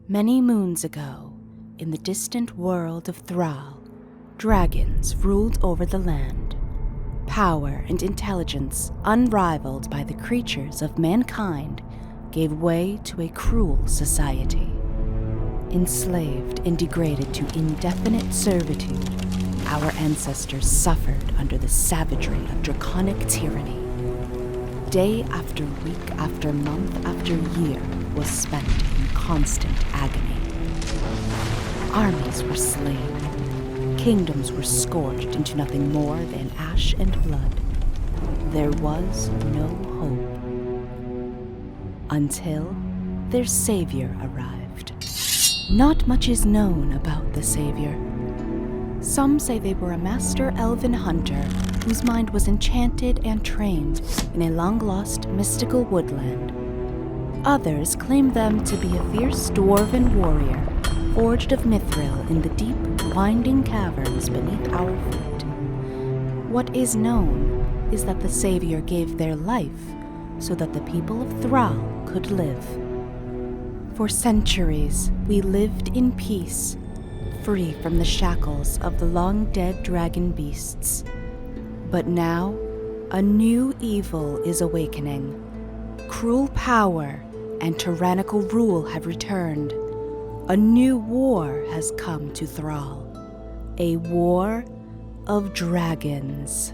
Many moons ago, in the distant world of Thrall, dragons ruled over the land. Power and intelligence, unrivaled by the creatures of mankind, gave way to a cruel society. Enslaved and degraded to indefinite servitude, our ancestors suffered under the savagery of draconic tyranny. Day after week after month after year was spent in constant agony. Armies were slain. Kingdoms were scorched into nothing more than ash and blood. There was no hope. Until their savior arrived. Not much is known about the savior. Some say they were a master elven hunter whose mind was enchanted and trained in a long-lost mystical woodland. Others claim them to be a fierce dwarven warrior, forged of mithril in the deep, winding caverns beneath our feet. What is known is that the savior gave their life so that the people of Thrall could live. For centuries, we lived in peace, free from the shackles of the long-dead dragon beasts. But now, a new evil is awakening. Cruel power and tyrannical rule have returned. A new war has come to Thrall. A war of dragons.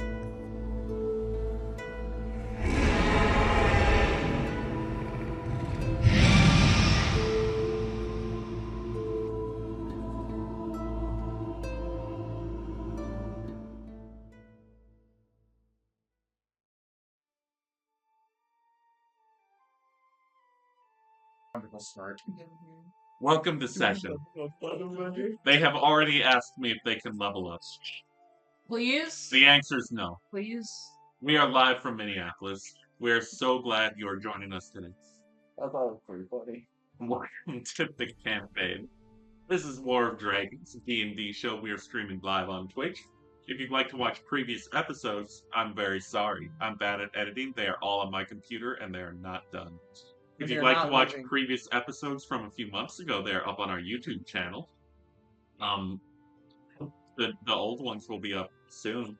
Start. Welcome to session. They have already asked me if they can level us. Please? The answer is no. Please? We are live from Minneapolis. We are so glad you are joining us today. I thought it was pretty funny. Welcome to the campaign. This is War of Dragons, a D&D show we are streaming live on Twitch. If you'd like to watch previous episodes, I'm very sorry. I'm bad at editing. They are all on my computer and they are not done. If you'd like to watch previous episodes from a few months ago, they're up on our YouTube channel. The old ones will be up soon.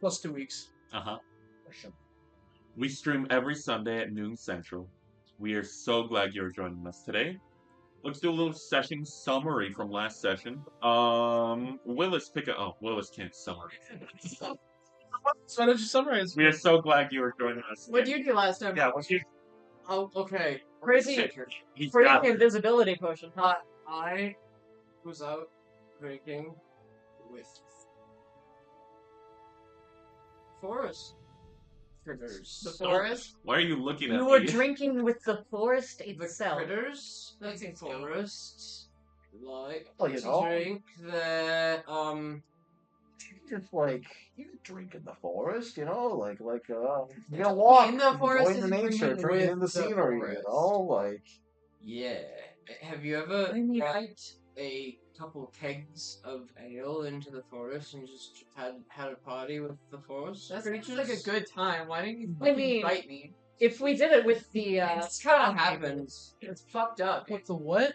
Plus 2 weeks. Uh-huh. We stream every Sunday at noon Central. We are so glad you're joining us today. Let's do a little session summary from last session. Willis, Willis can't summary. So why don't you summarize? We are so glad you are joining us. What did you do last time? Yeah, what you... Oh, okay. Crazy Freaking invisibility potion. I was out drinking with forest critters. The forest? Why are you looking at me? You were drinking with the forest The itself. critters? Like the forest? Like, Well, you know. drink the, Just like you could drink in the forest, you know, you know, walk In the forest enjoying the is nature, drinking drinking in the with the scenary, forest. you know, like yeah. Have you ever got a couple kegs of ale into the forest and just had a party with the forest? That seems like a good time. Why didn't you I mean, invite me? If we did it with the, It's kind of happens. It's fucked up. What the what?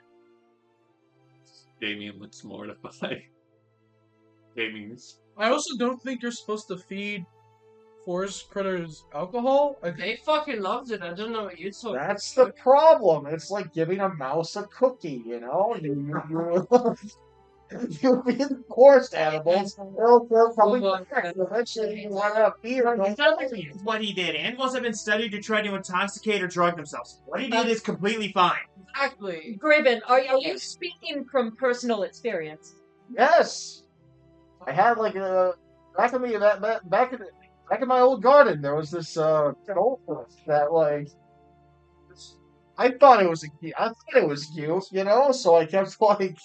Damien looks mortified. Damien's... I also don't think you're supposed to feed forest critters alcohol. They fucking loved it. I don't know what you told. that's the problem. It's like giving a mouse a cookie, you know. You feed the forest animals, they'll probably eventually you want to feed them. It's what he did. Animals have been studied to try to intoxicate or drug themselves. What he did is completely fine. Exactly. Graven, are you speaking from personal experience? Yes, I had like back in my old garden. There was this goldfish that like I thought it was cute, you know. So I kept like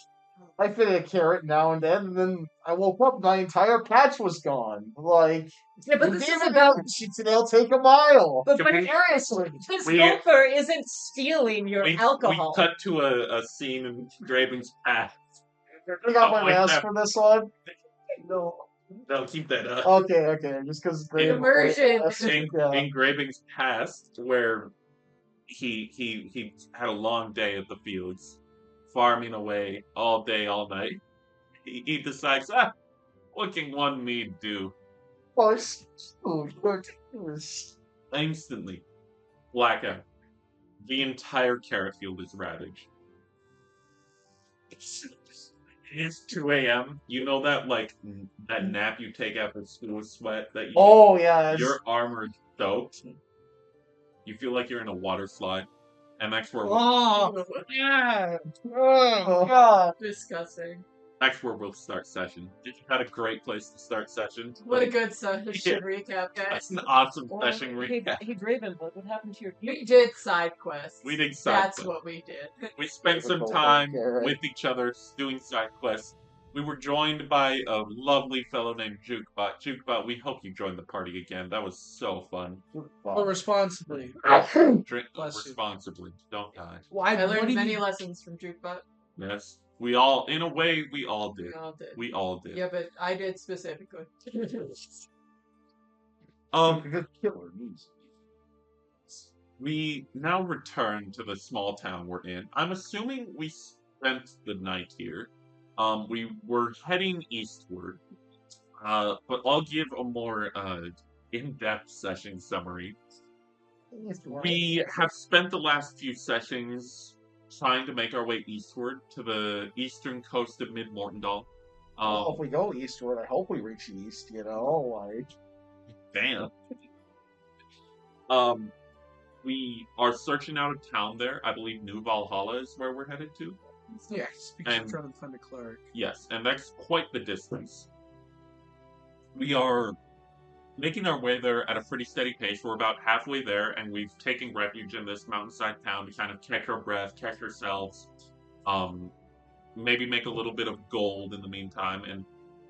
I fed it a carrot now and then, and then I woke up, my entire patch was gone. Like, Yeah, but you this give is it about. out, they'll take a mile. But Seriously. this We- gopher isn't stealing your We alcohol. cut to a scene in Draven's past. I got my Like mask that. for this one. No. No, keep that up. Okay, just because Immersion. In Graven's past, where he had a long day at the fields, farming away all day, all night. He decides, what can one mead do? Oh, it's so ridiculous. Instantly, blackout. The entire carrot field is ravaged. It's 2 a.m. You know that that nap you take after school sweat that Oh yeah, your armor is soaked. You feel like you're in a water slide, and that's where yeah. oh god. Disgusting. we'll start session. You had a great place to start session. What a good session Yeah. recap, guys. That's an awesome Well, session hey, recap. hey, Draven, what happened to your We did side quests. We did side That's quests. what we did. We spent some Typical time carrot. with each other doing side quests. We were joined by a lovely fellow named Jukebot. Jukebot, we hope you join the party again. That was so fun. But responsibly. Drink Bless you. responsibly. Don't die. Why? I learned many lessons from Jukebot. Yes. We all, in a way, we all We did. all did. We all did. Yeah, but I did specifically. Good killer needs. We now return to the small town we're in. I'm assuming we spent the night here. We were heading eastward. But I'll give a more in-depth session summary. We have spent the last few sessions trying to make our way eastward to the eastern coast of Mid-Mortendal. Well, if we go eastward, I hope we reach east. Like. Damn. We are searching out a town there. I believe New Valhalla is where we're headed to. Yes, And- because trying to find a cleric. Yes, and that's quite the distance. We are making our way there at a pretty steady pace. We're about halfway there, and we've taken refuge in this mountainside town to kind of catch our breath, catch ourselves, maybe make a little bit of gold in the meantime. And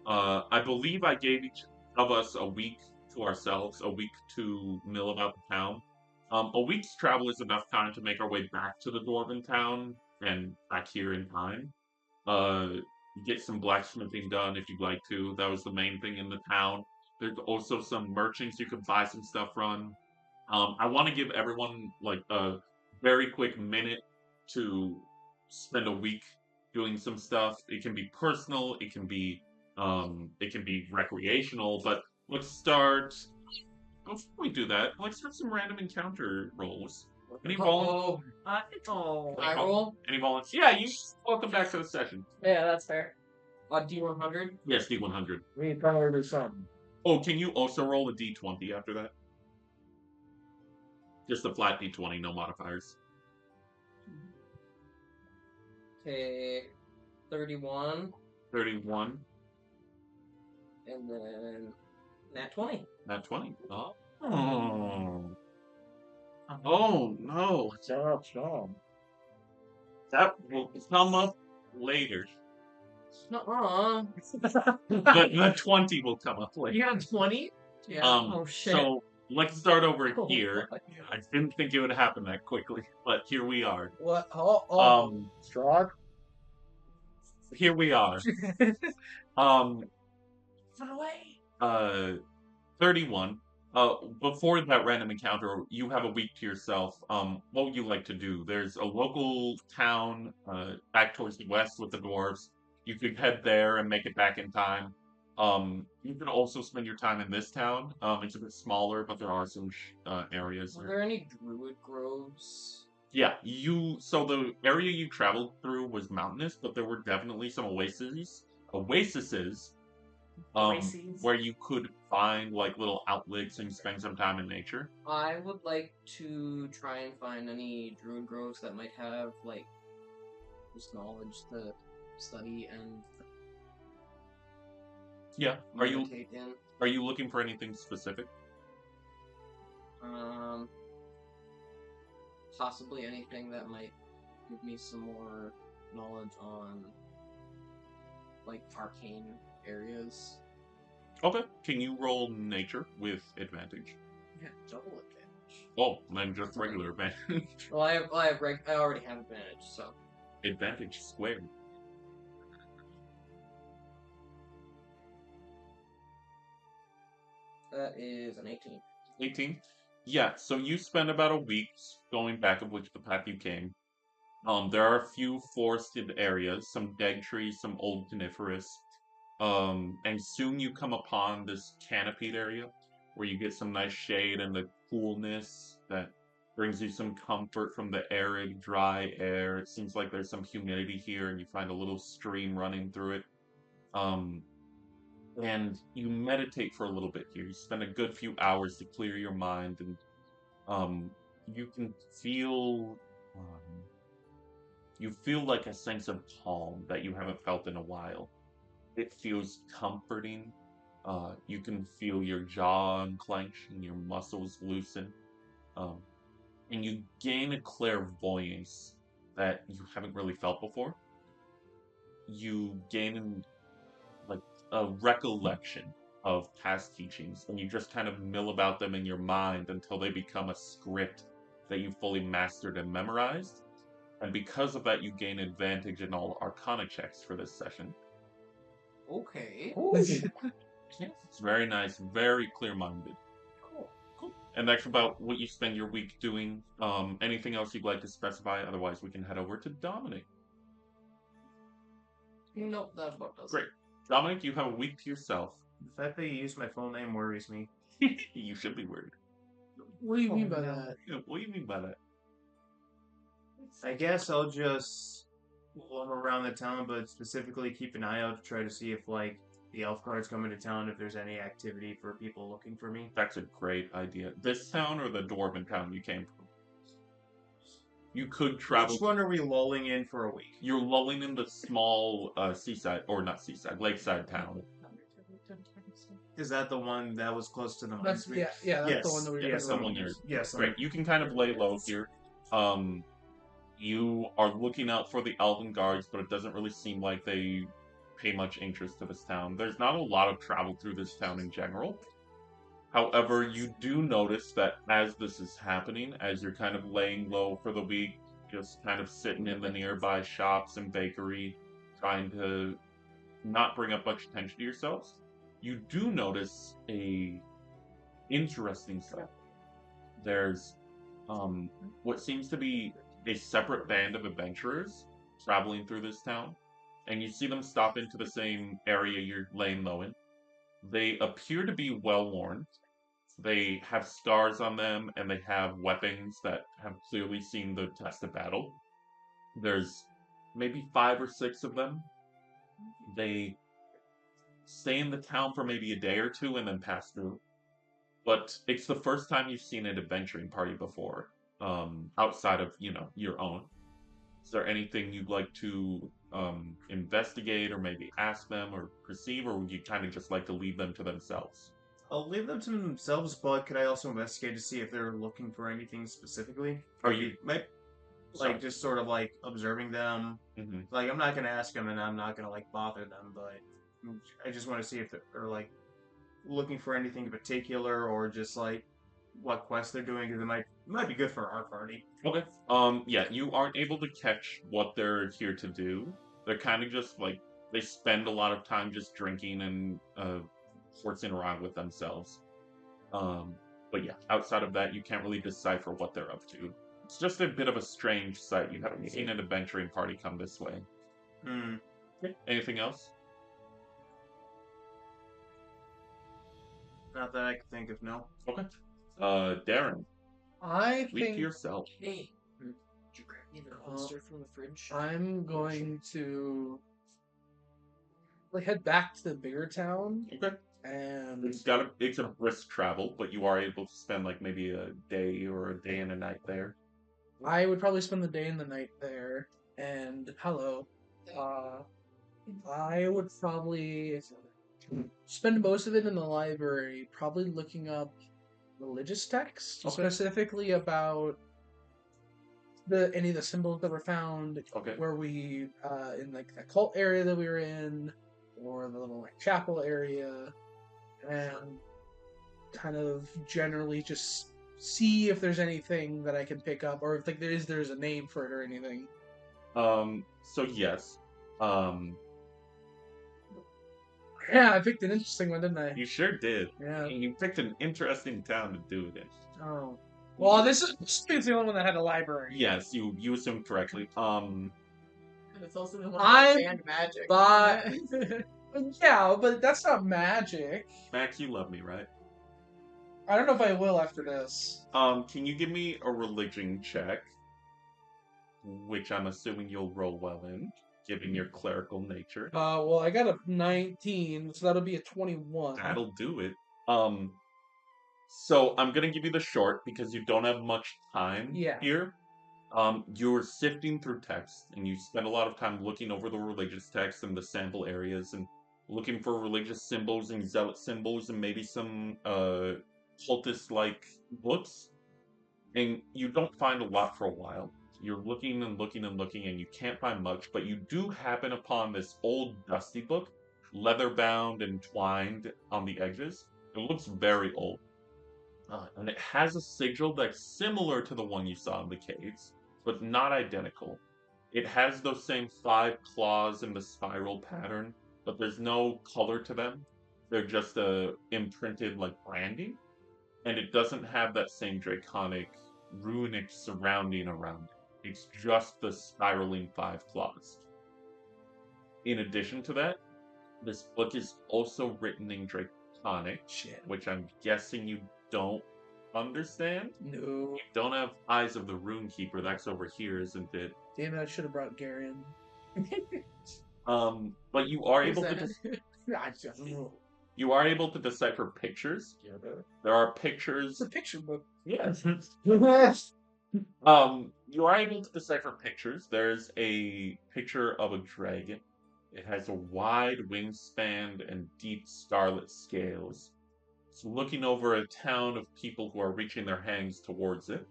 I believe I gave each of us a week to ourselves, a week to mill about the town. A week's travel is enough time to make our way back to the dwarven town and back here in time. Get some blacksmithing done if you'd like to. That was the main thing in the town. There's also some merchants you could buy some stuff from. I want to give everyone like a very quick minute to spend a week doing some stuff. It can be personal, it can be recreational, but let's start. Before we do that, let's have some random encounter rolls. Any volunteers? I roll? Any volunteers? Yeah, you welcome back to the session. Yeah, that's fair. D100. Yes, D100. We need to do something. Oh, can you also roll a D20 after that? Just a flat D20, no modifiers. Okay, 31, 31, and then nat 20. not 20. Oh. Oh, no. That will come up later. Nuh-uh. The 20 will come up later. You got 20? Yeah. Oh shit. So let's start over Oh, here. fuck. I didn't think it would happen that quickly, but here we are. What? Oh. Strong? Here we are. Run away. 31. Before that random encounter, you have a week to yourself. What would you like to do? There's a local town back towards the west with the dwarves. You could head there and make it back in time. You can also spend your time in this town. It's a bit smaller, but there are some areas Were there. there any druid groves? Yeah, so the area you traveled through was mountainous, but there were definitely some oases where you could find like little outlets and spend some time in nature. I would like to try and find any druid groves that might have, like, just knowledge to study and Yeah. Are you meditate in. looking for anything specific? Possibly anything that might give me some more knowledge on, like, arcane areas. Okay. Can you roll nature with advantage? Yeah, double advantage. Oh, then just regular advantage. Well, I already have advantage, so. Advantage squared. That is an 18. 18? Yeah, so you spend about a week going back of which the path you came. There are a few forested areas, some dead trees, some old coniferous. And soon you come upon this canopied area where you get some nice shade and the coolness that brings you some comfort from the arid, dry air. It seems like there's some humidity here, and you find a little stream running through it. Um, and you meditate for a little bit here. You spend a good few hours to clear your mind, and um, you can feel um, you feel like a sense of calm that you haven't felt in a while. It feels comforting. You can feel your jaw unclench and your muscles loosen. Um, and you gain a clairvoyance that you haven't really felt before. You gain like a recollection of past teachings, and you just kind of mill about them in your mind until they become a script that you fully mastered and memorized. And because of that, you gain advantage in all Arcana checks for this session. Okay. Yeah, it's very nice, very clear-minded. Cool. And that's about what you spend your week doing. Anything else you'd like to specify? Otherwise, we can head over to Dominic. Nope, that book doesn't. Great. Dominic, you have a week to yourself. The fact that you use my full name worries me. You should be worried. What do you mean by that? Yeah, what do you mean by that? I guess I'll just roam around the town, but specifically keep an eye out to try to see if, like, the elf guards come into town, if there's any activity for people looking for me. That's a great idea. This town or the dwarven town you came from? You could travel. Which one are we lulling in for a week? You're lulling in the small seaside, or not seaside, lakeside town. Is that the one that was close to the That's, mines? yeah, that's Yes. the one that we were Yes, the one you're- Yes, Great. You can kind of lay low here. You are looking out for the elven guards, but it doesn't really seem like they pay much interest to this town. There's not a lot of travel through this town in general. However, you do notice that as this is happening, as you're kind of laying low for the week, just kind of sitting in the nearby shops and bakery, trying to not bring up much attention to yourselves, you do notice a interesting sight. There's what seems to be a separate band of adventurers traveling through this town, and you see them stop into the same area you're laying low in. They appear to be well worn. They have scars on them, and they have weapons that have clearly seen the test of battle. There's maybe 5 or 6 of them. They stay in the town for maybe a day or two and then pass through. But it's the first time you've seen an adventuring party before, outside of, your own. Is there anything you'd like to investigate or maybe ask them or perceive, or would you kind of just like to leave them to themselves? I'll leave them to themselves, but could I also investigate to see if they're looking for anything specifically? Are you- Like, just sort of, like, observing them. Mm-hmm. Like, I'm not going to ask them, and I'm not going to, like, bother them, but I just want to see if they're, like, looking for anything in particular, or just, like, what quest they're doing, because it might be good for our party. Okay. Yeah, you aren't able to catch what they're here to do. They're kind of just, like, they spend a lot of time just drinking and horsing around with themselves. But yeah, outside of that, you can't really decipher what they're up to. It's just a bit of a strange sight. You haven't seen an adventuring party come this way. Hmm. Anything else? Not that I can think of, no. Okay. Darren, I leave to think yourself. Hey, did you grab me the holster from the fridge? I'm going to head back to the bigger town, Okay. and It's a brisk travel, but you are able to spend like maybe a day or a day and a night there. I would probably spend the day and the night there. And I would probably spend most of it in the library, probably looking up religious texts, Okay. specifically about any of the symbols that were found, Okay. where we in like the cult area that we were in, or the little like chapel area, and kind of generally just see if there's anything that I can pick up, or if like there's a name for it or anything. So yes. Yeah, I picked an interesting one, didn't I? You sure did. Yeah. And you picked an interesting town to do it in. Oh. Well, this is the only one that had a library. Yes, you assumed correctly. It's also the one I'm that banned magic. but- Yeah, but that's not magic. Max, you love me, right? I don't know if I will after this. Can you give me a religion check? Which I'm assuming you'll roll well in, given your clerical nature. Well, I got a 19, so that'll be a 21. That'll do it. So I'm gonna give you the short because you don't have much time Yeah. here. You're sifting through text, and you spend a lot of time looking over the religious text and the sample areas, and looking for religious symbols and zealot symbols, and maybe some cultist-like books. And you don't find a lot for a while. You're looking and looking and looking, and you can't find much. But you do happen upon this old, dusty book, leather-bound and twined on the edges. It looks very old. And it has a sigil that's similar to the one you saw in the caves, but not identical. It has those same 5 claws in the spiral pattern, but there's no color to them. They're just imprinted like branding, and it doesn't have that same draconic, runic surrounding around it. It's just the spiraling 5 claws. In addition to that, this book is also written in draconic, Shit. which I'm guessing you don't understand. No. You don't have Eyes of the Runekeeper. That's over here, isn't it? Damn it, I should have brought Garion. But you are Who's able to that? you are able to decipher pictures. There are pictures. It's a picture book. Yes. You are able to decipher pictures. There's a picture of a dragon. It has a wide wingspan and deep scarlet scales. It's looking over a town of people who are reaching their hands towards it.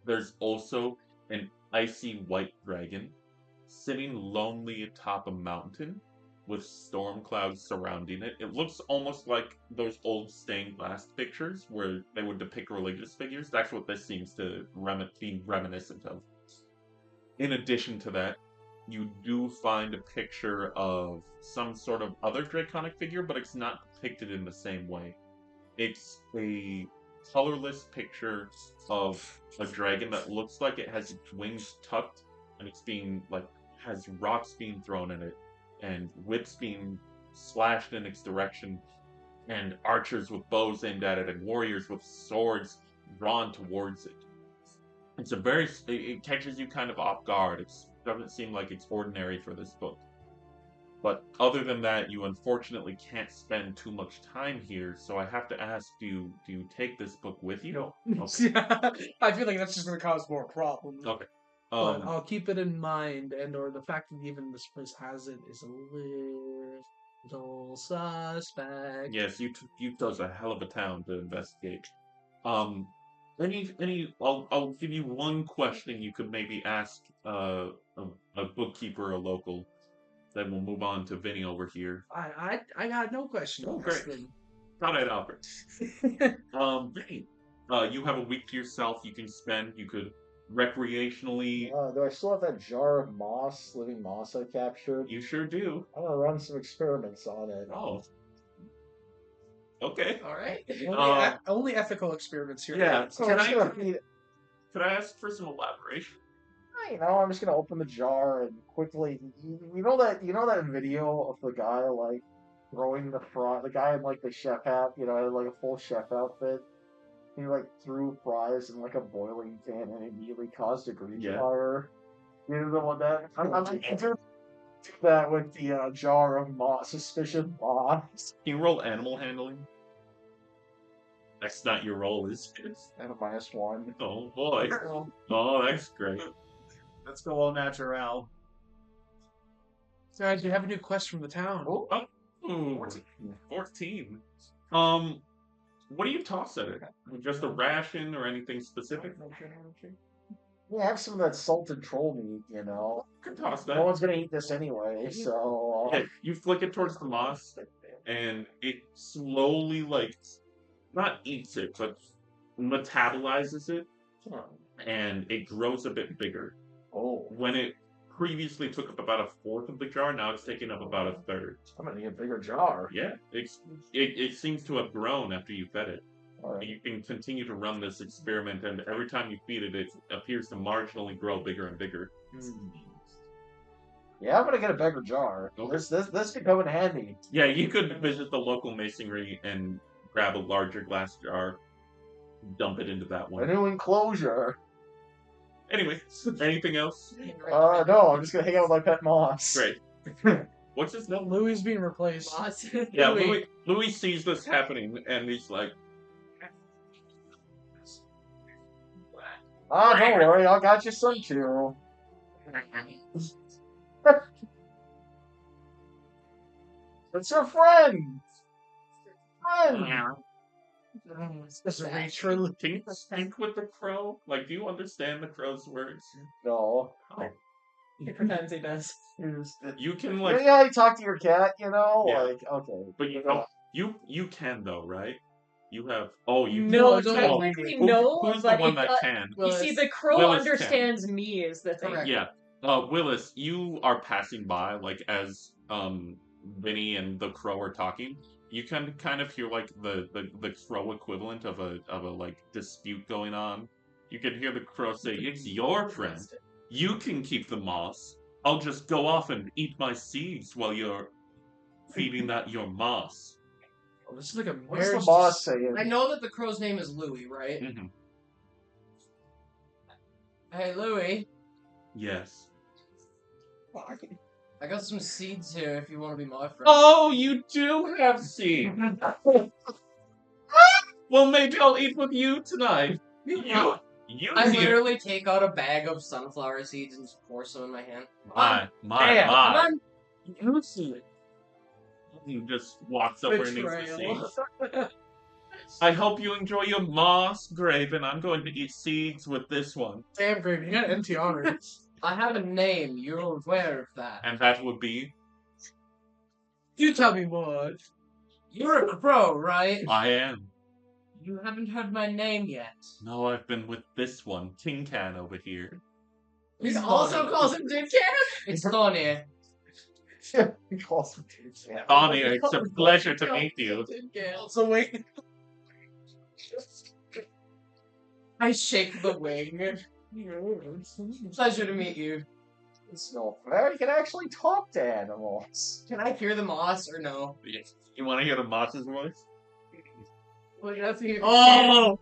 There's also an icy white dragon sitting lonely atop a mountain with storm clouds surrounding it. It looks almost like those old stained glass pictures where they would depict religious figures. That's what this seems to be reminiscent of. In addition to that, you do find a picture of some sort of other draconic figure, but it's not depicted in the same way. It's a colorless picture of a dragon that looks like it has its wings tucked, and it's being has rocks being thrown at it, and whips being slashed in its direction, and archers with bows aimed at it, and warriors with swords drawn towards it. It's it catches you kind of off guard. It doesn't seem like it's ordinary for this book. But other than that, you unfortunately can't spend too much time here, so I have to ask, do you take this book with you? No. Okay. Yeah, I feel like that's just going to cause more problems. Okay. But I'll keep it in mind, or the fact that even this place has it is a little suspect. Yes, you chose a hell of a town to investigate. I'll give you one question you could maybe ask a bookkeeper, a local. Then we'll move on to Vinny over here. I got no question. Oh, great. Thought I'd offer. Vinny, you have a week to yourself. You can spend. You could recreationally. Do I still have that jar of moss, living moss I captured? You sure do. I'm gonna run some experiments on it. Oh. Okay. All right. Only ethical experiments here. Yeah. So Can I'm just gonna feed it. Could I ask for some elaboration? I'm just gonna open the jar and quickly. You know that video of the guy like throwing the fry. The guy in like the chef hat. Had like a full chef outfit. He like threw fries in like a boiling pan and immediately caused a grease fire. You know the one that I'm gonna do that with the jar of moss, suspicious moss. Can you roll animal handling? That's not your role, is it? And a -1. Oh boy. Oh, that's great. Let's go all natural. Guys, you have a new quest from the town. Ooh, 14. What do you toss at it? Just a ration or anything specific? Yeah, have some of that salted troll meat, You can toss that. No one's gonna eat this anyway, so... Yeah, you flick it towards the moss, and it slowly, not eats it, but metabolizes it, and it grows a bit bigger. Oh. When it previously took up about 1/4 of the jar, now it's taking up about 1/3. I'm gonna need a bigger jar. Yeah, it seems to have grown after you fed it. Alright. You can continue to run this experiment, and every time you feed it, it appears to marginally grow bigger and bigger. Yeah, I'm gonna get a bigger jar. Okay. This could come in handy. Yeah, you could visit the local masonry and grab a larger glass jar, dump it into that A one. new enclosure. Anyway, anything else? No, I'm just gonna hang out with my pet moss. Great. What's his name? Louis is being replaced. Boss. Yeah, Louis sees this happening, and he's like, Don't worry, I got you some too. It's your friend! Just reach for Louis. can you speak with the crow? Like, do you understand the crow's words? No. He pretends he does. You can, You like, know how you talk to your cat, you know? Yeah. Like, okay. but you don't. You can, though, right? You have. Oh, you No, it's only technically Who- no, Who's but the one it that does- can? You see, the crow Willis can. understands me is the thing. Correct. Yeah. Willis, you are passing by, like, as Vinny and the crow are talking. You can kind of hear like the crow equivalent of a like dispute going on. You can hear the crow say, "It's your friend. You can keep the moss. I'll just go off and eat my seeds while you're feeding that your moss." Oh, this is like a What's the marriage. boss saying? I know that the crow's name is Louis, right? Hmm. Hey, Louis. Yes. I got some seeds here if you want to be my friend. Oh, you do have seeds. Well, maybe I'll eat with you tonight. You I need literally take out a bag of sunflower seeds and just pour some in my hand. my. You see it. He just walks over and eats the Betrayal. seeds. I hope you enjoy your moss, Graven. I'm going to eat seeds with this one. Damn, Grave, you got empty honors. I have a name. You're aware of that. And that would be... You tell me what. You're a crow, right? I am. You haven't heard my name yet. No, I've been with this one, Tin Can over here. He also calls him Tin Can? It's Thorny. He calls him Tin Bonnie, it's a pleasure to meet you. Also, wait. I shake the wing. Pleasure to meet you. It's no fair. You can actually talk to animals. Can I hear the moss or no? You want to hear the moss's voice? Well, you have to hear Oh!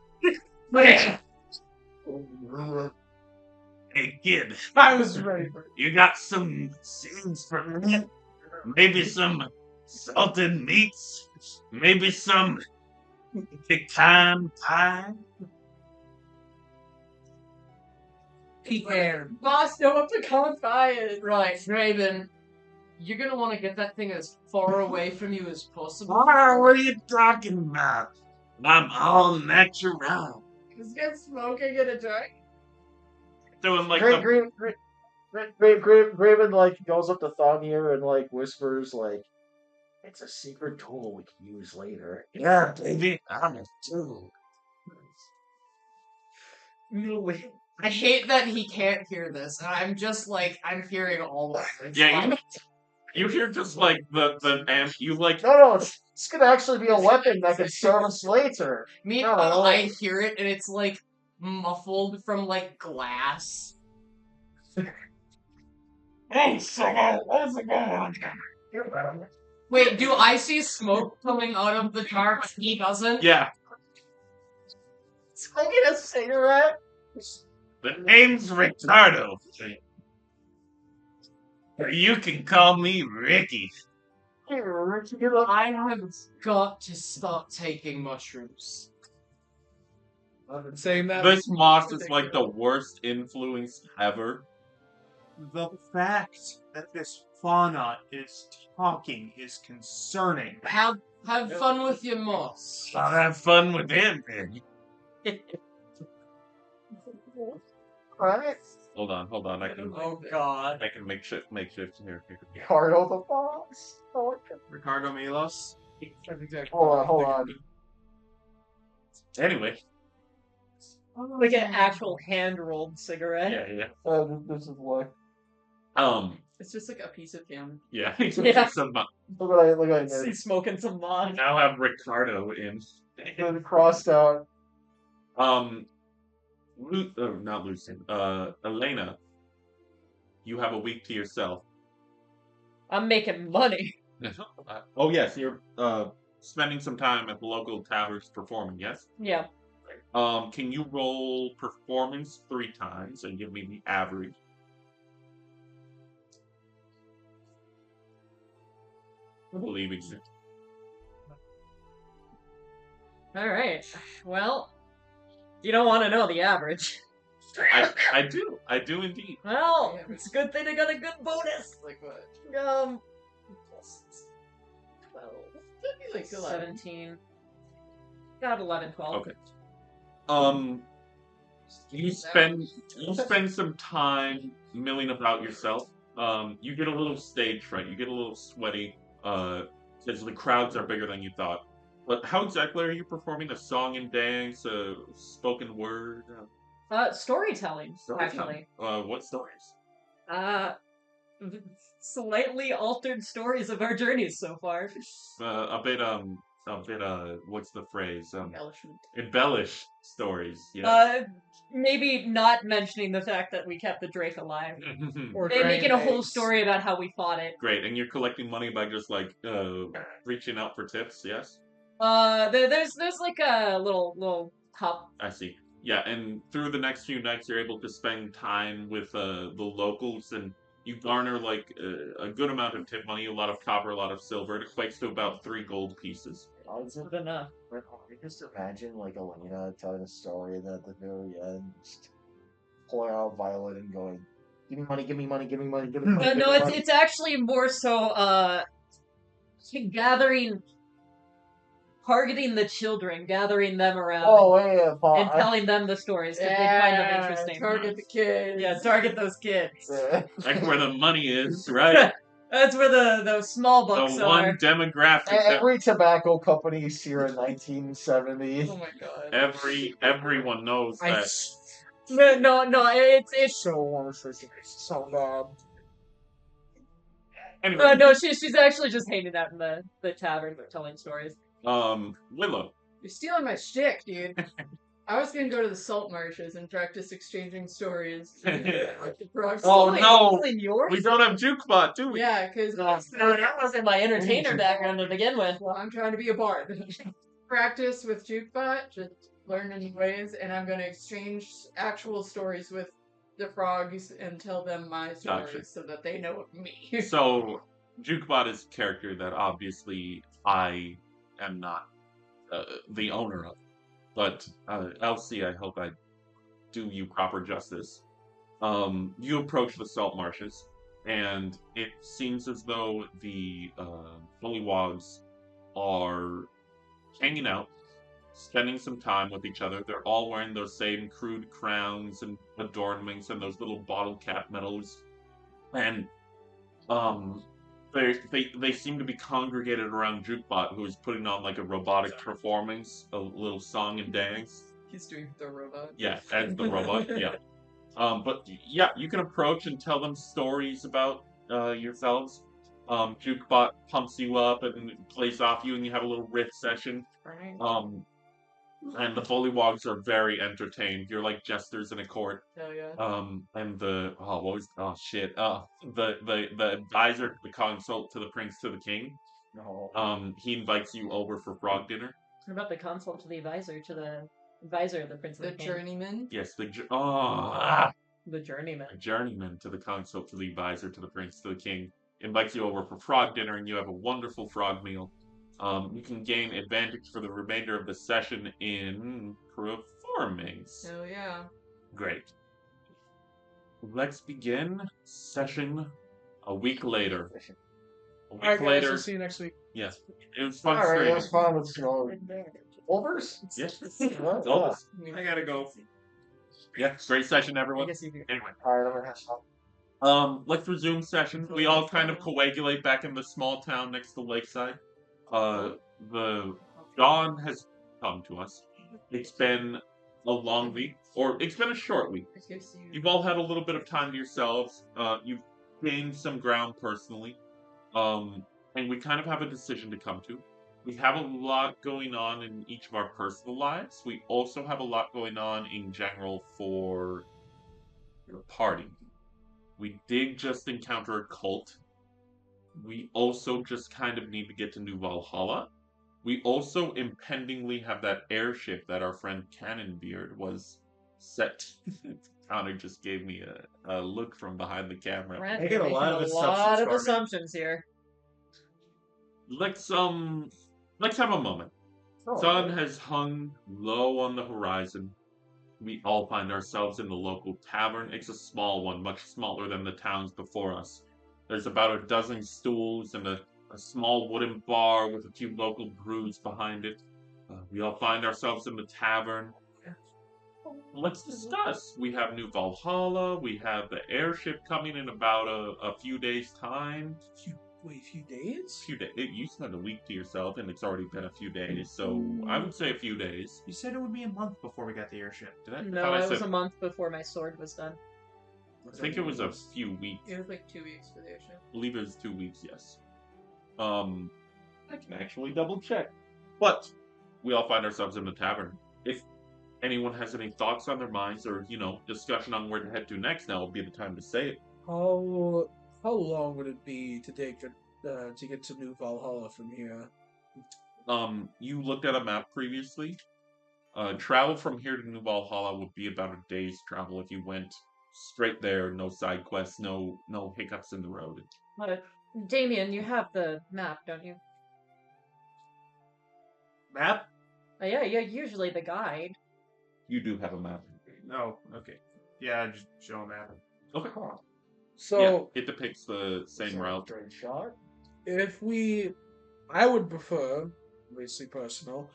Hey, kid. I was ready for it. You got some seeds for me? Maybe some salted meats? Maybe some pecan pie? Pecan. Boss, know what pecan pie is. Right, Raven. You're gonna want to get that thing as far away from you as possible. What are you talking about? I'm all natural. This guy's smoking in a joint. Doing like Graven, like, goes up to Thonir and, like, whispers, like, it's a secret tool we can use later. Yeah, baby, I'm a tool. No way. I hate that he can't hear this, and I'm just like, I'm hearing all of it. Yeah, you hear just like the amp, you like, No, it's gonna actually be a weapon that can serve us later. Meanwhile, No. I hear it, and it's like muffled from like glass. hey, Solo, what's going on? Wait, do I see smoke coming out of the jar? But he doesn't. Yeah, Smoking a cigarette? the name's Ricardo. You can call me Ricky. I have got to stop taking mushrooms. I've been saying that. This moss is like the worst influence ever. The fact that this fauna is talking is concerning. Have fun with your moss. I'll have fun with him, man. Alright. Hold on. I can Oh God. make shift here. Ricardo the boss. Oh, okay. Ricardo Milos. That's exactly. Hold on. Anyway, Like an actual hand-rolled cigarette. yeah. This is what. It's just like a piece of gum. Yeah. Yeah. Some, Look what I He's smoking some mod. now have Ricardo in. Then crossed out. Not Lucian. Elena, you have a week to yourself. I'm making money. Oh yes, you're spending some time at the local taverns performing. Yes. Yeah. Can you roll performance 3 times and give me the average? I believe it's. All right. Well, you don't want to know the average. I do indeed. Well, it's a good thing I got a good bonus. Like what? 12, That'd be like 11. 17. Got 11, 12. Okay. You spend some time milling about yourself. You get a little stage fright. You get a little sweaty. Because the crowds are bigger than you thought. But how exactly are you performing? A song and dance, a spoken word? Storytelling, Storytelling. actually. What stories? Slightly altered stories of our journeys so far. A bit, what's the phrase? Embellishment. Embellish stories. Yeah. Maybe not mentioning the fact that we kept the Drake alive. Or Maybe making a dragon whole eggs. story about how we fought it. Great, and you're collecting money by just like reaching out for tips. Yes. There's like a little cup. I see. Yeah, and through the next few nights, you're able to spend time with the locals, and you garner like a good amount of tip money, a lot of copper, a lot of silver. It equates to about 3 gold pieces. Good enough. I just imagine like Elena telling a story, and then at the very end, just pulling out Violet and going, "Give me money, give me money, give me money, give me money." No, it's actually more so gathering, targeting the children, gathering them around, Oh yeah, and telling them the stories because they find them interesting. Target the kids. Yeah, target those kids. Yeah. That's where the money is, right? That's where the small bucks The are. one demographic that Every tobacco company is here in 1970. Oh my god. everyone knows I that. No, it's So want to say so bad. Anyway, no, she's actually just hanging out in the tavern telling stories. Willow. You're stealing my shtick, dude. I was gonna go to the salt marshes and practice exchanging stories. Oh, no. Yours? We don't have Jukebot, do we? Yeah, because No, that wasn't my entertainer background to begin with. well, I'm trying to be a bard. Practice with Jukebot, just learn new ways, and I'm gonna exchange actual stories with the frogs and tell them my stories Gotcha. so that they know of me. So, Jukebot is a character that obviously I am not the owner of. But, Elsie, I hope I do you proper justice. You approach the salt marshes, and it seems as though the Fullywogs are hanging out, spending some time with each other. They're all wearing those same crude crowns and adornments and those little bottle cap medals. And they seem to be congregated around Jukebot, who is putting on like a robotic performance, a little song and dance. He's doing the robot. Yeah, as the robot. Yeah. But yeah, you can approach and tell them stories about yourselves. Jukebot pumps you up and plays off you, and you have a little riff session. Right. And the Fullywogs are very entertained. You're like jesters in a court. Hell yeah. And the the advisor, the consult to the prince to the king. No. He invites you over for frog dinner. What about the consult to the advisor of the prince of The the king? journeyman. Yes, the journeyman. journeyman to the consult to the advisor to the prince to the king invites you over for frog dinner, and you have a wonderful frog meal. You can gain advantage for the remainder of the session in performance. Hell yeah. Great. Let's begin session a week later. A week Alright, guys, later. we'll see you next week. Yes. It was fun Alright, streaming. that's fine. Let's go. Wolvers? Yes. Yeah. Always. I gotta go. Yeah, great session, I everyone. guess you do. Anyway. Alright, I'm gonna have some. Let's resume session. We all kind of coagulate back in the small town next to Lakeside. The dawn has come to us. It's been a long week, or it's been a short week. I guess you. You've all had a little bit of time to yourselves. You've gained some ground personally. And we kind of have a decision to come to. We have a lot going on in each of our personal lives. We also have a lot going on in general for the party. We did just encounter a cult. We also just kind of need to get to New Valhalla. We also impendingly have that airship that our friend Cannonbeard was set. Connor just gave me a look from behind the camera. Brent, I get you're a making lot of a assumptions, lot of Carmen. assumptions here. Let's have a moment. Sun has hung low on the horizon. We all find ourselves in the local tavern. It's a small one, much smaller than the towns before us. There's about a dozen stools and a small wooden bar with a few local brews behind it. We all find ourselves in the tavern. Let's discuss. We have New Valhalla. We have the airship coming in about a few days' time. Wait, a few days? Few days. You said a week to yourself, and it's already been a few days. So I would say a few days. You said it would be a month before we got the airship. Did I? No, thought I it was said- a month before my sword was done. I think it was a few weeks. It was like 2 weeks for the airship. I believe it was 2 weeks. Yes. I can actually double check. But we all find ourselves in the tavern. If anyone has any thoughts on their minds, or discussion on where to head to next, now would be the time to say it. How long would it be to take to get to New Valhalla from here? You looked at a map previously. Travel from here to New Valhalla would be about a day's travel if you went straight there, no side quests, no hiccups in the road. Damien, you have the map, don't you? Map? Yeah, you're usually the guide. You do have a map. No. Okay. Yeah, just show a map. Okay. So yeah, it depicts the same route. Straight shot. I would prefer, obviously personal,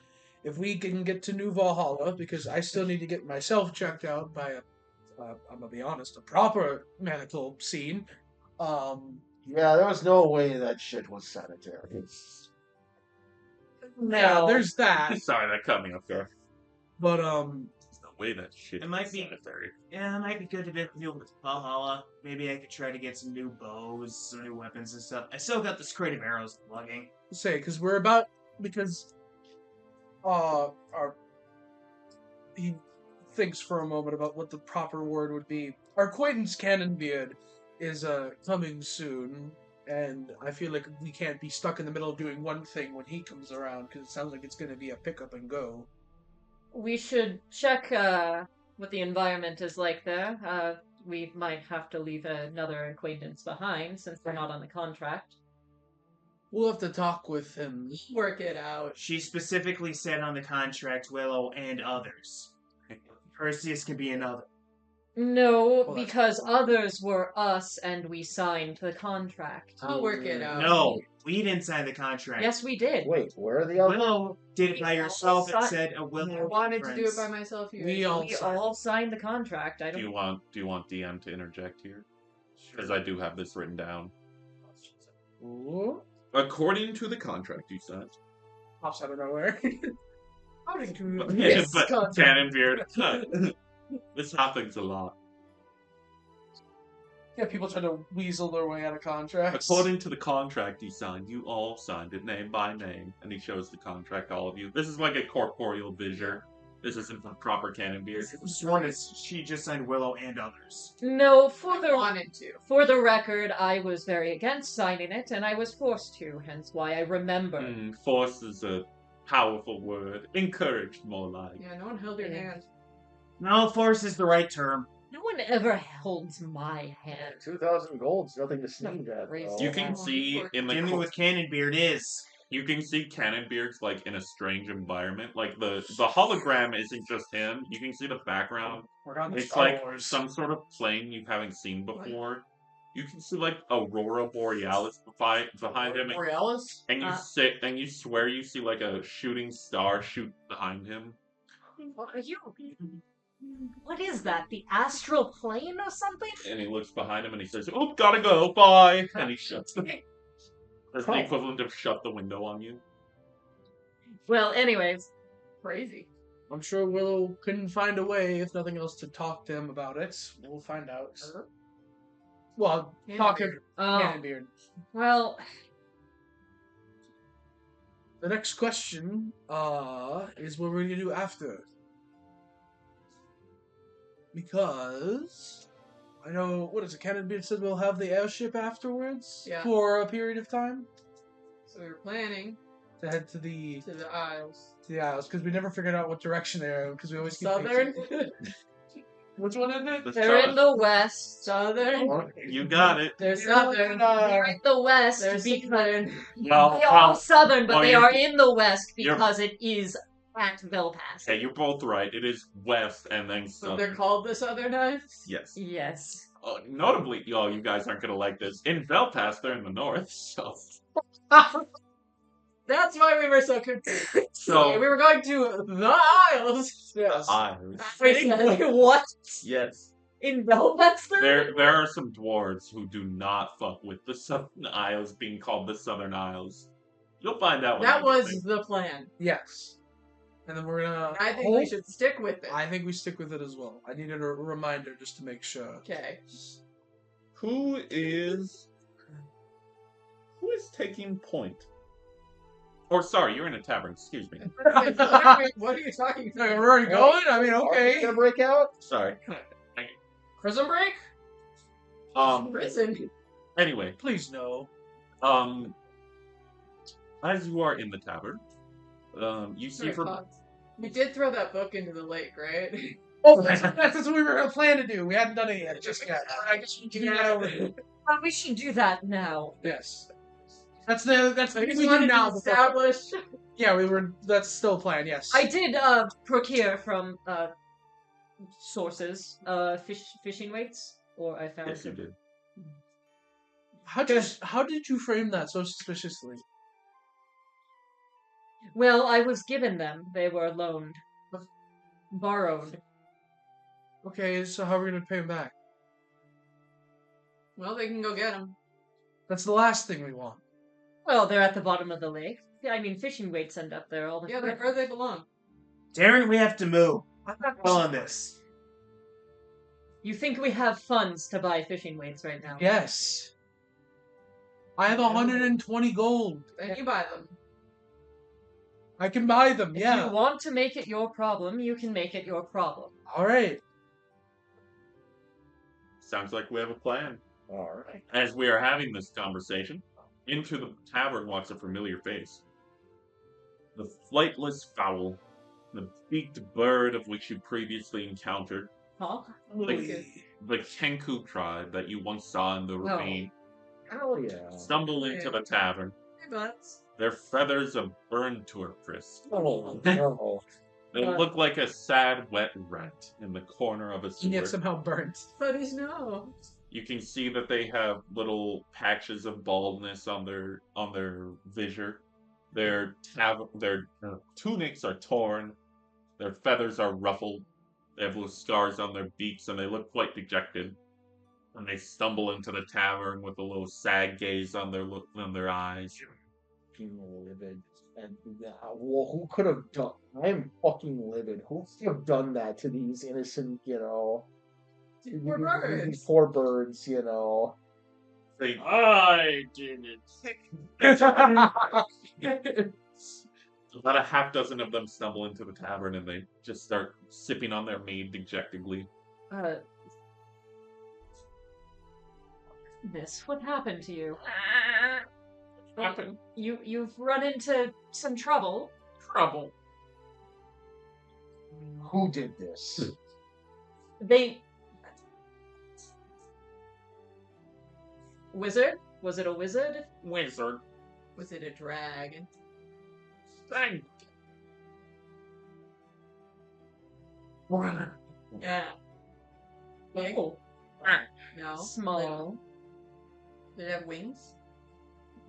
if we can get to New Valhalla, because I still need to get myself checked out by I'm gonna be honest, a proper medical scene. Yeah, there was no way that shit was sanitary. Yeah, there's that. Sorry, that cut me off guard. But There's no way that shit It might is be- sanitary. Yeah, it might be good to get deal with Valhalla. Maybe I could try to get some new bows, some new weapons and stuff. I still got this crate of arrows plugging. say because he thinks for a moment about what the proper word would be. Our acquaintance Cannonbeard is coming soon, and I feel like we can't be stuck in the middle of doing one thing when he comes around, because it sounds like it's going to be a pick up and go. We should check what the environment is like there. We might have to leave another acquaintance behind since we're not on the contract. We'll have to talk with him. Work it out. She specifically said on the contract Willow and others. Perseus can be another. No, Well, that's- because others were us and we signed the contract. I'll work it out. No, we didn't sign the contract. Yes, we did. Wait, where are the other? Willow did it by We all herself and si- said a I Willow. wanted to do it friends. by myself. We all We all signed the contract. I Do don't. you want DM to interject here? Because I do have this written down. Ooh, According to the contract you signed. pops out of nowhere. According to But this contract. Cannonbeard. This happens a lot. Yeah, people try to weasel their way out of contracts. According to the contract you signed, you all signed it name by name, and he shows the contract to all of you. This is like a corporeal vision. This isn't the proper Cannonbeard. Just wanted she just signed Willow and others. No, I wanted to. for the record, I was very against signing it, and I was forced to. Hence why I remember. Force is a powerful word. Encouraged, more like. Yeah, no one held your Yeah. hand. No, force is the right term. No one ever holds my hand. 2,000 gold's nothing to sneeze at. Crazy. though. You can see in the Dealing with Cannonbeard is. you can see Cannonbeard's like in a strange environment. Like the hologram isn't just him. You can see the background. We're on the It's Star like Wars. some sort of plane you haven't seen before. You can see like Aurora Borealis behind him, Borealis? and you swear you see like a shooting star shoot behind him. What are you? What is that? The astral plane or something? And he looks behind him and he says, "Oh, gotta go, bye," and he shuts the. That's the equivalent of shut the window on you. Well, anyways, Crazy. I'm sure Willow couldn't find a way, if nothing else, to talk to him about it. We'll find out. Well, talk to um, Cannonbeard. well, The next question is what we're gonna do after. Because I know what is it, Cannon said we'll have the airship afterwards Yeah. for a period of time So we were planning to head to the Isles. Isles because we never figured out what direction they're in because we always keep Southern. Which one is it? The They're in the west. Southern. You got it. They're southern. They're in the west They're because southern. Well, they are southern, but well, they you're- are in the west you're- because it is at Belpass. Okay, you're both right. It is west and then So they're southern. called the Southern Isles? Yes. Yes. Notably, you guys aren't gonna like this. In Belfast, they're in the north, so That's why we were so confused. So- we were going to the Isles. Yes. Wait, what? Yes. In Belfast? There are some dwarves who do not fuck with the Southern Isles being called the Southern Isles. You'll find out. When That you was think. the plan. Yes. And then we're gonna. I think we should stick with it. I think we stick with it as well. I needed a reminder just to make sure. Okay. Who is taking point? Or sorry, you're in a tavern. Excuse me. what are you talking Okay, about? we're already going. I mean, okay. Gonna break out? Sorry. Prison break? Prison. Anyway, Please no. as you are in the tavern, you see from We did throw that book into the lake, right? Oh, that's what we were gonna plan to do. We hadn't done it yet. Just yet. I guess we can do that over. We should do that now. Yes. That's what I we just do wanted now. to establish. Yeah, we were. That's still planned. Yes. I did procure from sources fishing weights, or I found yes, you did. How did you frame that so suspiciously? Well, I was given them. They were loaned, borrowed. Okay, so how are we gonna pay him back? Well, they can go get them. That's the last thing we want. Well, they're at the bottom of the lake. Yeah, I mean, fishing weights end up there all the Yeah, time. they're where they belong. Darren, we have to move. I'm not well on this. You think we have funds to buy fishing weights right now? Yes. I have 120 gold. Then you buy them. I can buy them. If Yeah. you want to make it your problem, you can make it your problem. All right. Sounds like we have a plan. All right. As we are having this conversation, into the tavern walks a familiar face. The flightless fowl, the beaked bird of which you previously encountered, Huh? the Kenku tribe that you once saw in the ravine, Oh yeah. stumble into the tavern. Hey, butts. Their feathers are burned to a crisp. Oh no. They look like a sad, wet rat in the corner of a And yet sewer. somehow burnt. Buddies, no. You can see that they have little patches of baldness on their visor. Their tunics are torn. Their feathers are ruffled. They have little scars on their beaks, and they look quite dejected. And they stumble into the tavern with a little sad gaze on their eyes. Fucking livid. And well, who could have done? I'm fucking livid. Who could have done that to these innocent, Poor birds. these poor birds, They I didn't. About a half dozen of them stumble into the tavern, and they just start sipping on their mead dejectedly. Miss, what happened to you? Happened. You've run into some trouble. Trouble. Who did this? They... Wizard? Was it a wizard? Wizard. Was it a dragon? Thank Yeah. Big? Oh, No. small. Did it have wings?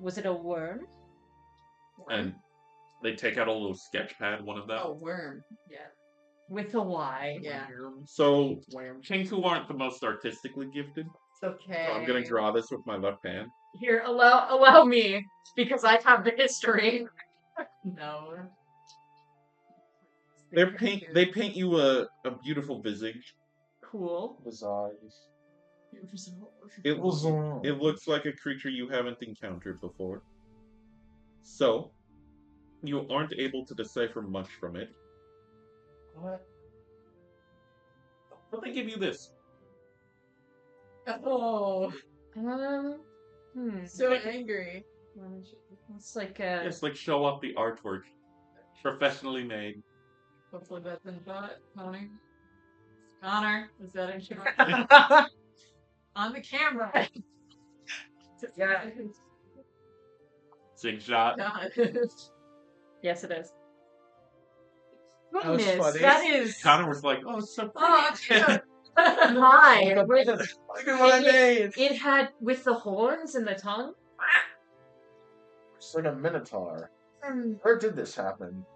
Was it a worm? And they take out a little sketch pad, one of them. Oh, worm. Yeah. With a Y. Yeah. So, Kenku aren't the most artistically gifted, It's okay. so I'm gonna draw this with my left hand. Here, allow me, because I have the history. No. They paint you a beautiful visage. Cool. Visage. It looks like a creature you haven't encountered before. So, You aren't able to decipher much from it. What? But they give you this. Oh, so Okay. angry. It's like Yes, like show off the artwork. Professionally made. Hopefully that's in thought. Connor. Connor, is that in shot? On the camera. Yeah. Zig shot. God. yes, it is. That was Goodness, funny. that is Connor was like, "Oh, it's so Oh, pretty." dude. my. Look at what I made. It had with the horns and the tongue. It's like a minotaur. Where did this happen?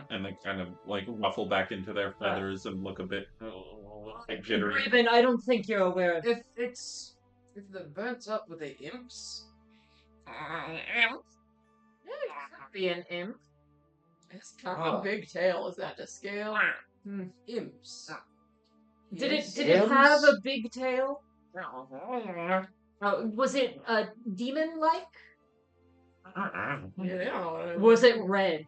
And they kind of like ruffle back into their feathers and look a bit like jittery. Raven, I don't think you're aware of. If they're burnt up, were they imps? Yeah, it could be an imp. It's kind of a big tail. Is that to scale? Imps. Did Yes. it have Imps? a big tail? Was it demon-like? Yeah, they don't know what it Was it red?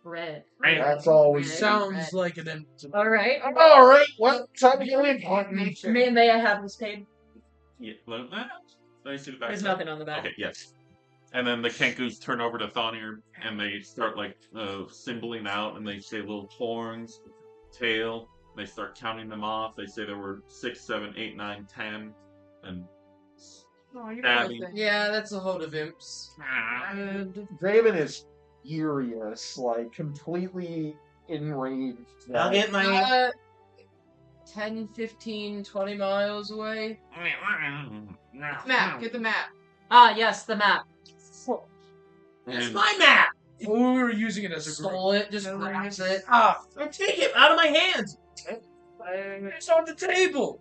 Red. That's always Sounds like an empty. All right. All right. Well, time to get in. May I have this paid? Yeah, let me see the back There's side. nothing on the back. Okay, yes. And then the Kenkus turn over to Thonir and they start like symboling out and they say little horns, tail. They start counting them off. They say there were 6, 7, 8, 9, 10, and Oh, you're stabbing. innocent. Yeah, that's a hold of imps. And Draven is furious, like completely enraged. I'll get my. 10, 15, 20 miles away. Map. Get the map. Ah, yes, the map. It's And my map! We were using it as a group. Stole it, just grabs it. Ah, take it out of my hands! It's on the table!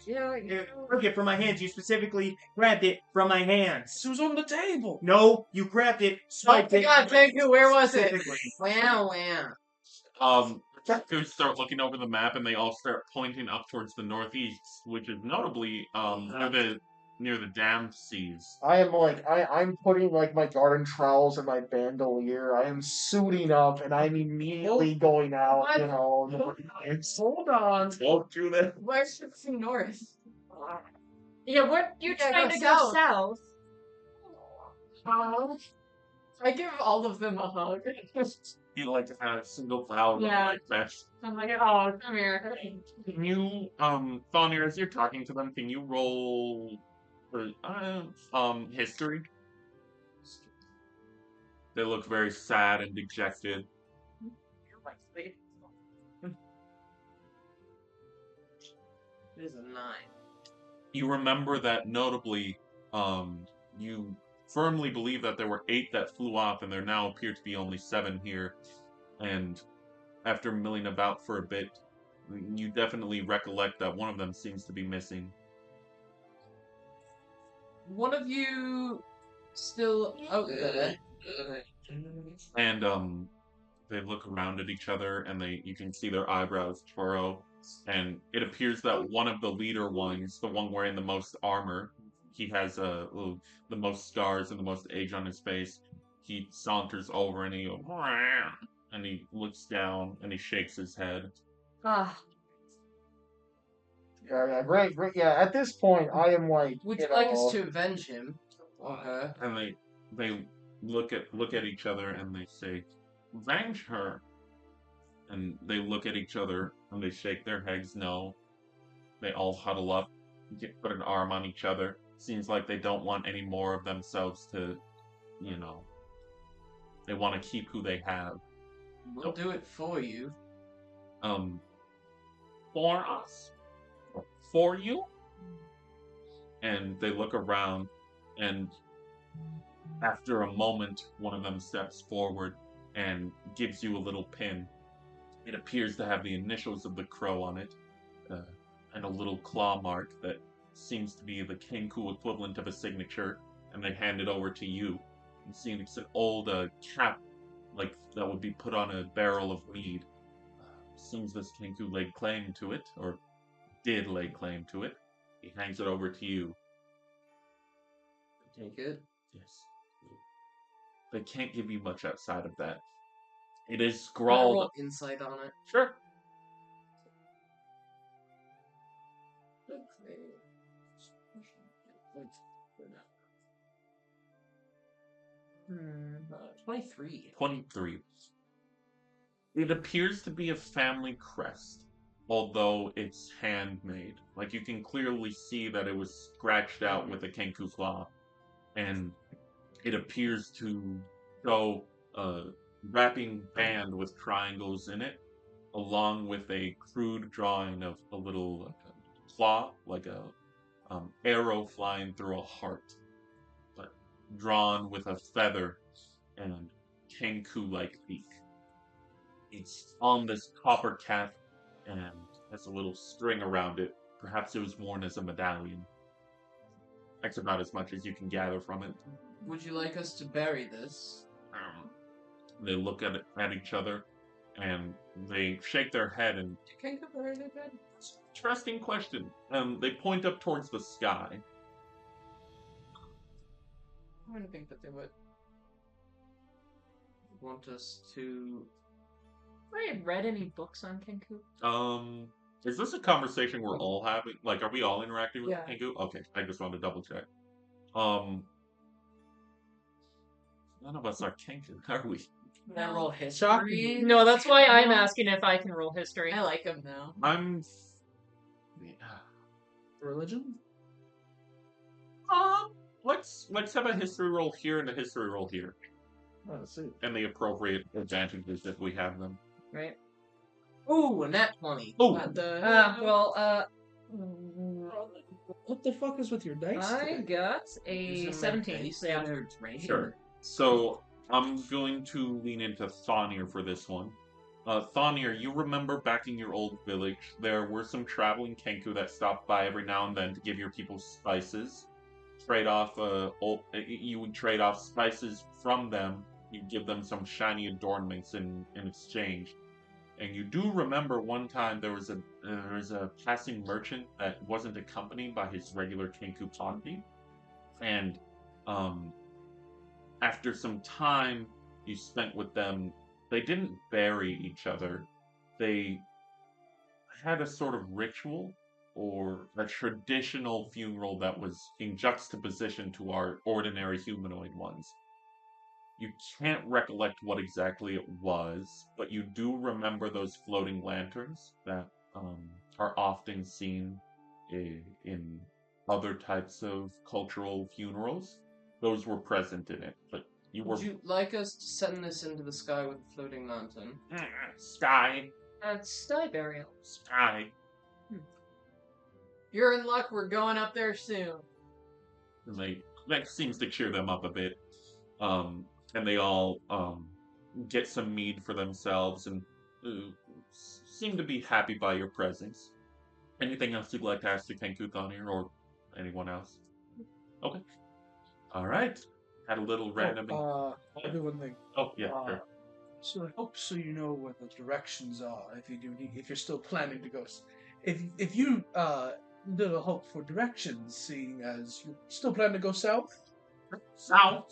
You took it from my hands. You specifically grabbed it from my hands. It was on the table. No, you grabbed it, swiped it. God, thank you. Where was it? Specifically. Wow. the Kenkus start looking over the map and they all start pointing up towards the northeast, which is notably near the damned seas. I am like I'm putting like my garden trowels and my bandolier. I am suiting up and I'm immediately going out. What? You know. Hold on. Don't do that. Where's the north? Yeah, weren't you Yeah, trying go to go south. south? I give all of them a hug. You like to have a single cloud Yeah. like that. I'm like, oh, come here. Can you, Thonir, as you're talking to them, can you roll for, history? They look very sad and dejected. It is a 9. You remember that notably, you firmly believe that there were 8 that flew off, and there now appear to be only 7 here. And after milling about for a bit, you definitely recollect that one of them seems to be missing. One of you still out there. And they look around at each other, and you can see their eyebrows furrow. And it appears that one of the leader ones, the one wearing the most armor, he has the most scars and the most age on his face. He saunters over and he looks down and he shakes his head. Ah, Yeah, great. Yeah, at this point, I am like. Would you like us to avenge him? Or her? And they look at each other and they say, "Avenge her." And they look at each other and they shake their heads no. They all huddle up, put an arm on each other. Seems like they don't want any more of themselves to, they want to keep who they have. We'll do it for you. For us? For you? And they look around, and after a moment, one of them steps forward and gives you a little pin. It appears to have the initials of the crow on it, and a little claw mark that seems to be the Kenku equivalent of a signature, and they hand it over to you. You see it's an old cap, like that would be put on a barrel of mead. Seems this Kenku laid claim to it, or did lay claim to it. He hands it over to you. Take it. Yes. they can't give you much outside of that. It is Can I scrawled. roll insight on it? Sure. Hmm. 23. 23. It appears to be a family crest, although it's handmade. Like, you can clearly see that it was scratched out with a Kenku claw, and it appears to show a wrapping band with triangles in it, along with a crude drawing of a little claw, like a arrow flying through a heart, but drawn with a feather and Kenku-like beak. It's on this copper cap and has a little string around it. Perhaps it was worn as a medallion. Except not as much as you can gather from it. Would you like us to bury this? They look at each other and they shake their head and Can you bury their dead? interesting question. They point up towards the sky. I wouldn't think that they would. Want us to... Have I read any books on Kenku? Is this a conversation we're all having? Like, are we all interacting with Yeah. Kenku? Okay, I just wanted to double check. None of us are Kenku, are we? Can I roll Shocking. history? No, that's why I'm asking if I can roll history. I like them now. I'm. Religion? Let's have a history roll here and a history roll here, Let's see. and the appropriate advantages if we have them. Right. Ooh, a nat 20. Oh, What the What the fuck is with your dice I today? got Using a my 17. dice Yeah. that are right sure. here. So I'm going to lean into Thonir for this one. Thonir, you remember back in your old village, there were some traveling Kenku that stopped by every now and then to give your people spices. You would trade off spices from them. You'd give them some shiny adornments in exchange. And you do remember one time there was a passing merchant that wasn't accompanied by his regular Kenku party, and after some time you spent with them, they didn't bury each other. They had a sort of ritual or a traditional funeral that was in juxtaposition to our ordinary humanoid ones. You can't recollect what exactly it was, but you do remember those floating lanterns that are often seen in other types of cultural funerals. Those were present in it, but you were... Would you like us to send this into the sky with a floating lantern? Sky. Sky burial. Sky. You're in luck, we're going up there soon. And that seems to cheer them up a bit. And they all get some mead for themselves and seem to be happy by your presence. Anything else you'd like to ask to Kenku Thonir or anyone else? Okay. Alright. Had a little random... I'll do one thing. Oh, yeah, sure. So I hope so you know what the directions are if you're still planning to go. If you little hope for directions, seeing as you still plan to go south. South.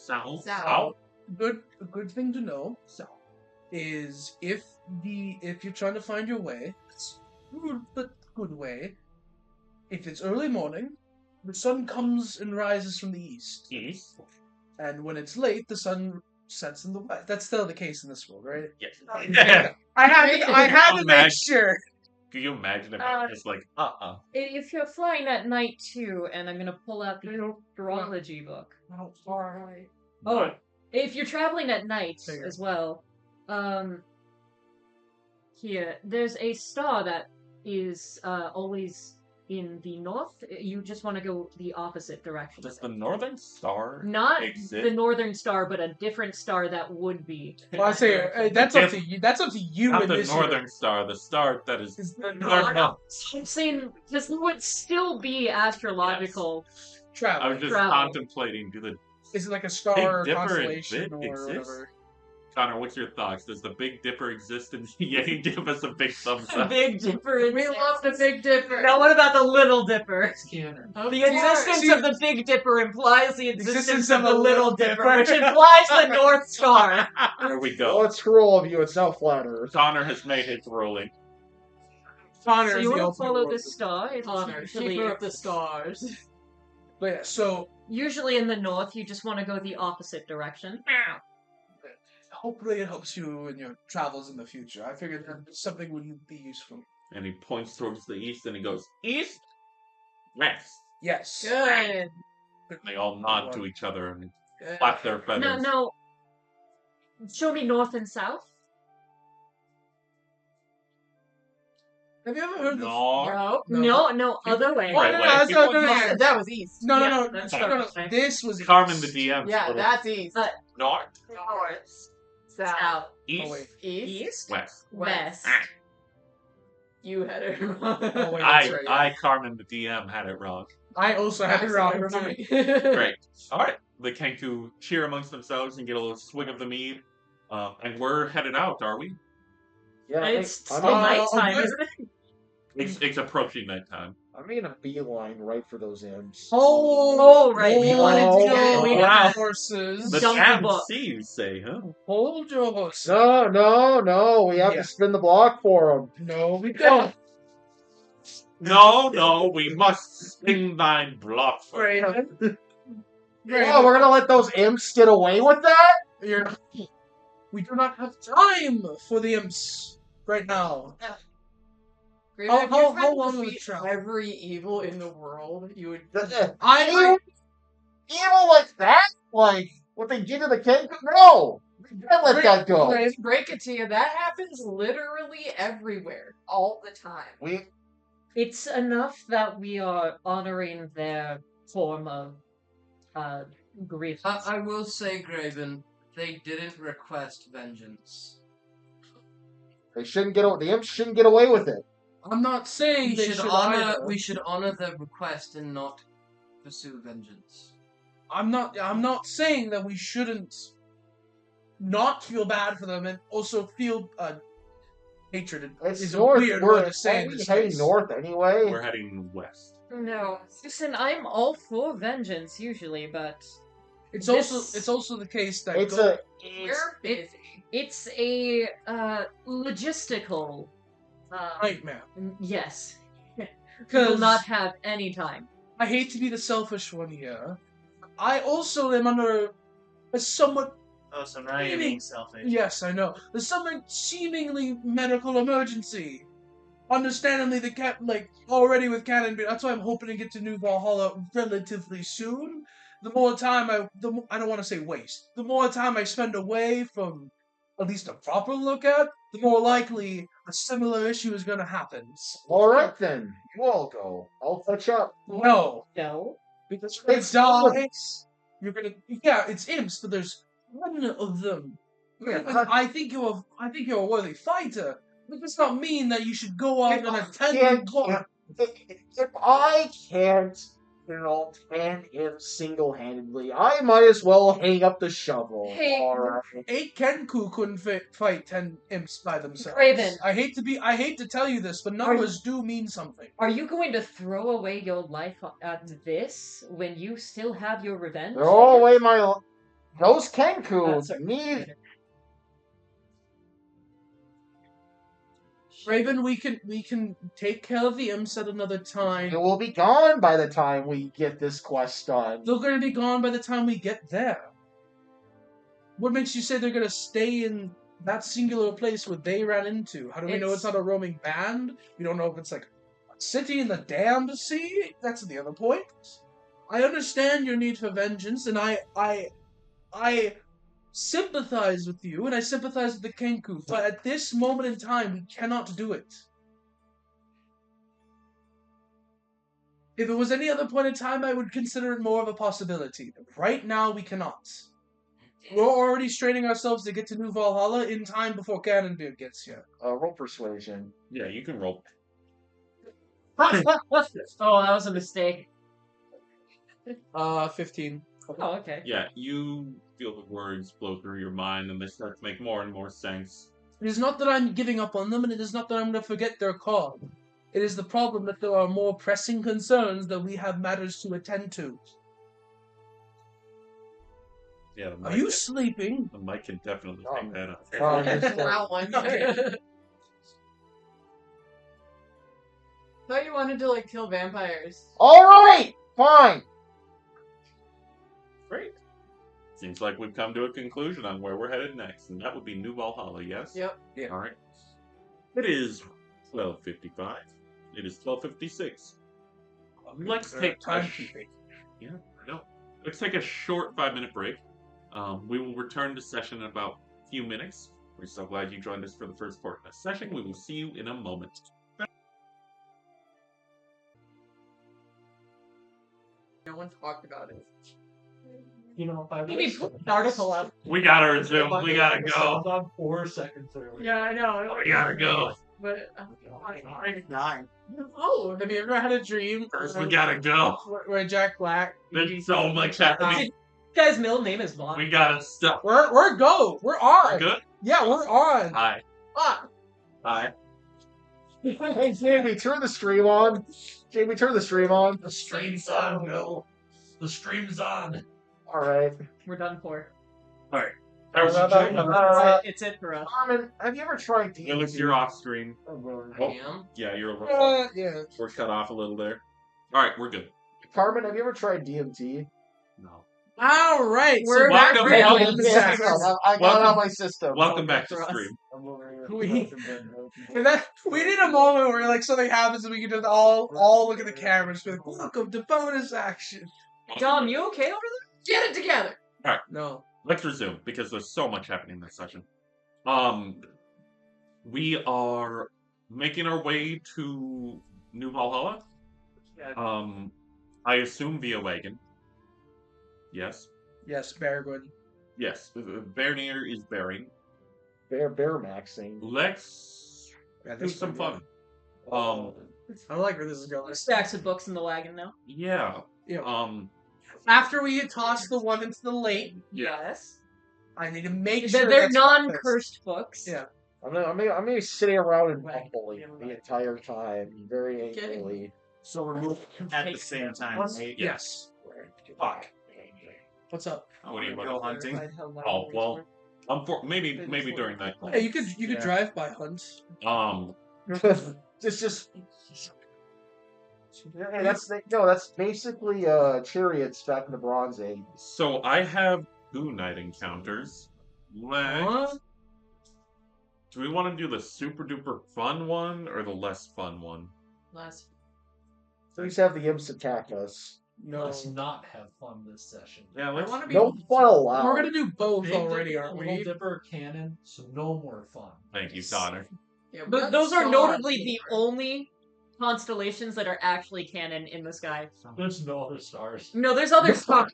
A good thing to know is if you're trying to find your way, it's good way. If it's early morning, the sun comes and rises from the east. East. And when it's late, the sun sets in the west. That's still the case in this world, right? Yes. I had to make Imagine- sure. Can you imagine if it's like, If you're flying at night too, and I'm gonna pull out the astrology book. Oh, if you're traveling at night Figure. as well, here there's a star that is always in the north. You just want to go the opposite direction. Does the Northern Star Not exist? the northern star, but a different star that would be. Well, I say that's up to you. That's up to you. Not in the this Northern Star, the star that is... Is the No. I'm saying this would still be astrological. travel. I was just Travel. contemplating, Is it like a star Big Dipper constellation and or Bit exist? whatever? Connor, what's your thoughts? Does the Big Dipper exist in Yeti? Give us a big thumbs up. Big Dipper. We love the Big Dipper. Now, what about the Little Dipper? Of The course. existence of the Big Dipper implies the existence existence of of the a Little Little Dipper, Dipper. which implies the North Star. There we Well, go. let's screw all of you. It's now flat Earth. Connor has made his ruling. Connor So is you the want to ultimate follow world the star? It's Connor, usually, keeper of the stars. But yeah, so usually in the north, you just want to go the opposite direction. hopefully it helps you in your travels in the future. I figured that something would be useful. And he points towards the east and he goes, East? West. Yes. Good. And they all nod to each other and Good. flap their feathers. No. Show me north and south. Have you ever heard of No. No, other way. Right way. that's not People- no, That was east. no, Yeah, no, that's no, no. right. This was Carmen the DM. Yeah, that's east. North, North. South. South. east, Oh, wait. East. west. West. You had it wrong. Oh, wait, that's right. I, Carmen the DM, had it wrong. I also had it wrong. Great. All right. The Kenku cheer amongst themselves and get a little swig of the mead. And we're headed out, are we? Yeah, It's I'm still in- nighttime, good. isn't it? It's approaching nighttime. I'm making a beeline right for those imps. Oh, right. We wanted to Oh, we wow. have horses. The Dump the damn book. sea, you say, huh? Hold your horses. No. We have Yeah. to spin the block for them. No, we don't. No, we must spin thine block for Raven. Oh, we're gonna let those imps get away with that? You're... We do not have time for the imps right now. Grave, How- if how- you how tried to long will it defeat travel? every evil in the world, you would. I Evil like that? Like what they did to the king? No! We can't let that go. Grave, break it to you. That happens literally everywhere, all the time. It's enough that we are honoring their form of grief. I will say, Graven, they didn't request vengeance. They shouldn't get the imps shouldn't get away with it. I'm not saying We they should should honor. either. We should honor the request and not pursue vengeance. I'm not saying that we shouldn't not feel bad for them and also feel hatred. It's Is a north. weird We're way of saying this. heading north anyway. We're heading west. No, listen, I'm all for vengeance usually, but It's This- also the case that It's You're busy. it's a logistical. nightmare. Yes, we will Because not have any time. I hate to be the selfish one here. I also am under a somewhat Oh, so now you're being selfish. yes, I know. There's somewhat seemingly medical emergency. Understandably, the cat already with Cannon. That's why I'm hoping to get to New Valhalla relatively soon. The more time I don't want to say waste. The more time I spend away from at least a proper look at, the more likely a similar issue is going to happen. all right then. You all go. I'll catch up. No, No. because It's dies. You're gonna it's imps, but there's one of them. Yeah, I think you're a worthy fighter. That does not mean that you should go out and attend can't- the If I can't, 10 imps single-handedly, I might as well hang up the shovel. Hey. All right. 8 Kenku couldn't fight 10 imps by themselves. Raven. I hate to tell you this, but numbers do mean something. Are you going to throw away your life at this when you still have your revenge? Throw away those Kenku That's a- need. Raven, we can take care of the imps at another time. It will be gone by the time we get this quest done. They're going to be gone by the time we get there. What makes you say they're going to stay in that singular place where they ran into? How do we know it's not a roaming band? We don't know if it's like a city in the damned sea? That's the other point. I understand your need for vengeance, and I sympathize with you, and I sympathize with the Kenku, but at this moment in time, we cannot do it. If it was any other point in time, I would consider it more of a possibility. Right now, we cannot. We're already straining ourselves to get to New Valhalla in time before Cannonbeard gets here. Roll persuasion. Yeah, you can roll. Oh, that was a mistake. 15. Oh, okay. Yeah, you feel the words flow through your mind, and they start to make more and more sense. It is not that I'm giving up on them, and it is not that I'm going to forget their call. It is the problem that there are more pressing concerns that we have matters to attend to. Yeah, the Are mic you can- sleeping? The mic can definitely Oh. pick that up. Oh, just, Wow, one. Thought you wanted to like kill vampires. all right, fine. Great. Seems like we've come to a conclusion on where we're headed next, and that would be New Valhalla, yes? Yep. Yeah. All right. It is 12:55. It is 12:56. Let's take timekeeping. Yeah, I know. Let's take a short 5-minute break. We will return to session in about a few minutes. We're so glad you joined us for the first part of this session. We will see you in a moment. No one talked about it. You know, if I Maybe put an article up. We gotta resume. We gotta I go. was on 4 seconds earlier. Yeah, I know. We gotta go. But Nine. oh, Have you ever had a dream First, we gotta go. where Jack Black? There's so much happening. Guy's middle name is Vaughn. We gotta stop. We're go. We're on. Good? Yeah, we're on. Hi. Ah. Hi. Hey, Jamie, turn the stream on. Jamie, turn the stream on. The stream's on, Will. The stream's on. All right. We're done for. Alright. It's it for us. Carmen, have you ever tried D&D? Willis, you're off screen. I Oh. am. Yeah, you're over. Yeah. We're cut off a little there. Alright, we're good. Carmen, have you ever tried DMT? No. All right. We're back back to to Welcome the back. I got it Welcome- on my system. Welcome back to For us. stream. We need a moment where like something happens and we can just all look at the camera and just be like, welcome to bonus action. Dom, you okay over Get it together. No. Let's resume because there's so much happening this session. We are making our way to New Valhalla. I assume via wagon. Yes. Yes, Baragwin. Yes. Bernier is bearing. Bear maxing. Let's Yeah, do this some is fun. I like where this is going. there? Stacks of books in the wagon now. Yeah. Yeah. After we toss the one into the lake, Yes. I need to make sure They're that's non-cursed books. Yeah. I'm gonna be sitting around and mumbling the entire time, very angrily. So we're moving at the same time, right? Yes. Fuck. What's up? What do you Go want? hunting. Oh well. Maybe during that. Hey, you could Yeah. drive by hunts. It's just. Hey, that's basically chariots back in the Bronze Age. So I have 2 night encounters. Let's. Do we want to do the super duper fun one or the less fun one? last. Please have the imps attack us. No. Let's not have fun this session. Yeah, I let's. want to be. No fun allowed. We're gonna do both Big already, Dipper, aren't Little we? Dipper canon, so no more fun. Thank you, Connor. Yeah, we But got those are Saw notably and the Reaper. only constellations that are actually canon in the sky. There's no other stars. No, there's other stuff.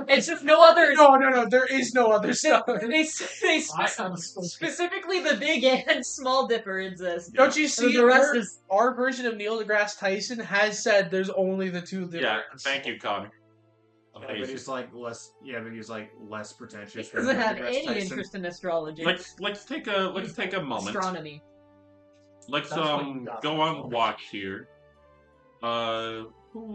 It's just no other. No. There is no other stuff. They specifically the Big and Small Dipper exist. Don't you see? The rest is Our version of Neil deGrasse Tyson has said there's only the two different. Yeah, thank you, Connor. Yeah, but he's like less. Yeah, but he's like less pretentious. He doesn't than have deGrasse any Tyson. interest in astrology. Let's take a moment. Astronomy. Let's That's what you got. go on watch here. Who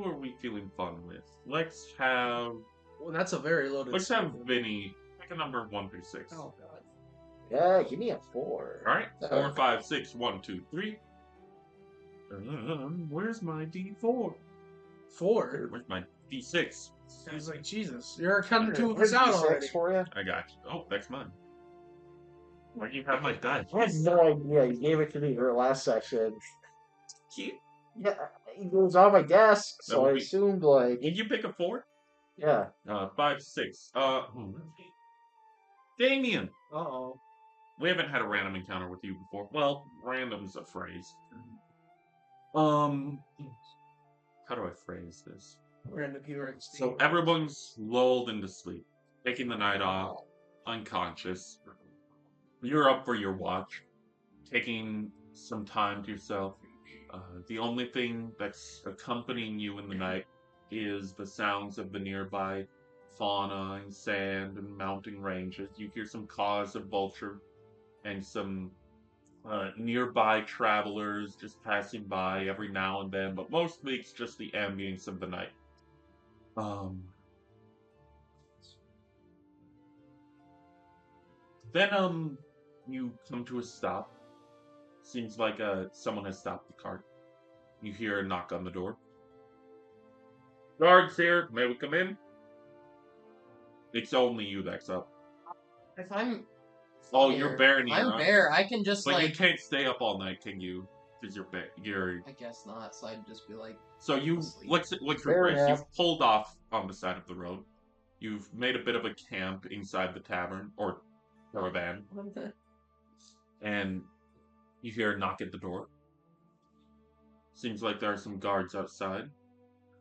are we feeling fun with? Let's have Well, that's a very loaded. let's have statement. Vinny pick a number 1 through 6. Oh god. Yeah, give me a 4. All right, 4, 5, 6, 1, 2, 3. Where's my D4? 4. Where's my D6? I was like, Jesus, you're counting two of Where's us out D6 already. for you? I got you. Oh, that's mine. Why do you have my dice? I have no idea. You gave it to me in your last session. Cute. Yeah, it was on my desk, That so would I be- assumed like, Did you pick a 4? yeah. 5, 6. Damien. Uh-oh. We haven't had a random encounter with you before. Well, random's a phrase. How do I phrase this? Random humor. So everyone's lulled into sleep, taking the night off, unconscious. You're up for your watch, taking some time to yourself. The only thing that's accompanying you in the night is the sounds of the nearby fauna and sand and mountain ranges. You hear some caws of vulture and some nearby travelers just passing by every now and then, but mostly it's just the ambience of the night. Then you come to a stop. Seems like someone has stopped the cart. You hear a knock on the door. Guards here, may we come in? It's only you that's up. If I'm Oh, you're Baron here, I'm huh? Bear. I can just But you like. can't stay up all night, can you? Because you're. I guess not. So I'd just be like. So you Asleep. what's your Fair race? enough. You've pulled off on the side of the road. You've made a bit of a camp inside the tavern or caravan, and you hear a knock at the door. Seems like there are some guards outside.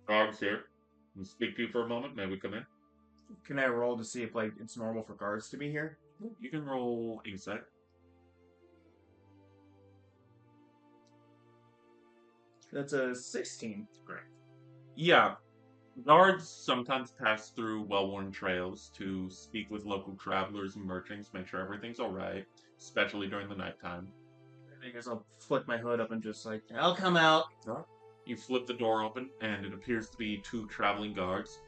Guards here. Can we speak to you for a moment? May we come in? Can I roll to see if like it's normal for guards to be here? You can roll insight. That's a 16. Great. Yeah. Guards sometimes pass through well-worn trails to speak with local travelers and merchants, make sure everything's alright, especially during the nighttime. I guess I'll flick my hood up and just like, I'll come out. You flip the door open, and it appears to be two traveling guards.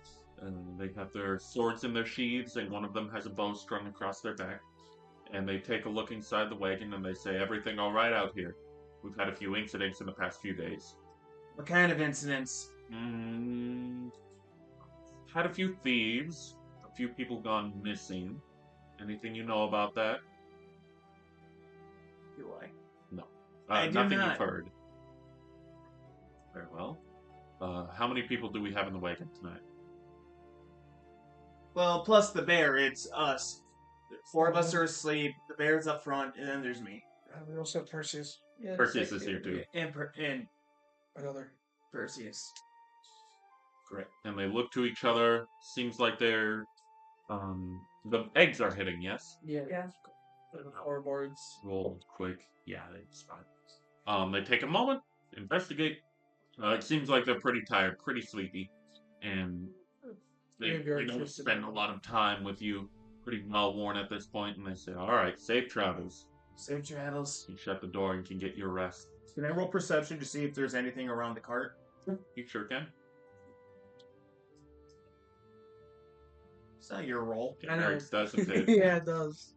They have their swords in their sheaths, and one of them has a bow strung across their back. And they take a look inside the wagon, and they say, "Everything all right out here? We've had a few incidents in the past few days." What kind of incidents? Had a few thieves, a few people gone missing. Anything you know about that? Do I? No. I do nothing not. you've heard. Very well. How many people do we have in the wagon tonight? Well, plus the bear, it's us. 4 of us are asleep, the bear's up front, and then there's me. We also have Perseus. Yeah, Perseus it's is here too. And Another. Perseus. Great. And they look to each other. Seems like they're the eggs are hitting, yes? Yeah. Yeah. Floorboards. Roll quick. Yeah, it's fine. They take a moment, investigate. It seems like they're pretty tired, pretty sleepy, and they Graveyard don't shift spend a lot of time with you. Pretty well worn at this point, and they say, "All right, safe travels." Safe travels. You shut the door and can get your rest. Can I roll perception to see if there's anything around the cart? You sure can. Is that your roll? I know. Eric's doesn't it? Yeah, it does.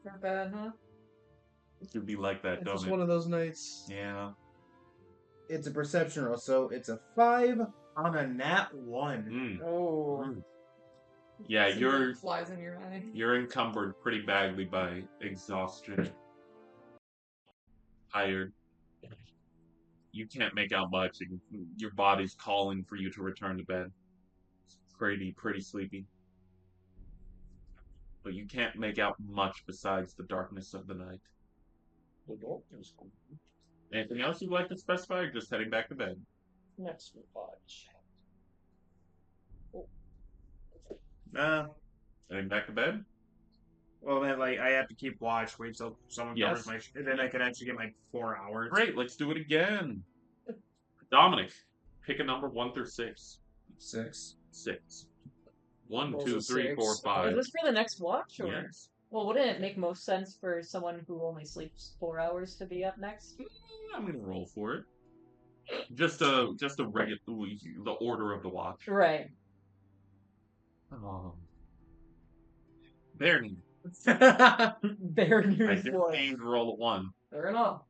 Not bad, huh? It could be like that, It's don't just it? one of those nights. Yeah. It's a perception roll, so it's a 5 on a nat 1. Mm. Oh. Mm. Yeah, Something you're flies in your eye. you're encumbered pretty badly by exhaustion. Tired. You can't make out much, and your body's calling for you to return to bed. It's pretty sleepy. But you can't make out much besides the darkness of the night. Anything else you'd like to specify, or just heading back to bed? Next watch. Heading back to bed? Well, then, like, I have to keep watch, wait till someone Yes. covers my and then I can actually get my 4 hours. Great, let's do it again. Dominic, pick a number 1 through 6. 6. 6. 1, Rolls 2, a 3, 4, six. 5. Is this for the next watch, or? Yes. Well, wouldn't it make most sense for someone who only sleeps 4 hours to be up next? I'm gonna roll for it. Just a regular the order of the watch. Right. Barney. Very I news didn't voice. need to roll a 1. Fair enough.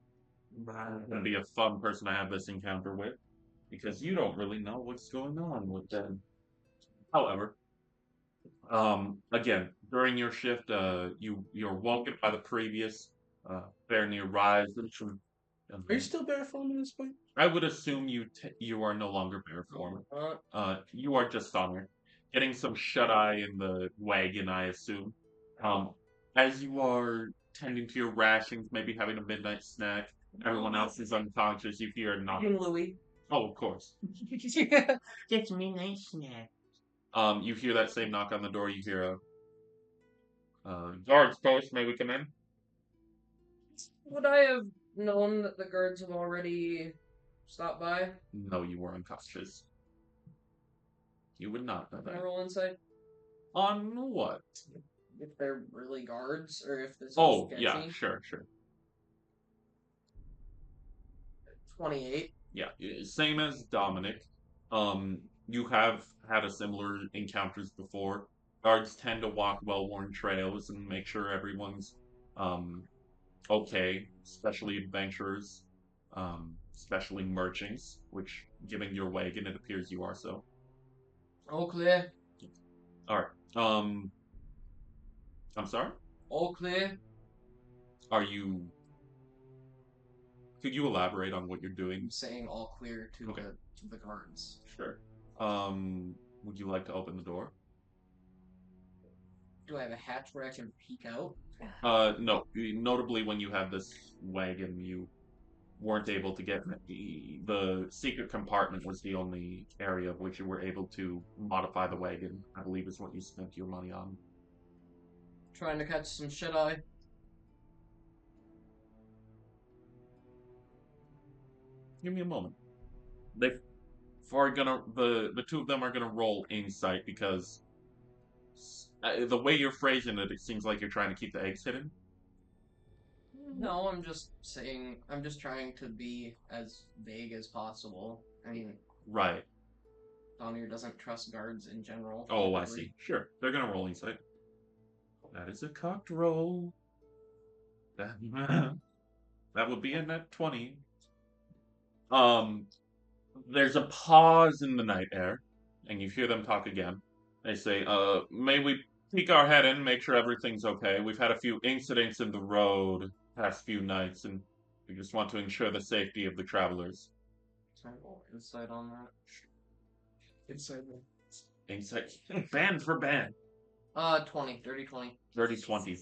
It's gonna be a fun person to have this encounter with, because you don't really know what's going on with them. However, again, during your shift, you're woken by the previous Barney arrives. Are you still bear form at this point? I would assume you are no longer bear form. You are just Summer. Getting some shut-eye in the wagon, I assume. As you are tending to your rations, maybe having a midnight snack, everyone else is unconscious, you hear a knock. Louis. Oh, of course. Get me nice snack. You hear that same knock on the door, you hear a guards post, may we come in? Would I have known that the guards have already stopped by? No, you were unconscious. You would not know Can I that. roll insight? On what? If they're really guards, or if this is Oh, sketchy? yeah, sure. 28. Yeah, same as Dominic. You have had a similar encounters before. Guards tend to walk well-worn trails and make sure everyone's okay, especially adventurers, especially merchants, which, given your wagon, it appears you are so. All clear. All right. I'm sorry. All clear. Are you? Could you elaborate on what you're doing? I'm saying all clear to Okay. the guards. Sure. Would you like to open the door? Do I have a hatch where I can peek out? No. Notably, when you had this wagon, you weren't able to get the secret compartment was the only area of which you were able to modify the wagon. I believe is what you spent your money on. Trying to catch some shit eye. Give me a moment. The two of them are gonna roll insight because the way you're phrasing it, it seems like you're trying to keep the eggs hidden. No, I'm just saying. I'm just trying to be as vague as possible. I mean, Right. Donnier doesn't trust guards in general. Oh, I see. Sure. They're gonna roll insight. That is a cocked roll. That would be a net 20. There's a pause in the night air, and you hear them talk again. They say, may we peek our head in, make sure everything's okay. We've had a few incidents in the road past few nights, and we just want to ensure the safety of the travelers. Can I roll insight on that? Insight. Band for band. 20. Dirty 20. Dirty 20s.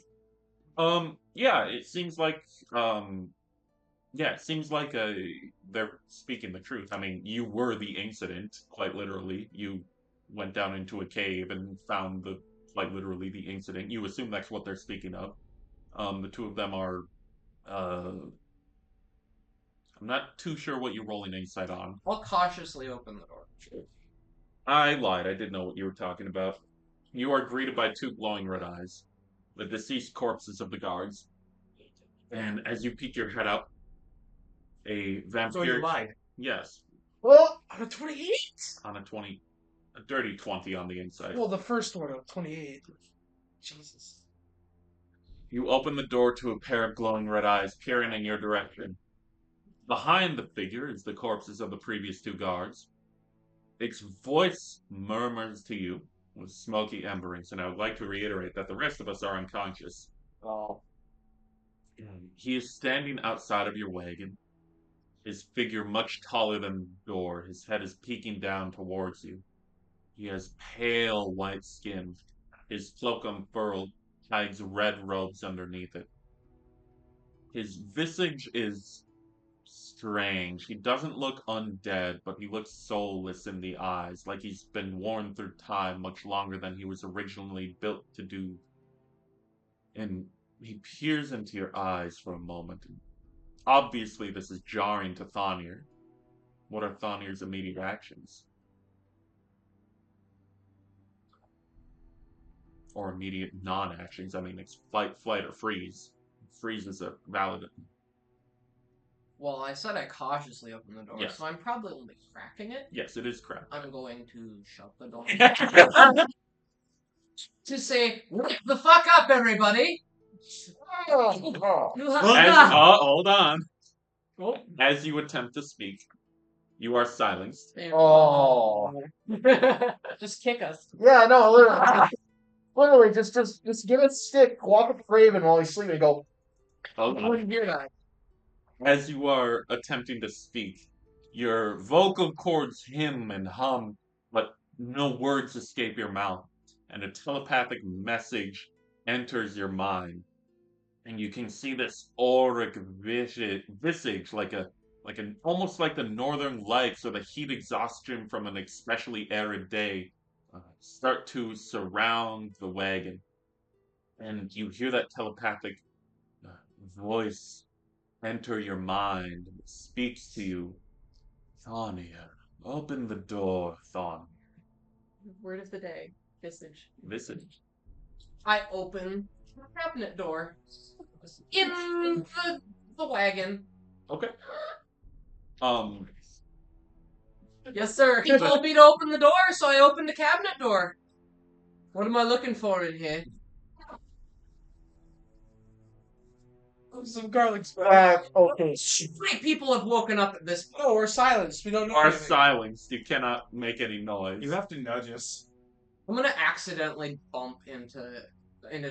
Yeah, it seems like, they're speaking the truth. I mean, you were the incident, quite literally. You went down into a cave and found quite literally the incident. You assume that's what they're speaking of. The two of them are, I'm not too sure what you're rolling insight on. I'll cautiously open the door. I lied. I didn't know what you were talking about. You are greeted by two glowing red eyes, the deceased corpses of the guards. And as you peek your head out, a vampire. So you lied. Yes, Well, On a 28? on a dirty 20 on the inside. Well, the first one, 28. Jesus. You open the door to a pair of glowing red eyes peering in your direction. Behind the figure is the corpses of the previous two guards. Its voice murmurs to you with smoky emberings, and I would like to reiterate that the rest of us are unconscious. oh, He is standing outside of your wagon, his figure much taller than the door. His head is peeking down towards you. He has pale white skin. His cloak unfurled hides red robes underneath it. His visage is strange. He doesn't look undead, but he looks soulless in the eyes, like he's been worn through time much longer than he was originally built to do. And he peers into your eyes for a moment. Obviously, this is jarring to Thonir. What are Thonir's immediate actions? Or immediate non-actions? I mean, it's fight, flight, or freeze. Freeze is a valid. Well, I said I cautiously opened the door, Yes. so I'm probably only cracking it. Yes, it is crap. I'm going to shut the door. To say, wake the fuck up, everybody! Hold on. As you attempt to speak, you are silenced. oh, Just kick us. yeah, no, literally, just give it a stick, walk up to Raven while he's sleeping, and go. Hold I on. wouldn't hear that. As you are attempting to speak, your vocal cords hum and hum, but no words escape your mouth, and a telepathic message enters your mind. And you can see this auric visage, like an almost like the northern lights or the heat exhaustion from an especially arid day, start to surround the wagon. And you hear that telepathic voice enter your mind. It speaks to you. Thania, open the door, Thania. Word of the day. Visage. Visage. I open the cabinet door in the wagon. Okay. Yes, sir. He told me to open the door, so I opened the cabinet door. What am I looking for in here? Some garlic spread. Okay. Three people have woken up at this point. No, we're silenced. We don't know Are anything. silenced. You cannot make any noise. You have to nudge us. I'm gonna accidentally bump into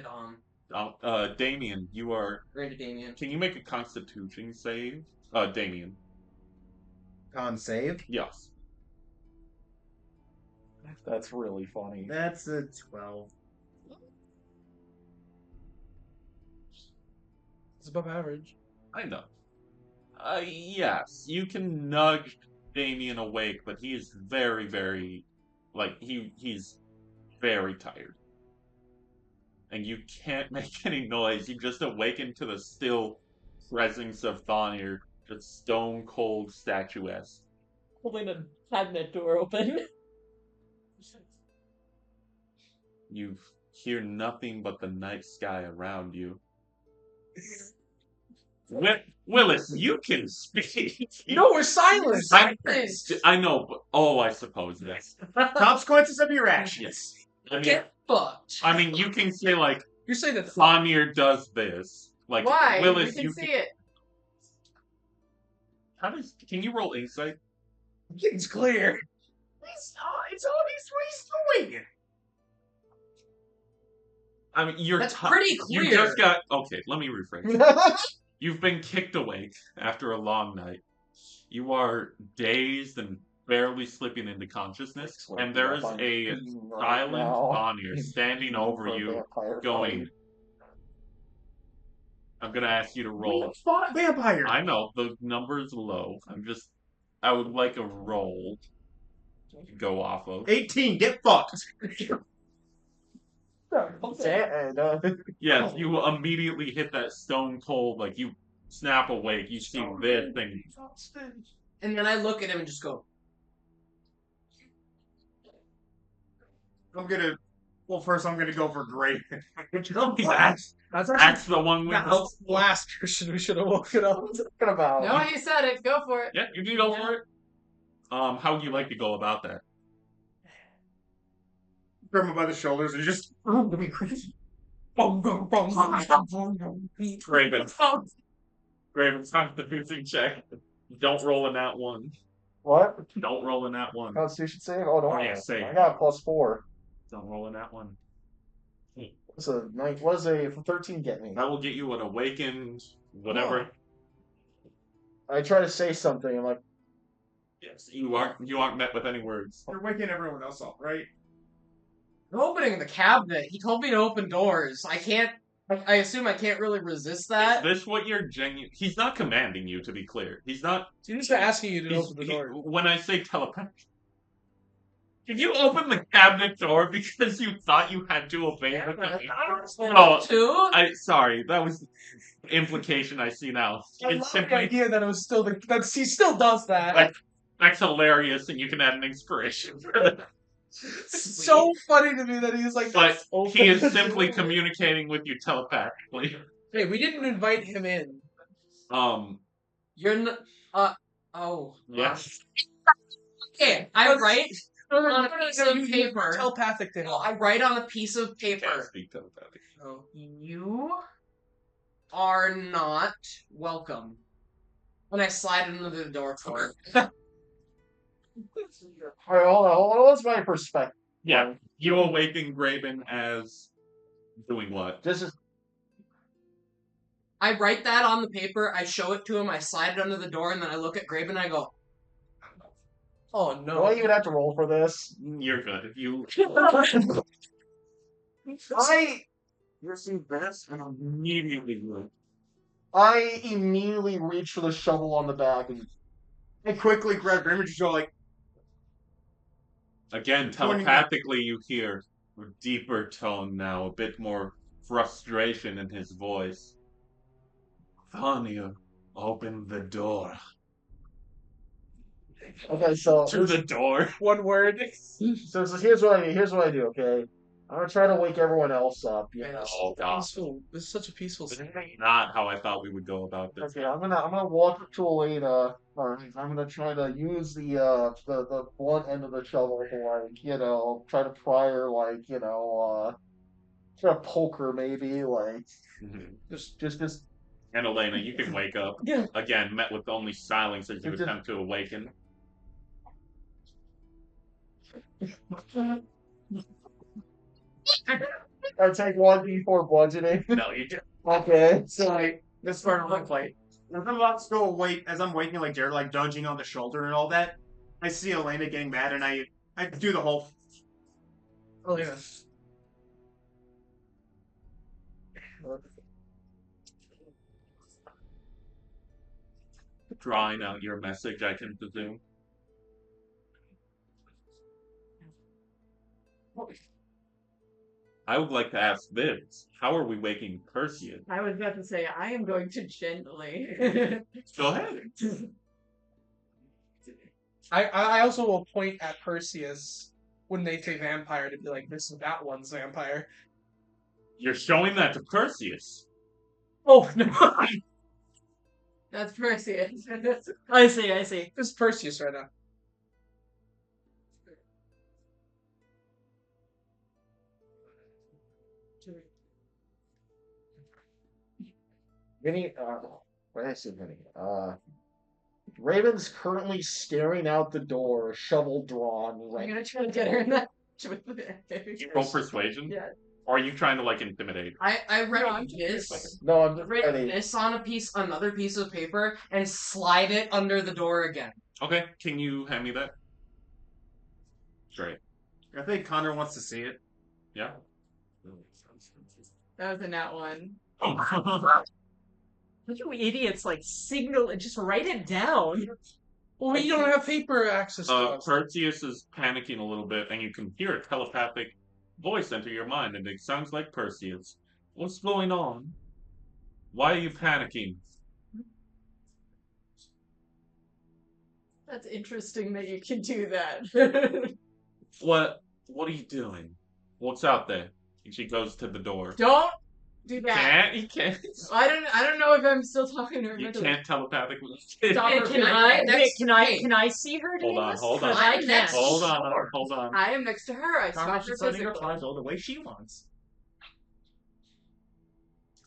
Dom. Damien, you are. Or into Damien. Can you make a Constitution save? Damien. Con save. Yes. That's really funny. That's a 12. It's above average. I know. Yes, you can nudge Damien awake, but he is very, very, he's very tired. And you can't make any noise. You just awaken to the still presence of Thania, just stone cold statuesque. Holding a cabinet door open. You hear nothing but the night sky around you. Willis, you can speak. No, we're silenced. I know, but I suppose that's. Consequences of your actions. I mean, Get fucked. I mean, you can say like You're saying that Thania does this. Like Why? Willis, We can see it. Can you roll insight? It's clear. It's obvious what he's doing. I mean, you're That's pretty You clear. just got okay. Let me rephrase. You've been kicked awake after a long night. You are dazed and barely slipping into consciousness, and there is a silent Thania standing over you, going. I'm gonna ask you to roll. Fought vampire. I know the number's low. I would like a roll to go off of. 18. Get fucked. Yes, you immediately hit that stone cold, like you snap awake, you see this thing. And then I look at him and just go, First I'm gonna go for great. That's the one we that's the last person we should have woken up. Talking about. No, he said it. Go for it. Yeah, you can go for it. How would you like to go about that? Grab him by the shoulders and just. Graven. Graven's constitution check. Don't roll in that one. What? Don't roll in that one. Constitution save? Oh, don't. Yeah, save. I got a +4. Don't roll in that one. What does a 13 get me? That will get you an awakened, whatever. I try to say something. I'm like, Yes, you aren't met with any words. You're waking everyone else up, right? I'm opening the cabinet. He told me to open doors. I assume I can't really resist that. Is this what you're genuine? He's not commanding you, to be clear. He's not. He's just asking you to open the door. When I say telepathic, did you open the cabinet door because you thought you had to obey the sorry, that was the implication I see now. I It's love the simply idea that it was still that he still does that. that's hilarious, and you can add an inspiration for that. It's so funny to me that he's like. But open he is the simply door. communicating with you telepathically. Hey, we didn't invite him in. You're not. Oh. Yes. Okay, I write on a piece of You're paper. telepathic to him. I write on a piece of Can't paper. speak telepathic. Oh. You are not welcome. And I slide it under the door for it. all right, hold on. What's my perspective? Yeah, you awaken Graven as doing what? This is I write that on the paper, I show it to him, I slide it under the door, and then I look at Graven and I go, Oh do no. I even have to roll for this? You're good. If you You're best and immediately good. I immediately reach for the shovel on the back and I quickly grab him and just go like. Again, telepathically, you hear a deeper tone now, a bit more frustration in his voice. Thania, Open the door. Okay, so To the door. One word. so here's what I do. Here's what I do. Okay, I'm gonna try to wake everyone else up. You know. Oh god. Peaceful. This is such a peaceful. This is not how I thought we would go about this. Okay, I'm gonna walk up to Elena. I'm gonna try to use the blunt end of the shovel to try to pry her try to poke her maybe just And Elena, you can wake up. Yeah. Again, met with only silence as you Just- attempt to awaken. I take 1d4 bludgeoning. No, you just Okay. So like this part of my fight. As I'm about to go awake, as I'm waking, like Jared, like dodging on the shoulder and all that, I see Elena getting mad, and I do the whole. Oh yeah. drawing out your message, I can presume. I would like to ask this. How are we waking Perseus? I was about to say, I am going to gently. Go ahead. I also will point at Perseus when they say vampire to be like, this is that one's vampire. You're showing that to Perseus. Oh no! That's Perseus. I see. I see. This is Perseus right now. Vinny, what did I say, Vinny? Raven's currently staring out the door, shovel drawn. I'm Right. gonna try to get her in that. Roll persuasion? Yeah. Or are you trying to like intimidate? I read I'm this. No, I'm just Write ready. this on another piece of paper, and slide it under the door again. Okay, can you hand me that? Great. I think Connor wants to see it. Yeah. That was a nat one. You idiots! Like signal and just write it down. Well, we don't have paper access to us. Perseus is panicking a little bit, and you can hear a telepathic voice enter your mind, and it sounds like Perseus. What's going on? Why are you panicking? That's interesting that you can do that. What are you doing? What's out there? And she goes to the door. Don't do that. You can't. I don't know if I'm still talking to her. You can't telepathically. Stop her. Can I see her doing Hold on, this? hold on. 'Cause I I'm can't. next. Hold on. I am next to her. I Connor stopped her should letting her physically. fly all the way she wants.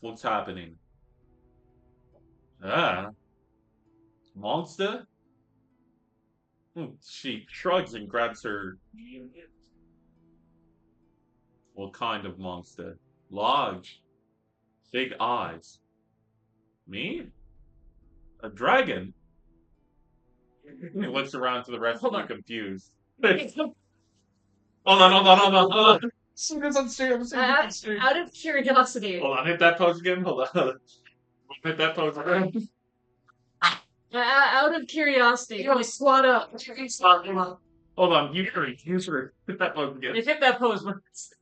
What's happening? Ah. Monster? She shrugs and grabs her. What kind of monster? Large. Big eyes. Me? A dragon? He looks around to the rest Hold of on. you confused. Hold on. She goes on stream. I'm saying on stream. Out of curiosity, Hold on, hit that pose again. Hold on. Hit that pose again. out of curiosity, can I squat up? Hold on, you three. Hit that pose again. Hit that pose once.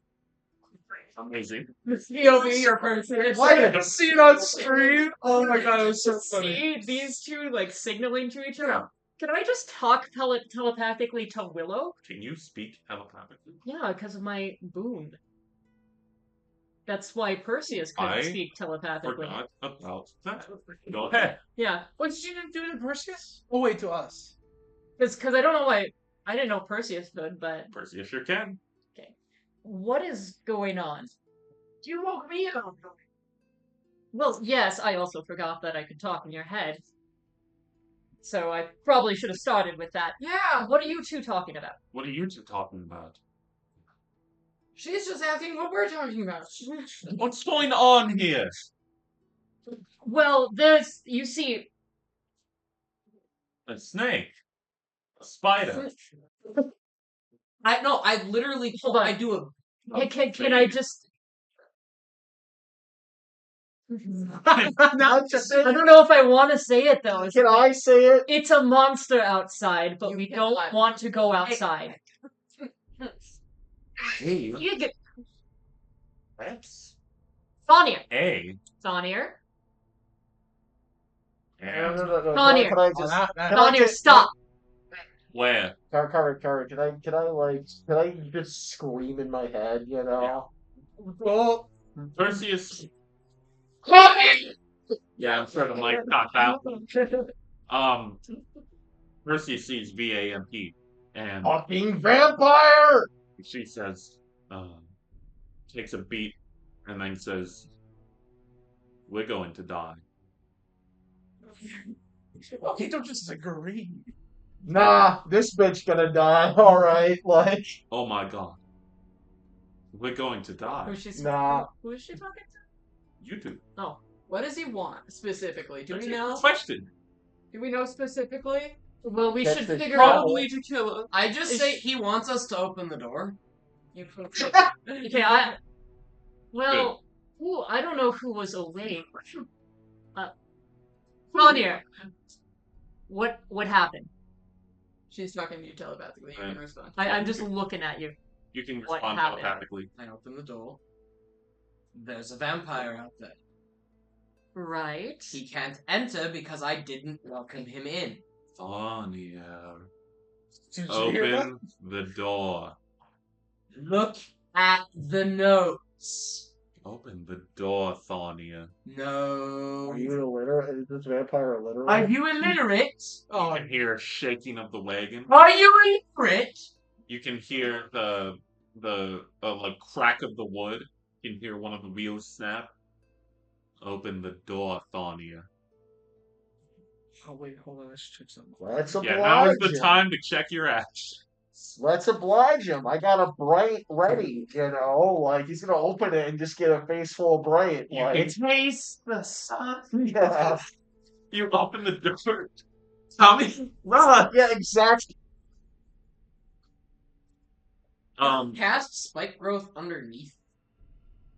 Amazing. POV your person. Why did I see it on stream? Oh my god, it was so funny. See these two like signaling to each other. Can I just talk telepathically to Willow? Can you speak telepathically? Yeah, because of my boon. That's why Perseus couldn't I speak telepathically. Forgot about that. Go ahead. Yeah, What did you do to Perseus? Oh wait, to us. because I don't know why I didn't know Perseus could, but Perseus sure can. what is going on? You woke me up. Well, yes, I also forgot that I could talk in your head. So I probably should have started with that. Yeah. What are you two talking about? What are you two talking about? She's just asking what we're talking about. What's going on here? Well, you see, A snake. A spider. I literally Hold on. I do a can I just... Not just I don't know if I want to say it though. Can I say it? It's a monster outside, but You we can don't lie. want to go outside. Hey. You get That's Thonier. A. Thonier. No. Conir. Can I Oh, just? that- Can I Conir, just stop! Where? Car, can I just scream in my head, you know? Oh, Perseus. Yeah, I'm sure the mic got out. Perseus sees VAMP, and Fucking vampire! she says, takes a beat, and then says, "We're going to die." okay, don't just agree. Nah, this bitch gonna die, alright, like, Oh my god. We're going to die. nah. Who is she talking You two. to? Oh, what does he want specifically? Do That's we a know? question. Do we know specifically? Well, we Catch should the figure shovel. out. Probably to kill us. I just say he wants us to open the door. You Okay, well, ooh, I don't know who was awake. Conir, what happened? She's talking to you telepathically. You can respond. I'm just looking at you. You can What respond happened? telepathically. I open the door. There's a vampire out there. Right. He can't enter because I didn't welcome him in. Thania. Did you hear that? Open the door. Look at the notes. Open the door, Thania. No. Are you illiterate? Is this vampire illiterate? Are you illiterate? You can hear shaking of the wagon. Are you illiterate? You can hear the like crack of the wood. You can hear one of the wheels snap. Open the door, Thania. Oh wait, hold on. Let's check something. Let's Yeah, oblige now is the him. time to check your actions. Let's oblige him. I got a bright ready, you know? Like, he's gonna open it and just get a face full of bright. You Like, can taste the sun. yeah. You open the door. Tommy, run! Yeah, exactly. Cast spike growth underneath.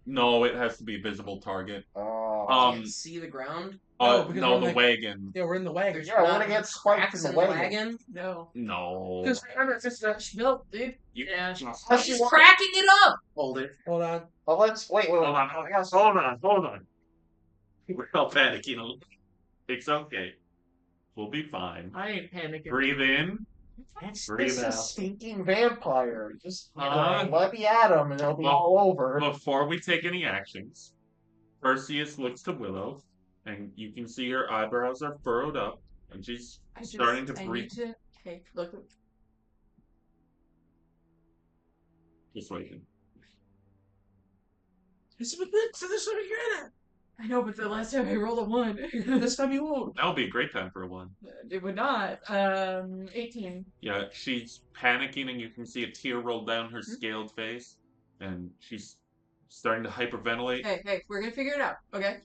No, it has to be visible target. Can't see the ground. No, because no, we're the like- wagon. Yeah, we're in the wagon. There's Yeah, we're not gonna get spiked cracks in the wagon. wagon. No. No. Because remember, it's just Nope, dude. You, Yeah. Unless you He's want- cracking it up. hold it. hold on. Oh, let's wait. Hold on. Hold on. We're all panicking. It's okay. We'll be fine. I ain't panicking. Breathe in. It's Breathe this out. is stinking vampire. Just Uh-huh. let me at him, and it'll be Well, all over. Before we take any actions, Perseus looks to Willow, and you can see her eyebrows are furrowed up, and she's starting to I breathe. need to. Okay, look. Just waiting. This is what you're at. I know, but the last time I rolled a 1. This time you won't. That would be a great time for a one. It would not. 18. Yeah, she's panicking, and you can see a tear roll down her scaled face, and she's starting to hyperventilate. Hey, we're gonna figure it out, okay?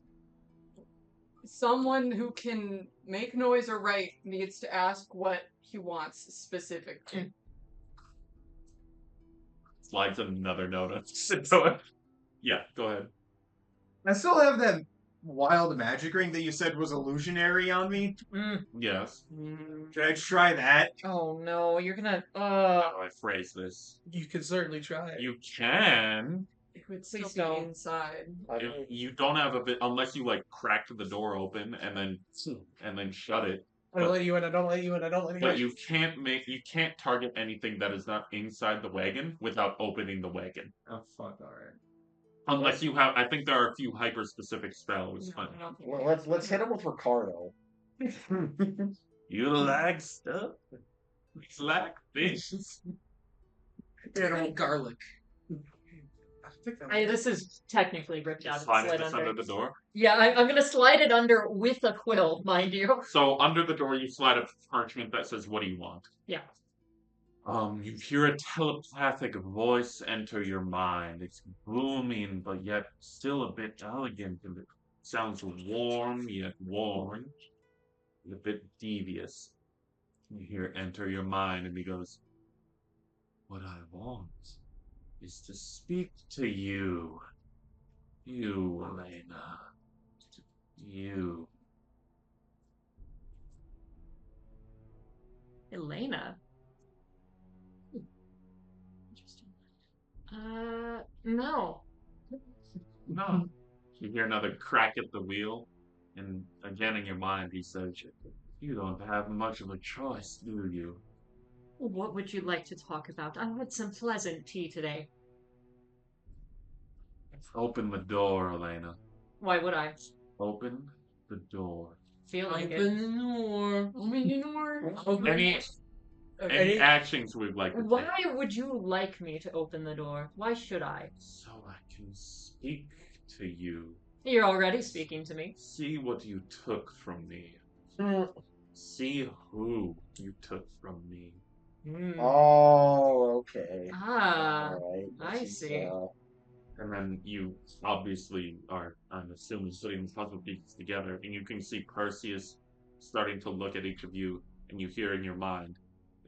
Someone who can make noise or write needs to ask what he wants specifically. Slides another note on. Yeah, go ahead. I still have that wild magic ring that you said was illusionary on me. Yes. Should I try that? Oh no, you're gonna. How do I phrase this? You can certainly try it. You can. It would still Please be don't. inside. If you don't have a bit, unless you like cracked the door open and then shut it. I don't let you in. I don't let you in. I don't let you But in. you can't target anything that is not inside the wagon without opening the wagon. Oh fuck! All right. Unless you have, I think there are a few hyper specific spells. No, I don't think Well, let's hit him with Ricardo. You like stuff? It's like this. Garlic. I think that This is technically ripped out. Slide Slide this under. under the door. Yeah, I'm gonna slide it under with a quill, mind you. So under the door, you slide a parchment that says, "What do you want?" Yeah. You hear a telepathic voice enter your mind. It's booming, but yet still a bit elegant, and it sounds warm yet worn, and a bit devious. You hear it enter your mind, and he goes, "What I want is to speak to you. You, Elena. You." Elena. No. No. You hear another crack at the wheel, And again in your mind, he says, "You don't have much of a choice, do you?" What would you like to talk about? I had some pleasant tea today. Open the door, Elena. Why would I? Open the door. Feel like it. Open the door. Open the door. Any actions we'd like to Why take, would you like me to open the door? Why should I? so I can speak to you. You're already speaking to me. See what you took from me. Mm. See who you took from me. Oh, okay. Ah, All right. I This is, see. And then you obviously are, I'm assuming, putting the puzzle pieces together, and you can see Perseus starting to look at each of you, and you hear in your mind,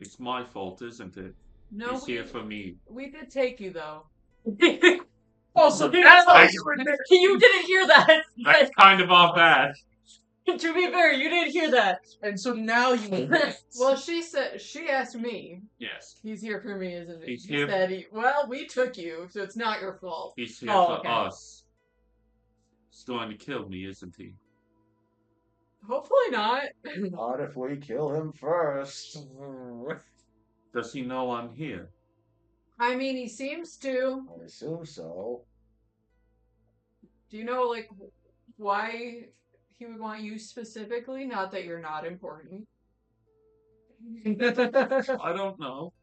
"It's my fault, isn't it? No, He's here for me." we did take you though. Also, You didn't hear that. That's kind of all bad. To be fair, you didn't hear that. and so now you. Well, she asked me. Yes. He's here for me, isn't he? He's He here- said, well, we took you, so it's not your fault. He's here Oh, for okay. us. He's going to kill me, isn't he? Hopefully not. Not if we kill him first. Does he know I'm here? I mean, he seems to. I assume so. Do you know, like, why he would want you specifically? Not that you're not important. I don't know.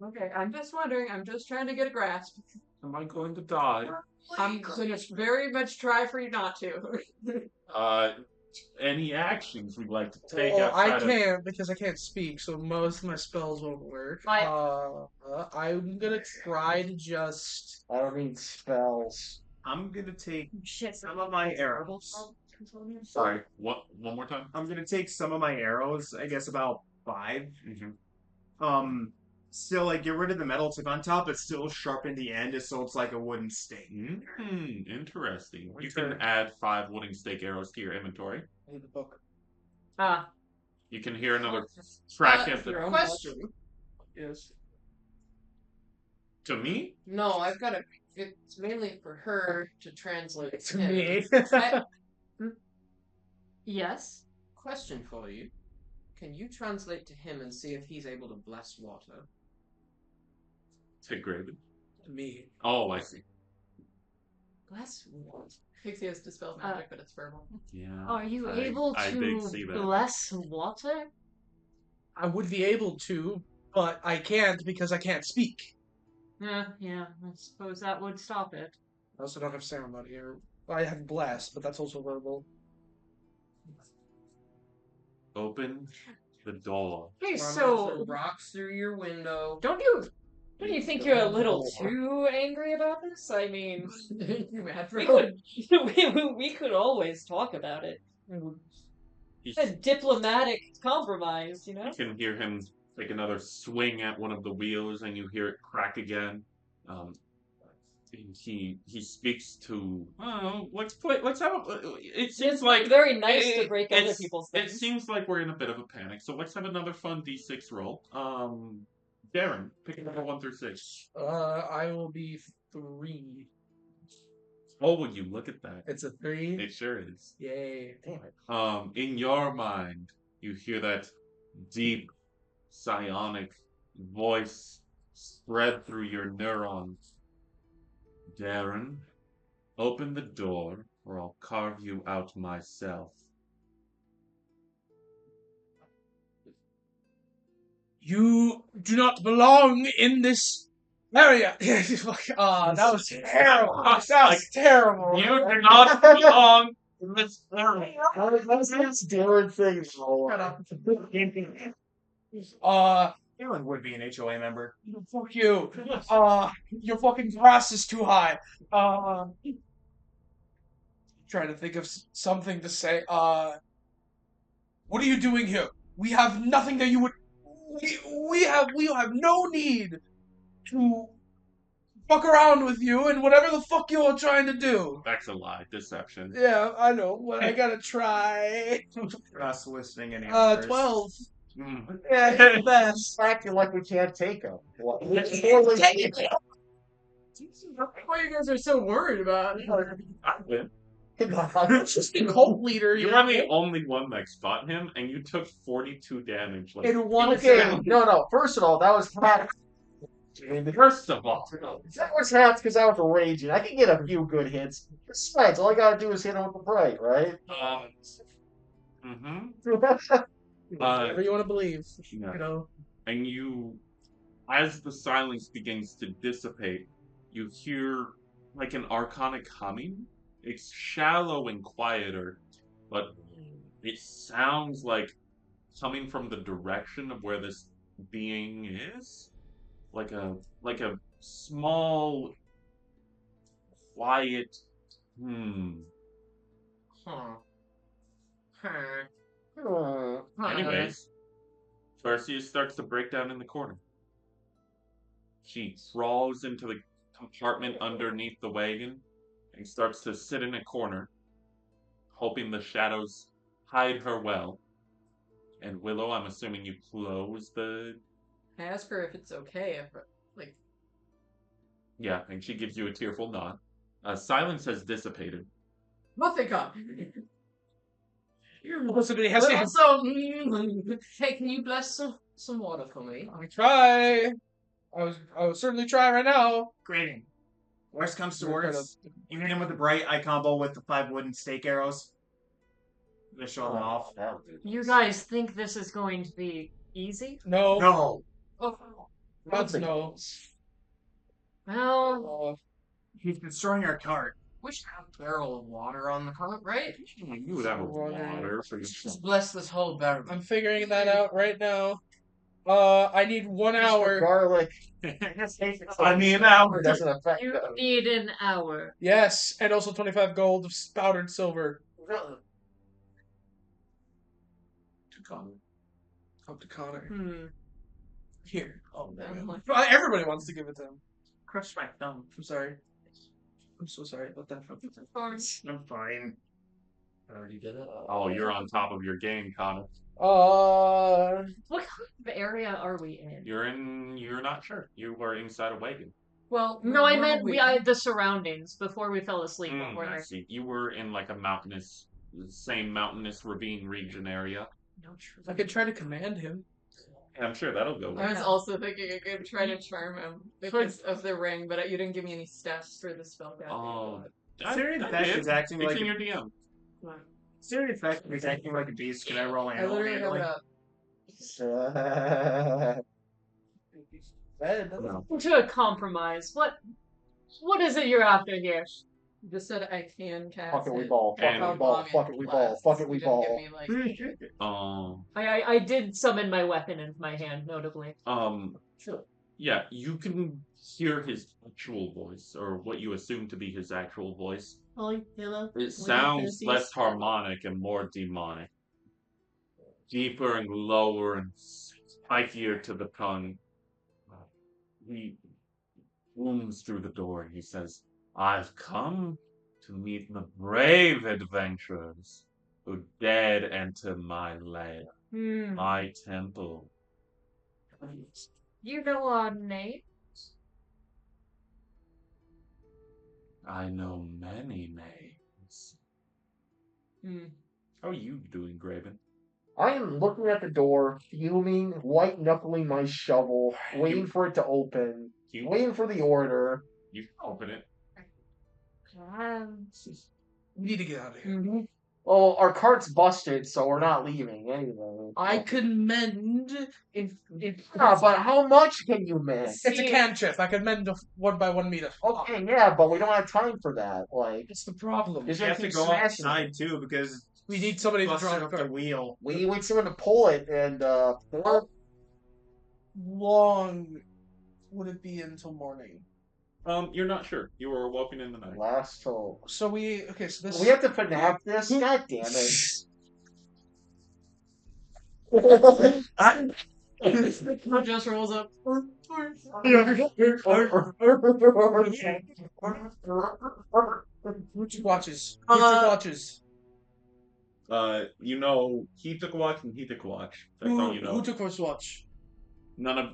Okay, I'm just wondering. I'm just trying to get a grasp. Am I going to die? I'm gonna very much try for you not to. Any actions we'd like to take Well, I outside of... can't because I can't speak, so most of my spells won't work. I'm gonna try to just. I don't need spells. I'm gonna take Shit. some of my arrows. Sorry, what? One more time? I'm gonna take some of my arrows. I guess about 5. Still, like, get rid of the metal tip on top, but still sharpen the end, so it's like a wooden stake. Interesting. You Turn. can add 5 wooden stake arrows to your inventory. I need the book. Ah, You can hear another crack at the... Question. Yes. To me? No, I've got a. It's mainly for her to translate To him. me. yes. Question for you. Can you translate to him and see if he's able to bless water? To Graven. Me. Oh, I see. Bless water? Pixie has dispelled magic, but it's verbal. Yeah. Are you I able did to see that. bless water? I would be able to, but I can't because I can't speak. Yeah, I suppose that would stop it. I also don't have ceremony here. I have bless, but that's also verbal. Open the door. Okay, Run so some rocks through your window. don't you think you're a little too angry about this? I mean, You mad for we him? could we could always talk about it. He's- A diplomatic compromise, you know? You can hear him take another swing at one of the wheels, and you hear it crack again. He speaks to. Let's have a. It seems It's like very nice to break other it's- people's It things. seems like we're in a bit of a panic, so let's have another fun D6 roll. Darren, pick a number 1 through 6. I will be 3. Oh, would you look at that? It's a 3. It sure is. Yay. Damn it. In your mind, you hear that deep, psionic voice spread through your neurons. Darren, open the door, or I'll carve you out myself. You do not belong in this area. That was terrible. That was terrible. You do not belong in this area. That's Darren thing. Aaron would be an HOA member. Fuck you. Your fucking grass is too high. Trying to think of something to say. What are you doing here? We have nothing that you would. We have no need to fuck around with you and whatever the fuck you're trying to do. That's a lie. Deception. Yeah, I know, but I gotta try. Not soliciting any offers. 12. Yeah, It's best. acting like we can't take him. Why you guys are so worried about it? I win. It's just a cult leader. You're the only one that got him, and you took 42 damage. Like, In one Okay, sound. no. First of all, that was half. first of all, That was half because I was raging. I can get a few good hits. Besides, all I gotta do is hit him with the bright, right? Whatever you want to believe. yeah. You know. And you, as the silence begins to dissipate, you hear like an arcanic humming. It's shallow and quieter, but it sounds like coming from the direction of where this being is. Like a small, quiet Anyways, Perseus starts to break down in the corner. She crawls into the compartment underneath the wagon and starts to sit in a corner, hoping the shadows hide her well. And Willow, I'm assuming you close the... I ask her if it's okay if, like... Yeah, and she gives you a tearful nod. Silence has dissipated. Well, thank God. Somebody has to. Also, hey, can you bless some water for me? I try. I will certainly try right now. Grading. Worst comes to worst. You hit him with the bright eye combo with the 5 wooden stake arrows. They show them off. You guys think this is going to be easy? No. No. Oh, That's no. Well, He's destroying our cart. we should have a barrel of water on the cart, right? You would have a water for Just bless this whole barrel. I'm figuring that out right now. I need 1 hour. Garlic. I need an hour. Doesn't affect you them. need an hour. Yes, and also 25 gold of powdered silver. Up to Connor. Here. Oh, man. Everybody wants to give it to him. Crush my thumb. I'm sorry. I'm so sorry about that. I'm fine. I already did it. Oh, you're on top of your game, Connor. Uh, What kind of area are we in? You're not sure. You were inside a wagon. Well, No, I where meant were we? the surroundings before we fell asleep. What were I they? see. You were in like a same mountainous ravine region area. No truth. I could try to command him. And I'm sure that'll go I was well. also thinking I could try to charm him because of the ring, but you didn't give me any stats for the spell. Oh, Serious I effect did. is acting It's like in your DM. Serious effect is acting like a beast. Can I roll I animal literally have handling? it up. No. To a compromise. What is it you're after here? You just said I can cast Fuck it, we it. ball. Fuck And- it, we ball. Fuck it, we ball. Fuck it, we You didn't ball. give me, like, Um. I did summon my weapon into my hand, notably. Sure. Yeah, you can hear his actual voice, or what you assume to be his actual voice. Oh, hello. It sounds less harmonic and more demonic. Deeper and lower and spikier to the tongue. He booms through the door and he says, I've come to meet the brave adventurers who dared enter my lair, my temple. You know our name? I know many names. How are you doing, Graven? I am looking at the door, fuming, white knuckling my shovel, waiting for it to open, waiting for the order. You can open it. We need to get out of here. Well, our cart's busted, so we're not leaving anyway. I could mend if Yeah, but how much can you miss? it's a cantrip. I could mend a 1 by 1 meter. Okay, yeah, but we don't have time for that. Like, It's the problem. Is You it have to keep go smashing it? outside too because We need somebody to busted draw the up the card. wheel. we need someone to pull it, and How long would it be until morning? You're not sure. You were awoken in the night. last till So we so this we have to FNAF this. God damn it! just rolls up. Who took watches? Who took watches? You know, he took a watch and he took a watch. That's all you know. Who took first watch? None of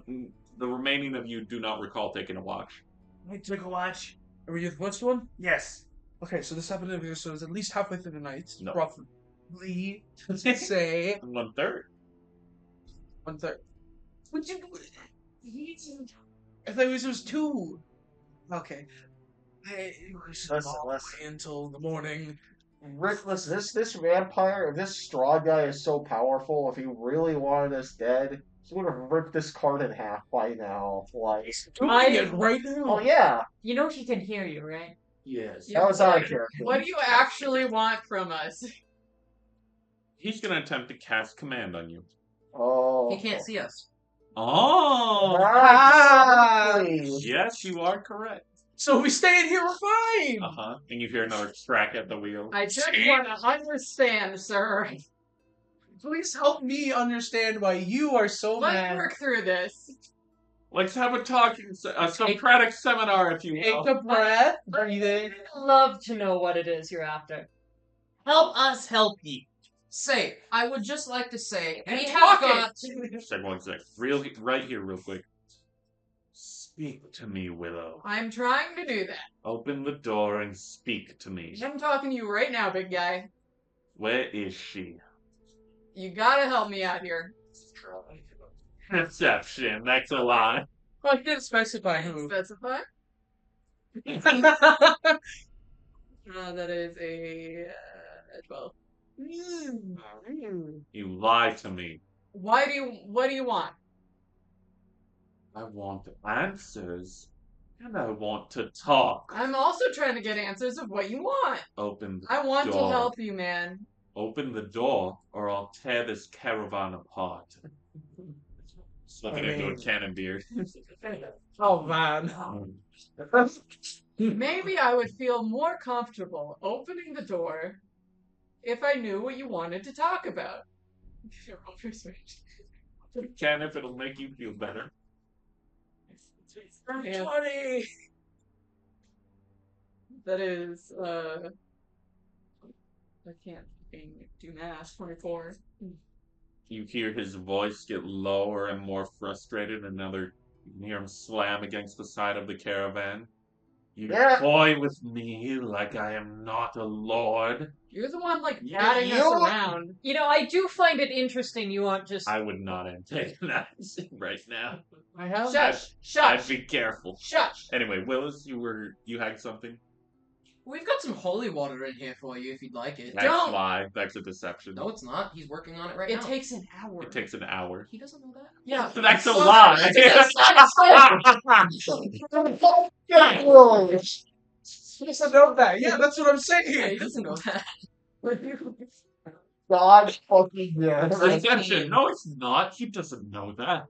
the remaining of you do not recall taking a watch. I took a watch. Were you the first one? Yes. Okay, so this happened so it's at least halfway through the night. No. Roughly, say 1/3. 1/3. Would you? I thought it was 2. Okay. We should Listen, not listen. wait until the morning. Rick, listen, this vampire, if this straw guy is so powerful, if he really wanted us dead, he would have ripped this card in half by now. Like, Doing it right now. oh yeah, You know he can hear you, right? Yes. that was out of character. What do you actually want from us? He's gonna attempt to cast command on you. Oh, He can't see us. Oh! Exactly. Yes, you are correct. So we stay in here, we're fine. Uh-huh. And you hear another crack at the wheel. I just want to understand, sir. Please help me understand why you are so Let's mad. work through this. Let's have a Socratic seminar, if you Take will. a breath, breathe in. I'd love to know what it is you're after. Help us help you. Say, I would just like to say, we And have talk got. One sec. Right here, real quick. Speak to me, Willow. I'm trying to do that. Open the door and speak to me. I'm talking to you right now, big guy. Where is she? You gotta help me out here. Perception. That's a lie. Well, I didn't specify who. Specify? That is a 12. You lied to me. What do you want? I want answers. And I want to talk. I'm also trying to get answers of what you want. Open the I want to door. help you, man. Open the door, or I'll tear this caravan apart. Slipping into a cannon beard. Oh man. Maybe I would feel more comfortable opening the door if I knew what you wanted to talk about. Roll persuasion. Can if it'll make you feel better. Yeah. 20. That is, I can't do math. 24. You hear his voice get lower and more frustrated, and you can hear him slam against the side of the caravan. You Yeah. toy with me like I am not a lord. You're the one, like, Yeah, batting us you- around. You know, I do find it interesting you aren't just... I would not take that right now. I have. Shush! I'd Shush! be careful. Shush! Anyway, Willis, you had something? We've got some holy water in here for you if you'd like it. That's Don't. lie. That's a deception. No, it's not. He's working on it right It now. takes an hour. It takes an hour. He doesn't know that. Yeah. That's a Well, lie. He doesn't know that. Yeah, that's what I'm Yeah, he saying. doesn't know that. God fucking yeah. Deception. No, it's not. He doesn't know that.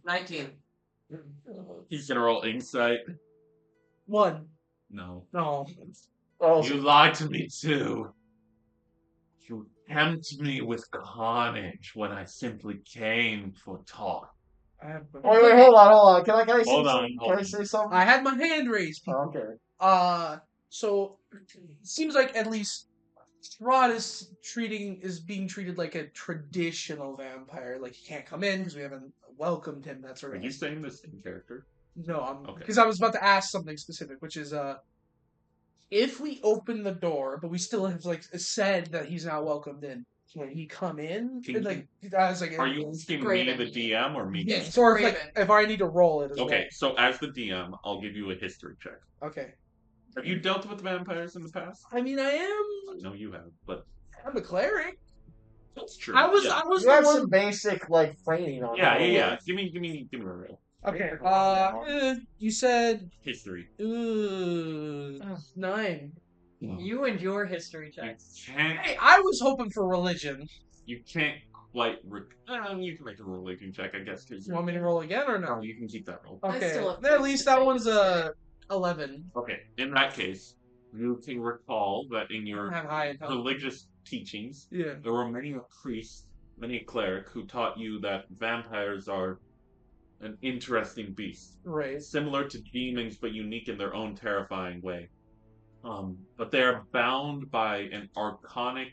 19. He's gonna roll insight. 1. No. No. Oh, You lied to me too. You tempt me with carnage when I simply came for talk. I have. wait, hold on. Can I say Hold on, something? hold Can I on. say something? I had my hand raised. Okay. So it seems like at least Rod is being treated like a traditional vampire. Like he can't come in because we haven't welcomed him. That sort Are of. you saying this in character? No, I'm Okay. because I was about to ask something specific, which is if we open the door, but we still have like said that he's not welcomed in, can he come in? Can And, like I was like, Are you asking me, Graven. the DM, or me? Yes, or if, Graven. if I need to roll it as Okay, so as the DM, I'll give you a history check. well. Okay. Have you dealt with vampires in the past? I mean, I am. No, you have, but I'm a cleric. that's true. I was. Yeah. I was You the have one. some basic like training on how to Yeah. work. Give me a roll. Okay. You said History. 9. You and your history You checks. can't. Hey, I was hoping for religion. You can't quite. You can make a religion check, I guess. Cause You want me to roll again or no? No, you can keep that roll. I Okay. still have At least that to one's say a 11. Okay, in that case, you can recall that in I don't your have high intelligence. religious teachings, Yeah. there were many a priest, many a cleric who taught you that vampires are an interesting beast. Right. Similar to demons, but unique in their own terrifying way. But they are bound by an archonic,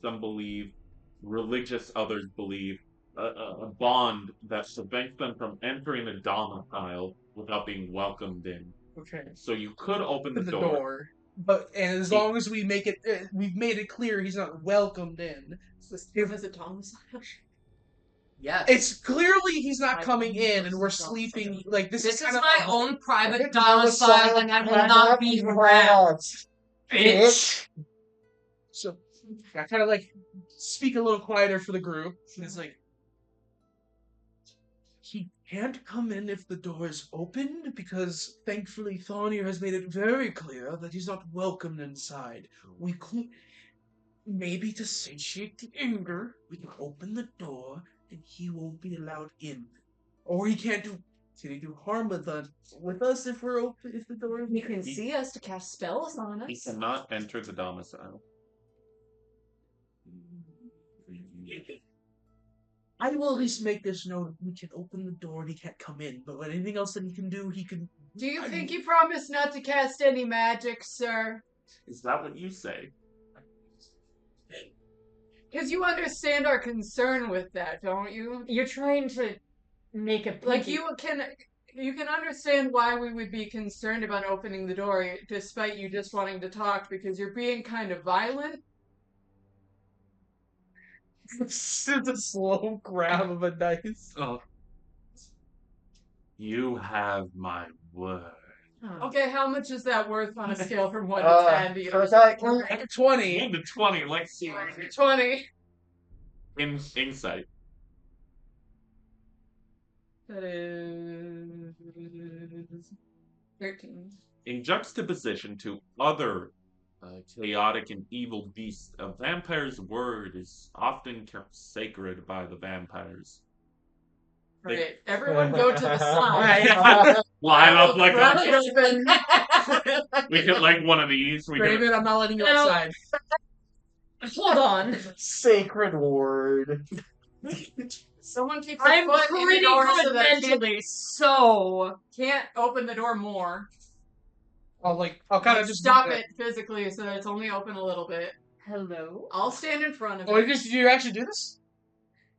some believe, religious others believe, a bond that prevents them from entering a domicile without being welcomed in. Okay. So you could open To the the door. door. But and as long as we make it, we've made it clear he's not welcomed in. Give us a domicile. Yes. It's clearly he's not My coming own in, and we're personal sleeping. domicile. Like this This kind is of my a- own private Domicile domicile, and I will not be harassed. Bitch. So I kind of like speak a little quieter for the group. And it's like he can't come in if the door is opened because thankfully Thornir has made it very clear that he's not welcomed inside. We could maybe to satiate the anger, we can open the door and he won't be allowed in. Or he can't do. Can he do harm with us if we're open if the door is He can see us to cast spells on He us. cannot enter the domicile. I will at least make this known. We can open the door and he can't come in. But anything else that he can do, he can. Do you think you promised not to cast any magic, sir? Is that what you say? Because you understand our concern with that, don't you? You're trying to make a Like piggy- you can understand why we would be concerned about opening the door despite you just wanting to talk because you're being kind of violent. It's a slow grab of a dice. Oh. You have my word. Okay, how much is that worth on a scale from 1 to 10 to you? So it's like, 20. 1 to 20, let's see. 20. Insight. That is 13. In juxtaposition to other chaotic and evil beasts, a vampire's word is often kept sacred by the vampires. Right. Everyone go to the side. Line up like Crack a, it open. we get like one of these. We David, get, I'm not letting you No. outside. Hold on. sacred word. Someone keeps I'm a foot in the pretty door good so that mentally, so can't open the door more. I'll kind Like, of just stop it physically so that it's only open a little bit. hello. I'll stand in front of Oh, it. did you actually do this?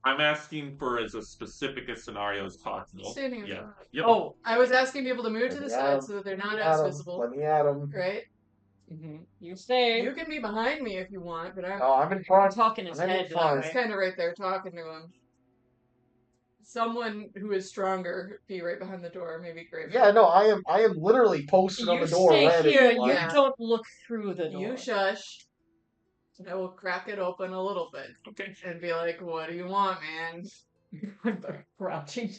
I'm asking for as a specific a scenario as possible. Standing in Yeah. front. Yep. Oh, I was asking people to move to the Let me side at so that they're not Let as me visible. Let me at him. Right? you stay. You can be behind me if you want, but I'm Oh, I'm in I'm front. talking his I'm in head that front. just way. kind of right there talking to him. Someone who is stronger be right behind the door, maybe great. Yeah, no, I am literally posted on You the door stay ready. here. like- You don't look through the door. You shush. I will crack it open a little bit Okay. and be like, "What do you want, man?" I'm crouching.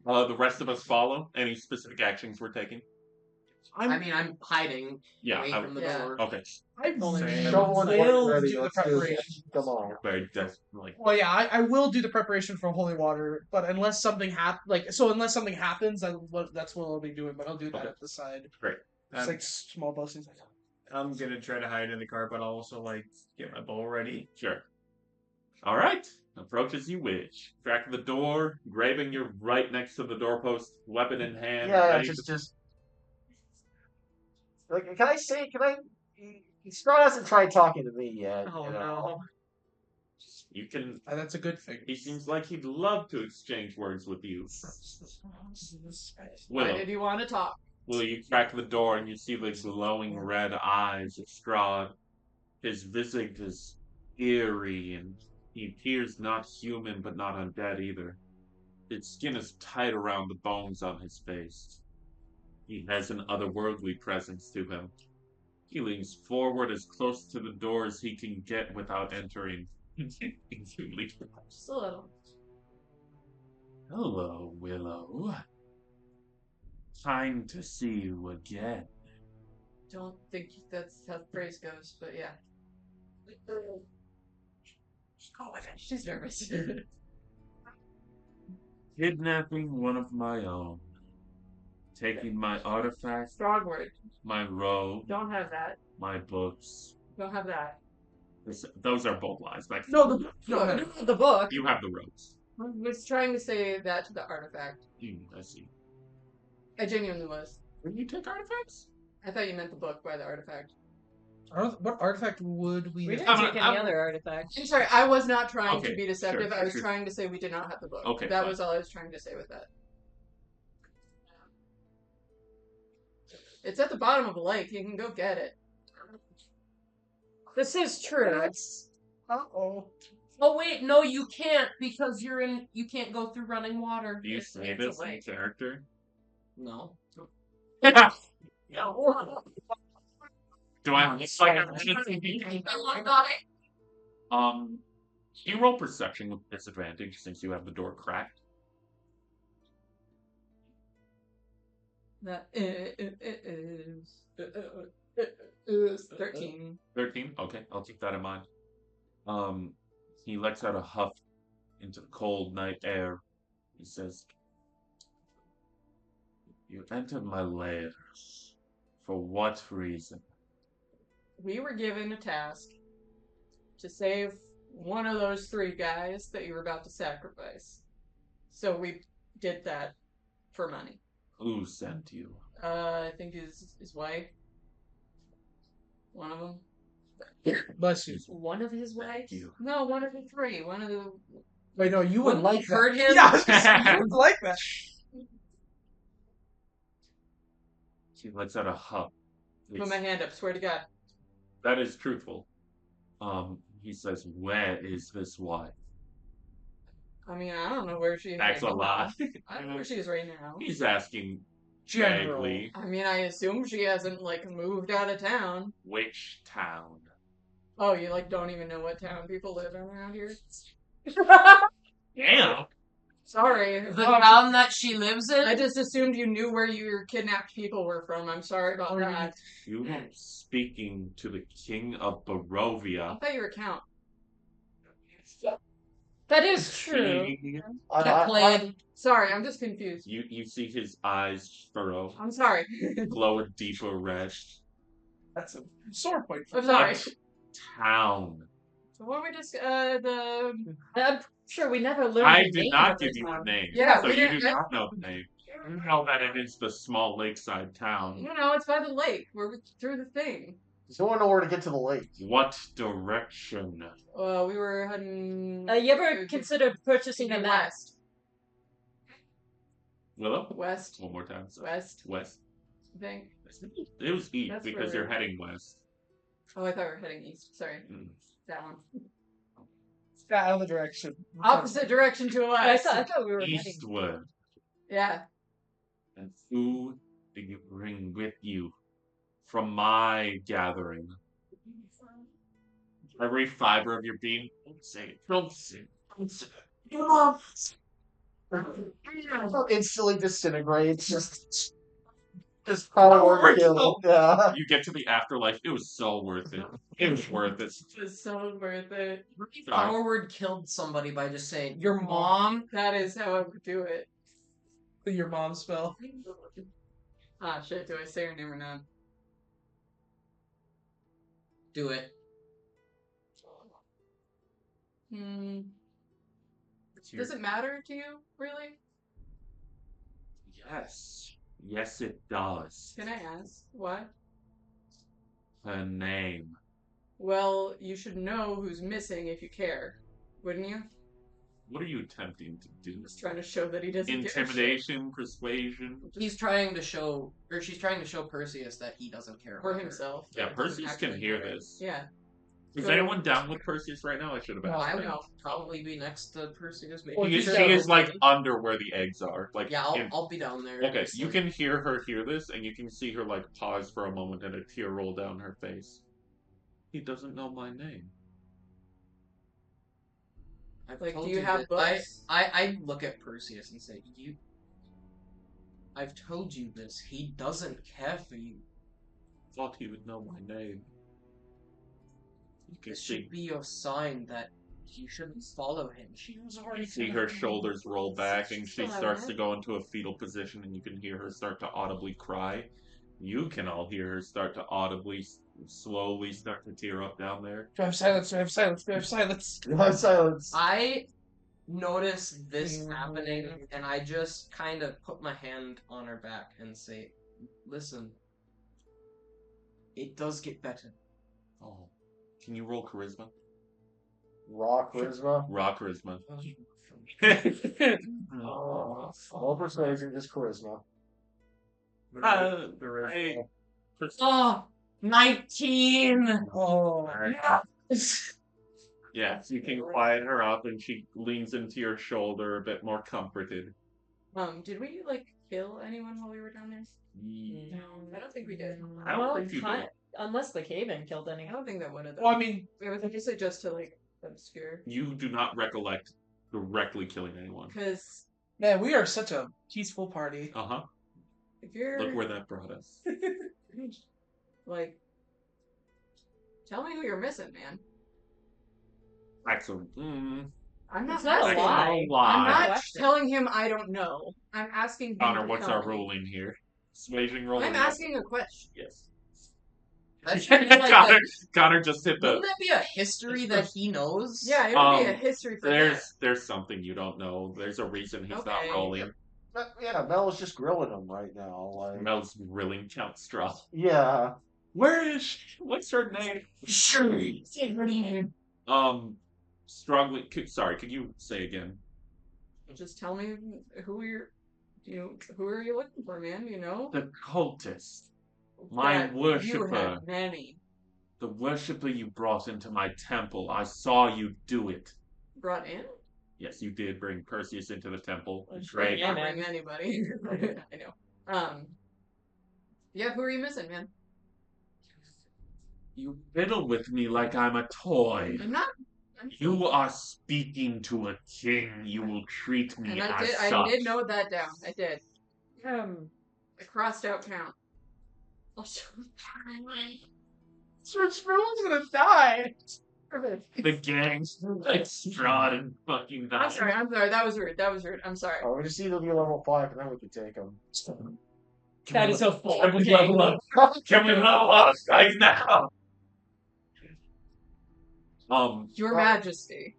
The rest of us follow. Any specific actions we're taking? I mean, I'm hiding Yeah. away from the Yeah. door. Okay. I will Shovel and work ready. do the Let's do preparation. this. Come on. Very desperately. Well, yeah, I will do the preparation for holy water, but unless something unless something happens, that's what I'll be doing. But I'll do that Okay. at the side. Great. It's like small blessings. I'm gonna try to hide in the car, but I'll also get my bow ready. Sure. All right. Approach as you wish. Crack the door. Graven, you're right next to the doorpost, weapon in hand. Yeah, ready just. Like, can I? He still hasn't tried talking to me yet. Oh you know? no. You can. That's a good thing. He seems like he'd love to exchange words with you. Why Willow, did you want to talk? Willow, you crack the door and you see the glowing red eyes of Strahd. His visage is eerie and he appears not human but not undead either. His skin is tight around the bones on his face. He has an otherworldly presence to him. He leans forward as close to the door as he can get without entering. Just a little. Hello, Willow. Fine to see you again. Don't think that's how the phrase goes, but yeah. She's nervous. Kidnapping one of my own. Taking my artifacts, Strong word. my robe, Don't have that. my books. Don't have that. Those are both lies. Like, No, The book. you have the robes. I was trying to say that to the artifact. I see. I genuinely was. When you take artifacts? I thought you meant the book by the artifact. What artifact would we? We have? didn't take any other artifacts. I'm sorry, I was not trying Okay, to be deceptive. sure, I was sure. trying to say we did not have the book. Okay, That fine. was all I was trying to say with that. It's at the bottom of a lake. You can go get it. This is true. Uh-oh. Oh wait, no, you can't because you're in. You can't go through running water. Do you It's say a this in lake. character? No. Do I look like I'm you roll perception with disadvantage since you have the door cracked? That is 13. 13? Okay, I'll keep that in mind. He lets out a huff into the cold night air. He says, "You entered my lairs. For what reason?" We were given a task to save one of those 3 guys that you were about to sacrifice. So we did that for money. Who sent you? I think his wife. One of them. Bless you. One of his wives? You. No, one of the 3. One of the. Wait, no, you wouldn't like that. Hurt him? Yeah, I was gonna say, you wouldn't like that. He lets out a huff. Put my hand up. Swear to God. That is truthful. He says, "Where is this wife?" I mean, I don't know where she is. That's right a now. lot. I don't know where she is right now. He's asking General. vaguely, I mean, I assume she hasn't like moved out of town. which town? Oh, you like don't even know what town people live in around here? Damn! Sorry. The town that she lives in? I just assumed you knew where your kidnapped people were from. I'm sorry about that. You are speaking to the king of I Barovia. thought you were Count. That is true. Get played. Sorry, I'm just confused. You see his eyes furrow, I'm sorry. glow a deeper red. That's a sore point. I'm sorry. Town. So what we just the I'm sure we never learned I the did name not of give this you a one. name. Yeah, so we you do didn't- not know the name. You know that it is the small lakeside town. it's by the lake. We're through the thing. Does no one know where to get to the lake? What direction? We were heading. You ever considered purchasing a map? west? Willow? West. One more time. West. West. I think. It was east That's because where you're heading west. Oh, I thought we were heading east. Sorry, Mm. that one. That other direction. Opposite direction to I west. thought we were heading. Eastward. Yeah. And who do you bring with you from my gathering? Every fiber of your being. Don't say it. Don't say it. Don't say it. Instantly disintegrates. Just power kill. Yeah. You get to the afterlife. It was so worth it. It was worth it. It's so worth it. Power word killed somebody by just saying, "Your mom." That is how I would do it. Your mom spell. Ah, shit. Do I say her name or not? Do it. Does it matter to you, really? Yes. Yes, it does. Can I ask why? Her name. Well, you should know who's missing if you care, wouldn't you? What are you attempting to do? Just trying to show that he doesn't give a shit. Intimidation, persuasion. He's trying to show, or she's trying to show Perseus that he doesn't care Or about her. himself. Yeah, that doesn't Perseus can actually hear care. this. Yeah. Is So- anyone down with Perseus right now? I should have No, asked. I that. would probably be next to Perseus. Maybe. Or She just is go. like under where the eggs are. Like Yeah, in- I'll be down there. Okay, Just you like- can hear her hear this, and you can see her like pause for a moment and a tear roll down her face. He doesn't know my name. I've Like, told do you have that- books? I look at Perseus and say, "You." I've told you this. He doesn't care for you. Thought he would know my name. You can This see, should be your sign that you shouldn't follow him. She was already. see her shoulders roll back, and she Still starts to alright. go into a fetal position, and you can hear her start to audibly cry. You can all hear her start to audibly, slowly start to tear up down there. Do I have silence? Do I have silence? Do I have silence? You have silence. I notice this happening, and I just kind of put my hand on her back and say, "Listen, it does get better." Oh, can you roll charisma? Raw charisma. Raw charisma. Oh, all persuasion, just charisma. I Oh, 19! Oh, Yes, you can quiet her up, and she leans into your shoulder a bit more comforted. Did we like kill anyone while we were down there? I don't think we did. I don't think you did. Unless the cave-in killed I anyone. don't think that would have. well, I mean, It was obviously just to like obscure. You do not recollect directly killing anyone. Because man, we are such a peaceful party. Uh-huh. if you're Look where that brought us. like, tell me who you're missing, man. Excellent. I'm not It's not a asking. lie. I'm not Question. telling him I don't know. I'm asking him Connor, to what's tell our me. ruling here? Persuasion roll? I'm asking a question. Yes. That should be like Connor just hit the... Wouldn't that be a history that he knows? Yeah, it would be a history for that. There's something you don't know. There's a reason he's not Okay. rolling. Yeah, Mel is just grilling him right now. Like, Mel's grilling Count Straw. yeah. Where is she? What's her name? Say her name. Strongly... could you say again? Just tell me who you're. Who are you looking for, man? You know. The cultist. My That You worshipper. have many The worshipper you brought into my temple. I saw you do it. brought in. Yes, you did bring Perseus into the temple. Well, Great. yeah, Can't man. bring anybody. I know. Yeah. Who are you missing, man? You fiddle with me like I'm a toy. I'm not. You are speaking to a king. You will treat me And as such. I did note that down. I did. I crossed out count. Everyone's gonna die. The gang's extra and fucking I'm nuts. sorry. That was rude. I'm sorry. Oh, we just need to be level 5 and then we can take him. That is a full Can we game. level up? Can we level up right now? Your Majesty.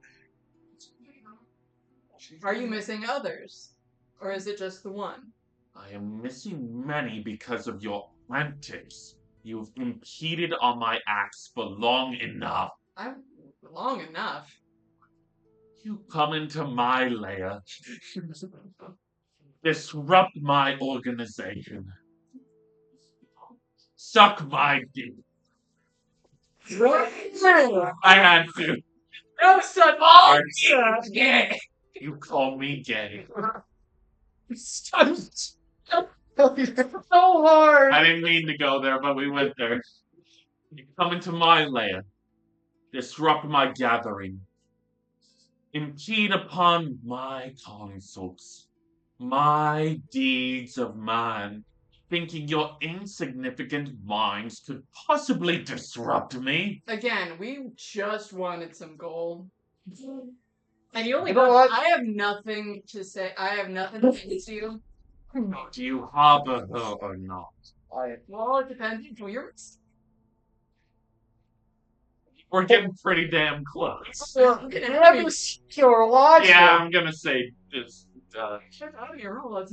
Are you missing others? Or is it just the one? I am missing many because of your antics. You've impeded on my acts for long enough. I'm long enough. You come into my lair, disrupt my organization, suck my dick. I had to. No, son. Are gay. You call me gay. So hard! I didn't mean to go there, but we went there. You come into my lair, disrupt my gathering, impede upon my consults, my deeds of man, thinking your insignificant minds could possibly disrupt me. Again, we just wanted some gold. And you only You know got what? I have nothing to say. I have nothing to say to you. Do you harbor her or not? Well, it depends. Well, We're getting pretty damn close. You have to secure logic. Yeah, I'm gonna say this. Shut out of your roll. I'm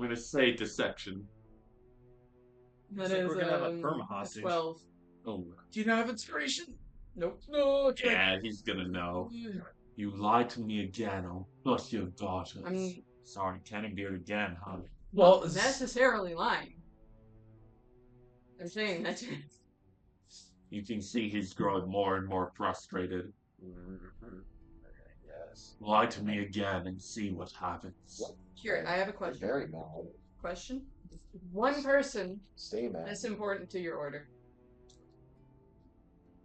gonna say deception. That like is we're gonna have a perma hostage. 12. Oh, Do you not have inspiration? Nope. No. Okay. yeah, he's gonna know. You lied to me again. I'll bust your daughters. I'm Sorry, can't do it again, huh? Well, not necessarily lying. I'm saying that. You can see he's growing more and more frustrated. Yes. Lie to me again and see what happens. Here, I have a question. Very mad. Question. One person Stay mad. that's important to your order.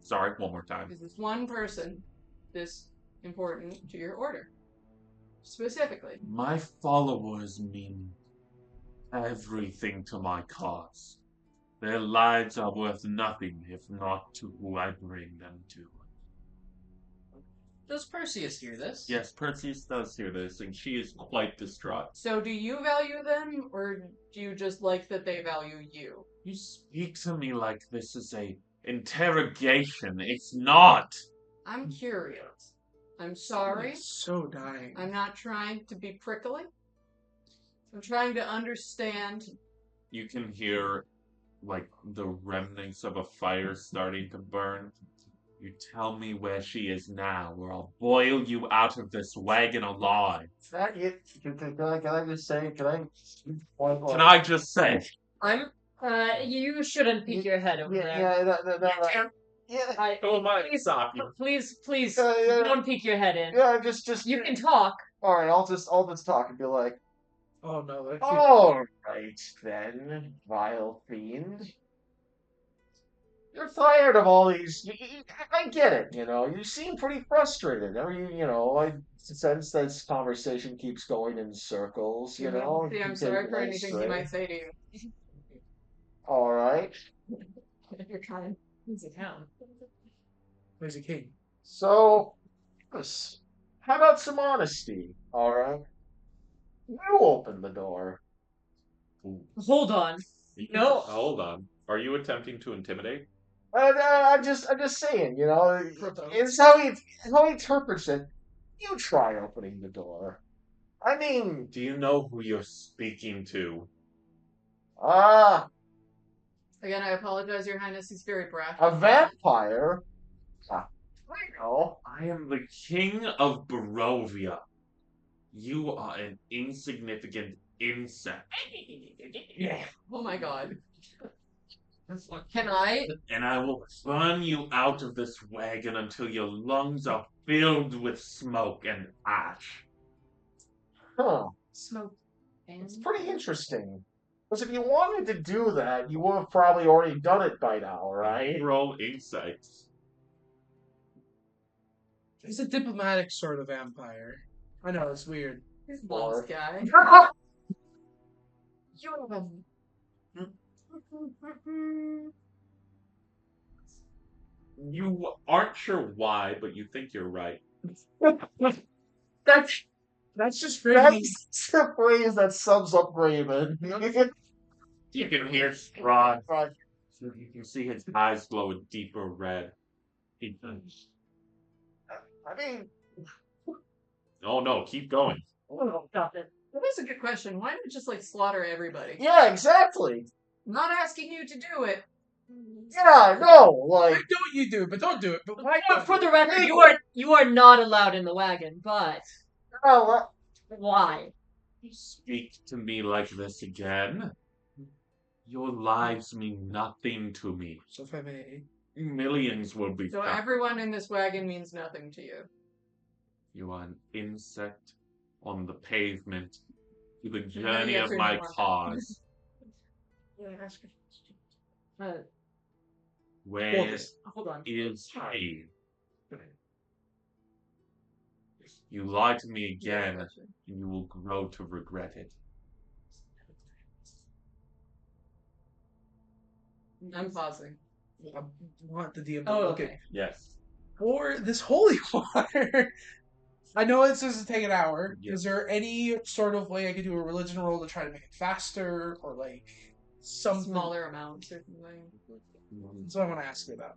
Sorry, one more time. Is this one person this important to your order? Specifically. My followers mean everything to my cause. Their lives are worth nothing if not to who I bring them to. Does Perseus hear this? Yes, Perseus does hear this, and she is quite distraught. So do you value them, or do you just like that they value you? You speak to me like this is a interrogation. It's not. I'm curious. I'm sorry. So dying. I'm not trying to be prickly. I'm trying to understand. You can hear, like, the remnants of a fire starting to burn. You tell me where she is now, or I'll boil you out of this wagon alive. Can I just say, Can I just say? I'm You shouldn't peek your head over there. Yeah. Oh my, Please, stop you. please, Yeah. don't peek your head in. Yeah, just You can talk. All right, I'll just talk and be like, Oh no. all right then, vile fiend. You're tired of all these. I get it. You seem pretty frustrated. I sense this conversation keeps going in circles. See, I'm sorry for anything he might say to you. All right. You're trying. He's a town. There's a king. So, how about some honesty? All right. You open the door. Hold on. No. Hold on. Are you attempting to intimidate? I'm just saying. It's how he interprets it. You try opening the door. I mean, Do you know who you're speaking to? Again, I apologize, Your Highness. He's very brash. A vampire. I know. I am the king of Barovia. You are an insignificant insect. Oh my god. Can I? And I will burn you out of this wagon until your lungs are filled with smoke and ash. Huh. Smoke. It's pretty interesting. Because if you wanted to do that, you would have probably already done it by now, right? Roll insights. He's a diplomatic sort of vampire. I know, it's weird. He's a boss guy. You have You aren't sure why, but you think you're right. That's just Raven. That's the phrase that sums up Raven. You can hear Strahd. You can see his eyes glow a deeper red. He does. I mean, Oh no, keep going. Stop it. That is a good question. Why not just slaughter everybody? yeah, exactly. Not asking you to do it. Yeah, no, Why don't you do it? But don't do it. But why? But for the record, Hey, you are not allowed in the wagon. But no, why? Speak to me like this again. Your lives mean nothing to me. So if I may. Millions will be So found. everyone in this wagon means nothing to you. You are an insect on the pavement to the No, journey yes of or my no on that. cause. Where Hold on. is he? You lie to me again, and you will grow to regret it. I'm pausing. I want the DM to Oh, look at okay. Yes. for this holy water. I know it says to take an hour. Yes. Is there any sort of way I could do a religion roll to try to make it faster, or some Smaller amounts or something. That's what I want to ask you about.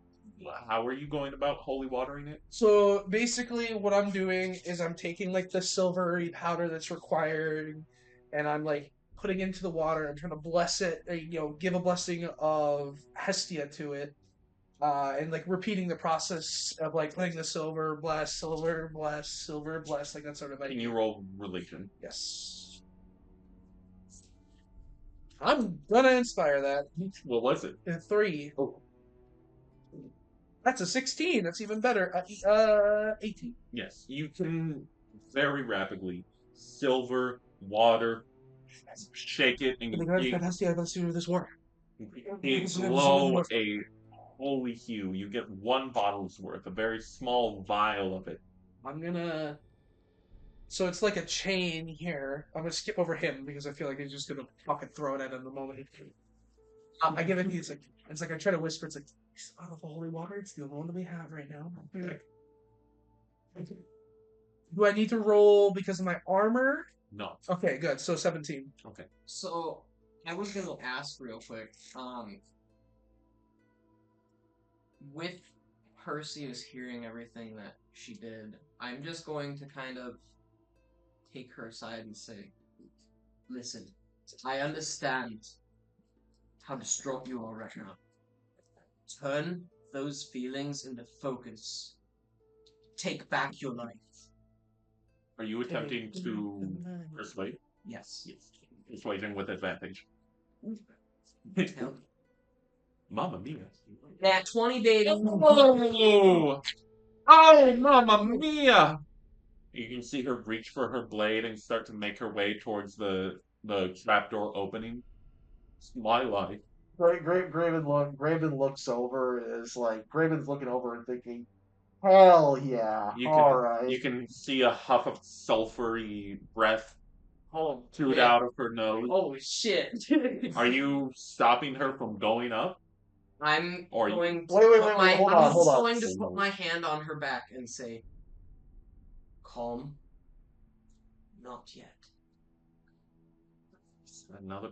How are you going about holy watering it? So basically, what I'm doing is I'm taking the silvery powder that's required, and I'm putting into the water. I'm trying to bless it, give a blessing of Hestia to it, and repeating the process of putting the silver bless, silver bless, that sort of Can idea. you roll religion? Yes. I'm gonna inspire that. What was it? 3. Oh. That's a 16. That's even better. 18. Yes, you can very rapidly silver, water, shake it, and Hestia, let's do this work. it glow a holy hue. You get 1 bottle's worth, a very small vial of it. I'm gonna. So it's like a chain here. I'm gonna skip over him because I feel like he's just gonna fucking throw it at him the moment. I give it. It's like I try to whisper. It's it's out of holy water. It's the only one that we have right now. Do I need to roll because of my armor? No. Okay, good. So 17. Okay. So I was gonna ask real quick. With Perseus hearing everything that she did, I'm just going to kind of take her aside and say, "Listen, I understand how distraught you are right now. Turn those feelings into focus. Take back your life." Are you attempting to persuade? Yes. Persuading with advantage. Hell. Mamma mia. Nat 20, baby. Oh! Oh, mamma mia! You can see her reach for her blade and start to make her way towards the trapdoor opening. It's my life. Graven looks over, is like, Graven's looking over and thinking, hell yeah, You alright. can see a huff of sulfury breath Oh, shoot yeah. out of her nose. Holy shit. Are you stopping her from going up? I'm Or you- going to Wait, put my hold I'm on, hold on. going to put my hand on her back and say, calm. Not yet. Another.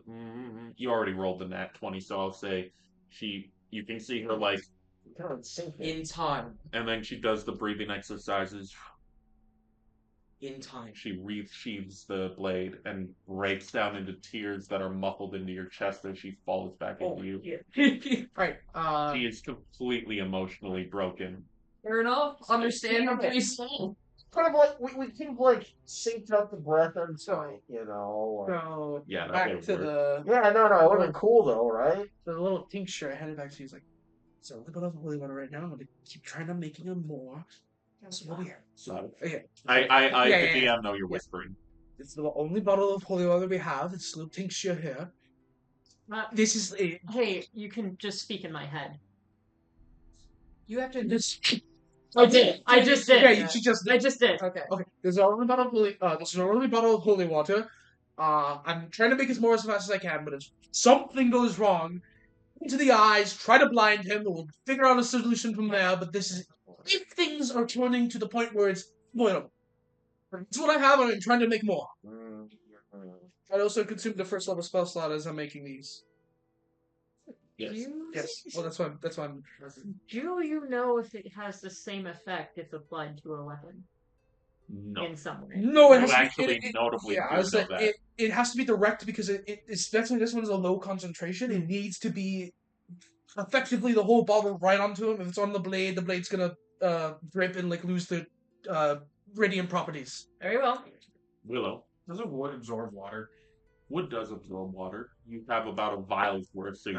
You already rolled the nat 20, so I'll say you can see her like, In time. and then she does the breathing exercises. In time. She sheathes the blade and breaks down into tears that are muffled into your chest as she falls back into you. Alright, She is completely emotionally broken. Fair enough. Understandably so. Kind of like, we kind of like synced up the breath and so, you know. so Yeah, that back would've to worked. the Yeah, no, it would have been cool though, right? little tincture I handed back to you. He's like, so a little bit of holy water right now. I'm gonna keep trying to making him more. So what we have? So, Okay. I Yeah, the yeah, DM know you're whispering. It's the only bottle of holy water we have. It's a little tincture here. This is it. Hey, you can just speak in my head. You have to just. I did. I just did. Yeah, you should just. I just did. Okay. Okay, there's an only bottle of holy. There's an only bottle of holy water. I'm trying to make it more as fast as I can, but if something goes wrong, into the eyes, try to blind him, and we'll figure out a solution from there. But this is if things are turning to the point where it's boilable. That's what I have, and I'm trying to make more. I also consumed the first level spell slot as I'm making these. Yes. Yes. Well, that's why I'm. Do you know if it has the same effect if applied to a weapon No. in some way? No, it You has to be, actually notably yeah, do I was know like, that. it has to be direct because especially this one is a low concentration. It needs to be effectively the whole bottle right onto him. If it's on the blade's gonna drip and like lose the radiant properties. Very well. Willow. Doesn't wood absorb water? Wood does absorb water. You have about a vial's worth, so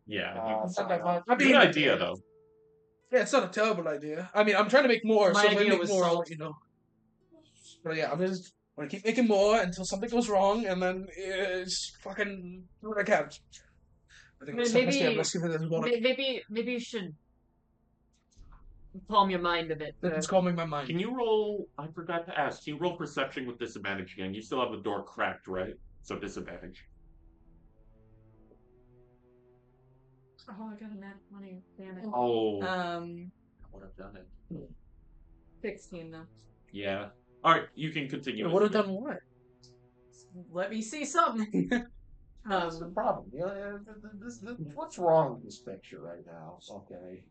yeah. It's not that bad. I Good mean, idea, though. yeah, it's not a terrible idea. I mean, I'm trying to make more, My so if I idea make was more, I'll salt. let you know. But yeah, I'm gonna keep making more until something goes wrong, and then it's fucking do what I can. I think it's Maybe you should calm your mind a bit. It's calming my mind. Can you roll? I forgot to ask. Can you roll perception with disadvantage again? You still have the door cracked, right? So disadvantage. Oh, I got a nat 20. Damn it. Oh, I would have done it. 16 though. Yeah. All right, you can continue. You would have done what? Let me see something. That's the problem. Yeah, what's wrong with this picture right now? Okay.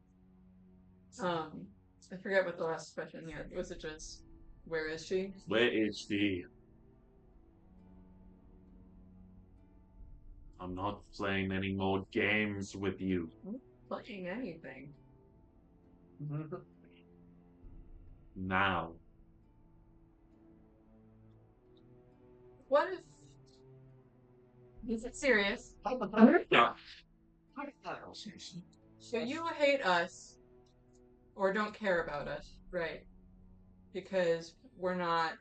I forget what the last question here was. It just where is she? Where is she? I'm not playing any more games with you. Playing anything. Now. What if? Is it serious? Yeah. So you hate us, or don't care about us, right? Because we're not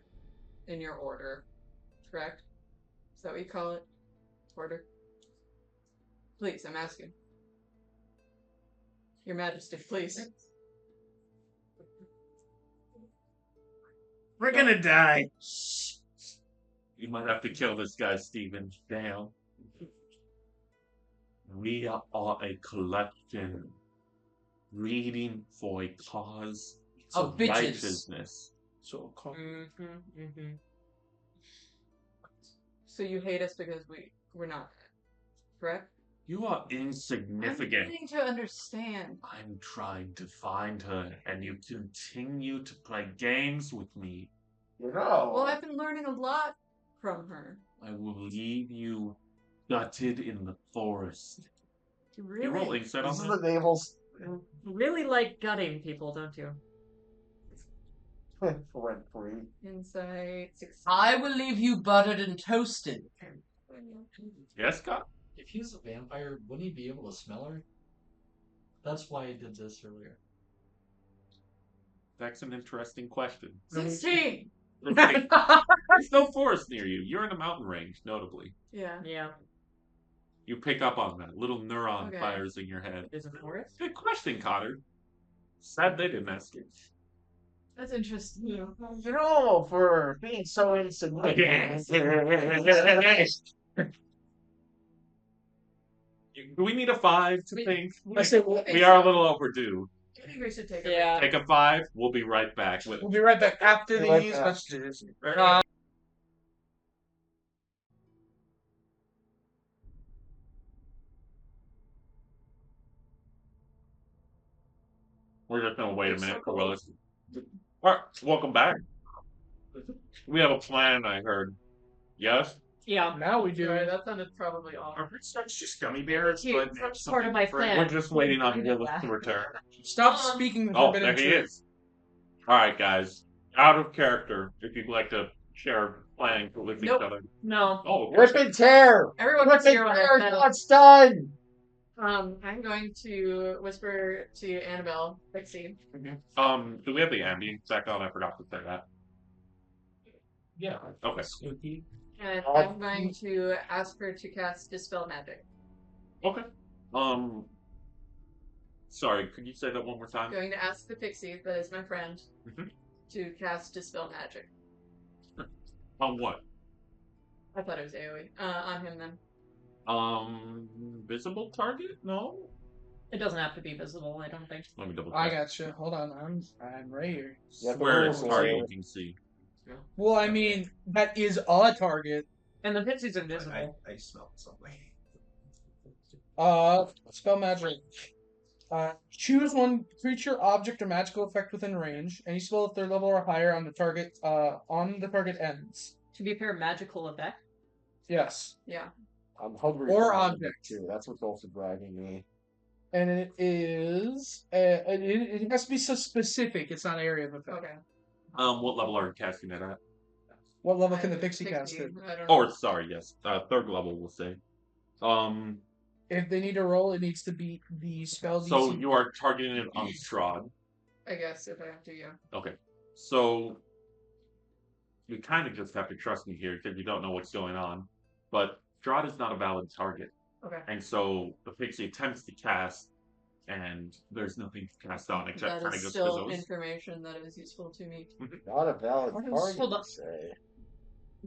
in your order, correct? Is that what you call it? Order? Please, I'm asking. Your Majesty, please. We're gonna die. You might have to kill this guy, Steven. Damn. We are a collection reading for a cause Of bitches. righteousness. So calm. So you hate us because we're not, correct? You are I'm insignificant. beginning to understand. I'm trying to find her, and you continue to play games with me. You know. Well, I've been learning a lot from her. I will leave you gutted in the forest. You You roll really, insight This on is that? the naval's really like gutting people, don't you? rent free. Insight 16. I will leave you buttered and toasted. Yes, Scott? if he's a vampire, wouldn't he be able to smell her? That's why I did this earlier. That's an interesting question. 16! There's no forest near you. You're in a mountain range, notably. Yeah. Yeah. You pick up on that. Little neuron Okay. fires in your head. There's a forest? Good question, Connor. Sad they didn't ask it. That's interesting. You know, for being so insignificant. Do we need a 5 to We- think? I say We are a little overdue. I think we should take a Yeah. Take a 5. We'll be right back. With we'll be right back after Be right these back. messages. We're just gonna wait a It's minute so for cool. Willis. Alright, welcome back. We have a plan, I heard. Yes? Yeah. Now we do. Sorry, that sounded probably off. Are such just gummy bears? Here, but that's something part of my different? plan. We're just waiting on I did Willis that. to return. Stop speaking the Oh, forbidden there he truth. is. Alright, guys. Out of character, if you'd like to share plans with each Nope. other. No. Oh, Rip and tear! Everyone Rip can see and her on tear! that Till it's done! I'm going to whisper to Annabelle, Pixie. do we have the ambience back on? I forgot to say that. Yeah. Okay. Spooky. And I'm going to ask her to cast Dispel Magic. Okay. Sorry, could you say that one more time? I'm going to ask the Pixie, that is my friend, Mhm. to cast Dispel Magic. On what? I thought it was AoE. On him then. Visible target? No? It doesn't have to be visible, I don't think. Let me double I check. gotcha. Hold on, I'm right here. Yeah, Where but is also- target you can see? Well, I mean, that is a target. And the Pixie's invisible. I smelled something. Spell magic. Choose one creature, object, or magical effect within range. Any spell at third level or higher on the target ends. To be fair, magical effect. Yes. Yeah. I'm hungry Or for magic, object. too. That's what's also dragging me. And it is it has to be so specific. It's not area of effect. Okay. What level are you casting it at? What level can the pixie cast it? I don't know. Oh, sorry, yes. Third level, we'll say. If they need to roll, it needs to beat the spell DC. So you are targeting it on Strahd. I guess if I have to, yeah. Okay. So you kind of just have to trust me here because you don't know what's going on. But Strahd is not a valid target. Okay. And so the pixie attempts to cast, and there's nothing to cast on except That kind of is just still those. information that is useful to me. Not a valid Hold target, on. you say.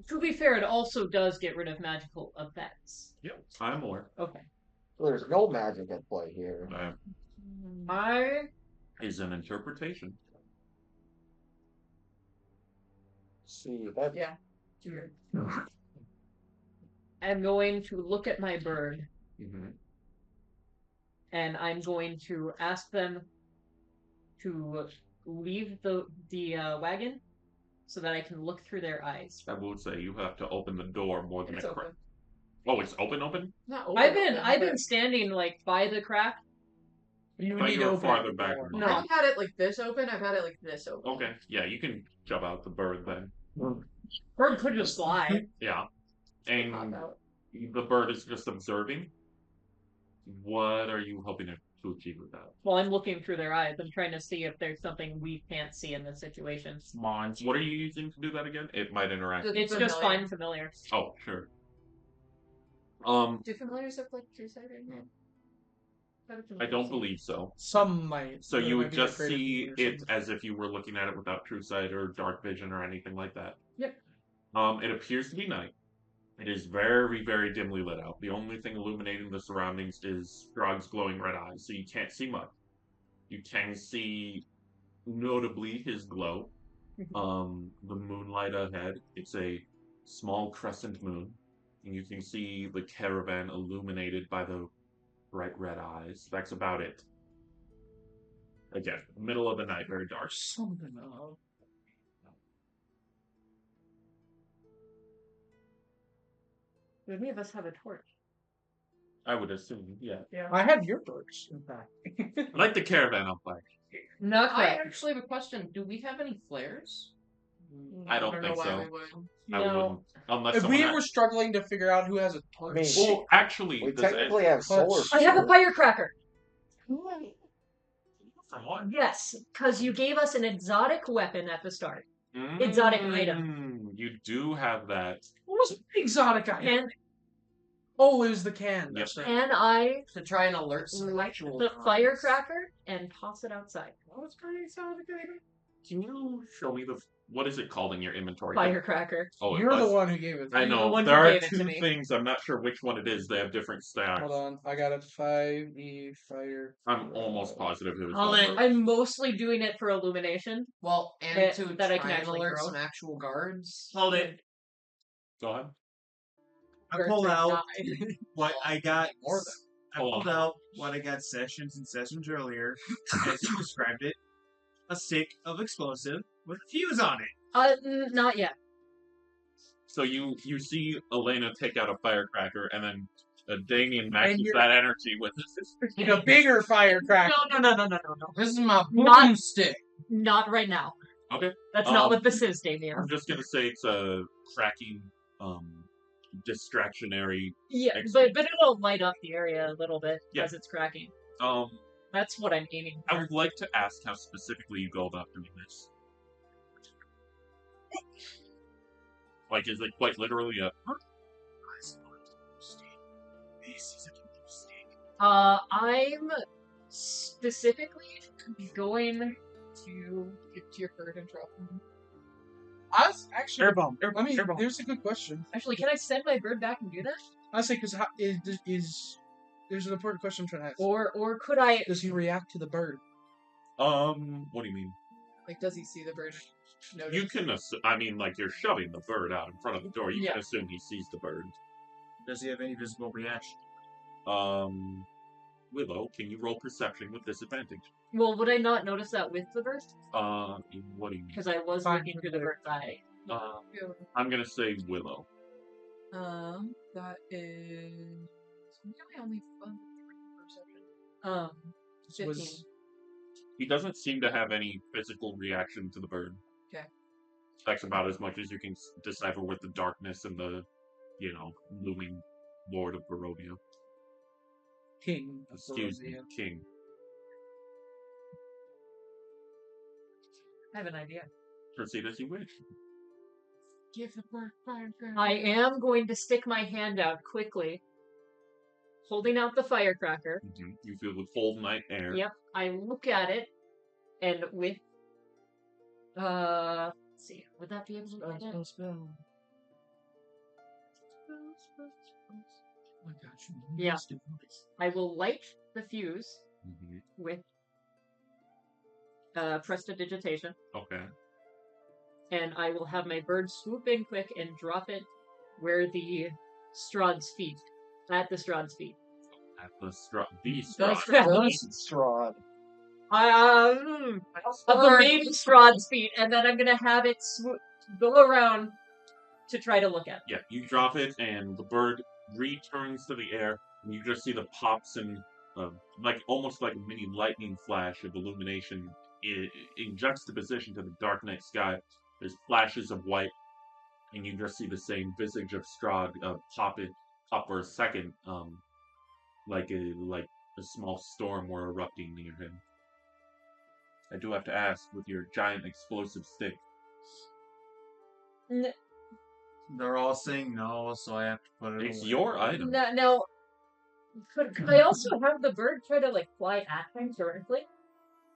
To be fair, it also does get rid of magical effects. Yep, I'm aware. Okay. Well, there's no magic at play here. I Is an interpretation. See, that Yeah. Weird. am going to look at my bird Mm-hmm. and I'm going to ask them to leave the wagon so that I can look through their eyes. I would say you have to open the door more than It's a open. crack. Oh, it's open? Not open. I've been but standing like by the crack. You Thought need you to were open farther the back. door. No. I've had it like this open. I've had it like this open. Okay, yeah, you can jump out the bird then. Bird could just fly. Yeah. And Pop out. the bird is just observing. What are you hoping to achieve with that? Well, I'm looking through their eyes. I'm trying to see if there's something we can't see in this situation. What are you using to do that again? It might interact. It's just Familiar. fine familiar. Oh, sure. Do familiars have like two-sided? I don't believe so. Some might. So but it you might would be just upgraded see or it something. as if you were looking at it without true sight or dark vision or anything like that. Yep. It appears to be night. It is very, very dimly lit out. The only thing illuminating the surroundings is Strog's glowing red eyes, so you can't see much. You can see, notably, his glow. The moonlight ahead. It's a small crescent moon, and you can see the caravan illuminated by the bright red eyes. That's about it. Again, middle of the night, very dark. Something of. Do any of us have a torch? I would assume, yeah. I have your birds, in fact. I like the caravan on fire. Not I quite. actually have a question. Do we have any flares? I don't know think why so. we would. I No. wouldn't. Unless If someone we had- were struggling to figure out who has a torch, mean, Well, actually, we does technically have solar. I I have a fuel. firecracker. For what? Yes, because you gave us an exotic weapon at the start. Exotic item. You do have that. what was the exotic item? And Oh, it was the can. Yep. That's right. can I To try and alert some light actual the cons. firecracker and toss it outside? What was pretty exotic item? Can you show me what is it called in your inventory? Firecracker. Oh, it You're the was? one who gave it. I You're the know. one who There are gave it to two me. things. I'm not sure which one it is. They have different stacks. Hold on, I got it. 5e fire. I'm almost positive it was. Hold one on, word. I'm mostly doing it for illumination. Well, and That- to that I try can and actually alert throw. some actual guards. Hold it. Go ahead. I pulled out what I got. More than. I Hold pulled on. out what I got sessions earlier, as you described it. A stick of explosive with a fuse on it. Not yet. So you see Elena take out a firecracker, and then Damien matches you're- that energy with Like a bigger firecracker. No. This is my Not- boomstick. Not right now. Okay. That's not Um, what this is, Damien. I'm just gonna say it's a cracking, distractionary. Yeah, Excellent. but it'll light up the area a little bit Yeah. as it's cracking. Um, That's what I'm aiming I for. would like to ask how specifically you go about doing this. Like, is it quite literally a? I'm specifically going to. Get to your bird and drop them. I was actually. Air bomb. I mean, Air bomb. there's a good question. Actually, can I send my bird back and do that? I say because there's an important question I'm trying to ask. Or could I? Does he react to the bird? What do you mean? Like, does he see the bird? Notice? You can I mean, like you're shoving the bird out in front of the door. You Yeah. can assume he sees the bird. Does he have any visible reaction? Willow, can you roll perception with disadvantage? Well, would I not notice that with the bird? What do you mean? Because I was Fine. looking through the bird's eye. Yeah. I'm gonna say Willow. That is. I only fun perception. Um, This 15. was He doesn't seem to have any physical reaction to the bird. Okay. That's about as much as you can decipher with the darkness and the, looming Lord of Barovia. king. of Excuse me, Barovia. King. I have an idea. Proceed as you wish. Give the bird fire. I am going to stick my hand out quickly, holding out the firecracker. You feel the cold night air. Yep. I look at it, and with let's see, would that be able to light it? Oh my gosh. Yeah. I will light the fuse Mhm. with prestidigitation, Okay. and I will have my bird swoop in quick and drop it where the Strahd's feet, at the Strahd's feet. At the straw. The That's straw. right. Strahd. Of the main Strahd's feet, and then I'm gonna have it go around to try to look at it. Yeah, you drop it, and the bird returns to the air, and you just see the pops and, almost like a mini lightning flash of illumination in juxtaposition to the dark night sky. There's flashes of white, and you just see the same visage of Strahd pop for a second, like a small storm were erupting near him. I do have to ask, with your giant explosive stick, They're all saying no, so I have to put it it's away. your item. Now, could I also have the bird try to fly at him directly?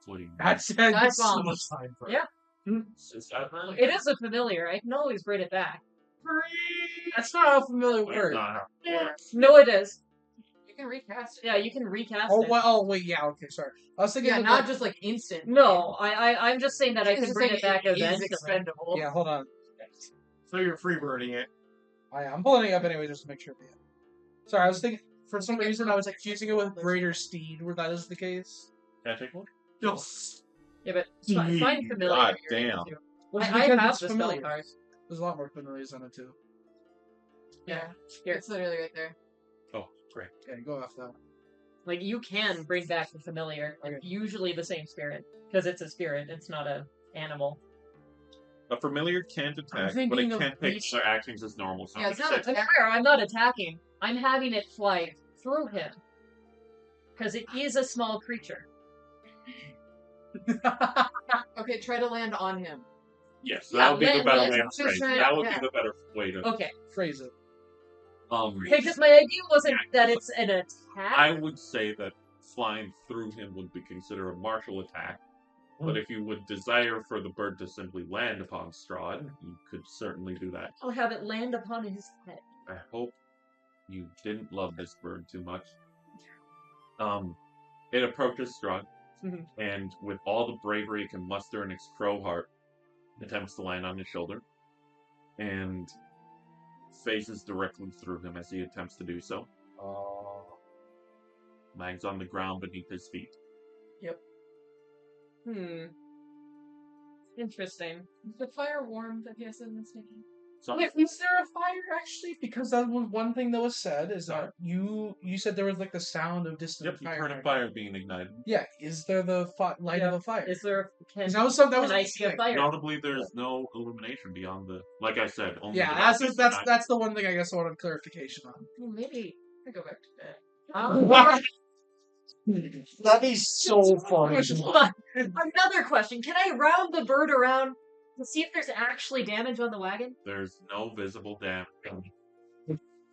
What do you mean? That's so much time for Yeah. Is that right? It is a familiar. I can always bring it back. That's not how familiar That's word. not how it works. No, it is. You can recast it. Yeah, you can recast Oh, it. well, oh wait, yeah, okay, sorry. I was thinking Yeah, of not just instant. No, I'm just saying that I It's can just bring saying it back is eventually. expendable. Yeah, hold on. So you're freebirding it. I'm pulling it up anyway just to make sure. Yeah. Sorry, I was thinking for some reason I was confusing it with Greater Steed, where that is the case. Can I take one? Yes. Yeah, but find familiar. God here, damn. too. Well, I because have it's the spelling familiar. cards. There's a lot more familiars on it too. Yeah. Here. It's literally right there. Oh, great. Okay, go off that. You can bring back the familiar. Okay. It's usually the same spirit because it's a spirit. It's not a animal. A familiar can't attack, but it thinking of can't take beast- their actions as normal. So Yeah, I'm it's gonna not say- attack. I'm not attacking. I'm having it fly through him. Because it is a small creature. Okay, try to land on him. Yes, Yeah, that would be the land- better land- way to just phrase it. try- That would yeah. be the better way to. Okay. Phrase it. Because my idea wasn't that it's an attack. I would say that flying through him would be considered a martial attack. But if you would desire for the bird to simply land upon Strahd, you could certainly do that. I'll have it land upon his head. I hope you didn't love this bird too much. It approaches Strahd, Mhm. and with all the bravery it can muster in its crow heart, attempts to land on his shoulder, and phases directly through him as he attempts to do so. Lands on the ground beneath his feet. Interesting. Is the fire warm that he has in this making? So, Wait, is there a fire actually? Because that was one thing that was said. Is that you said there was like the sound of distant yep, you fire. heard a fire being ignited. Yeah, is there the light of a fire? Is there? Can, 'Cause that was something that was can I see a thing. fire? Notably, there's no illumination beyond the. Like I said, only. Yeah, the that's darkness that's at that's the one thing I guess I wanted clarification on. Well, maybe I go back to bed. That'd be so funny. Hold on. Another question. Can I round the bird around to see if there's actually damage on the wagon? There's no visible damage.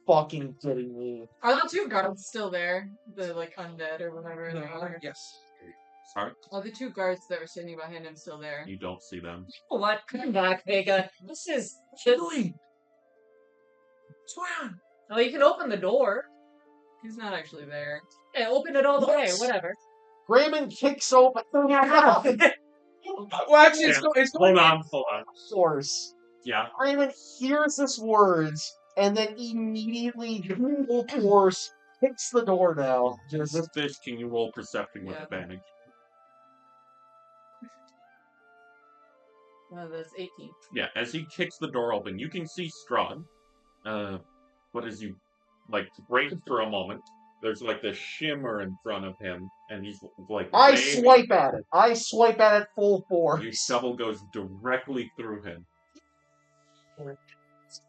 Fucking kidding me. Are the two guards still there? The like undead or whatever they are? Yes. Sorry, Are the two guards that were standing behind him still there? you don't see them. What? Come back, Vega. This is just. Swan. Oh, you can open the door. He's not actually there. Yeah, open it all the way. What? Whatever. Raymond kicks open Well, actually, Yeah. it's going. Hold on. source. Yeah, Raymond hears his words and then immediately full force kicks the door down. Just with this, can you roll perception with Yeah. advantage? That's 18. Yeah, as he kicks the door open, you can see Strahd. But as you break for a moment, there's like this shimmer in front of him, and he's like. I waving. swipe at it. I swipe at it full force. Your shovel goes directly through him.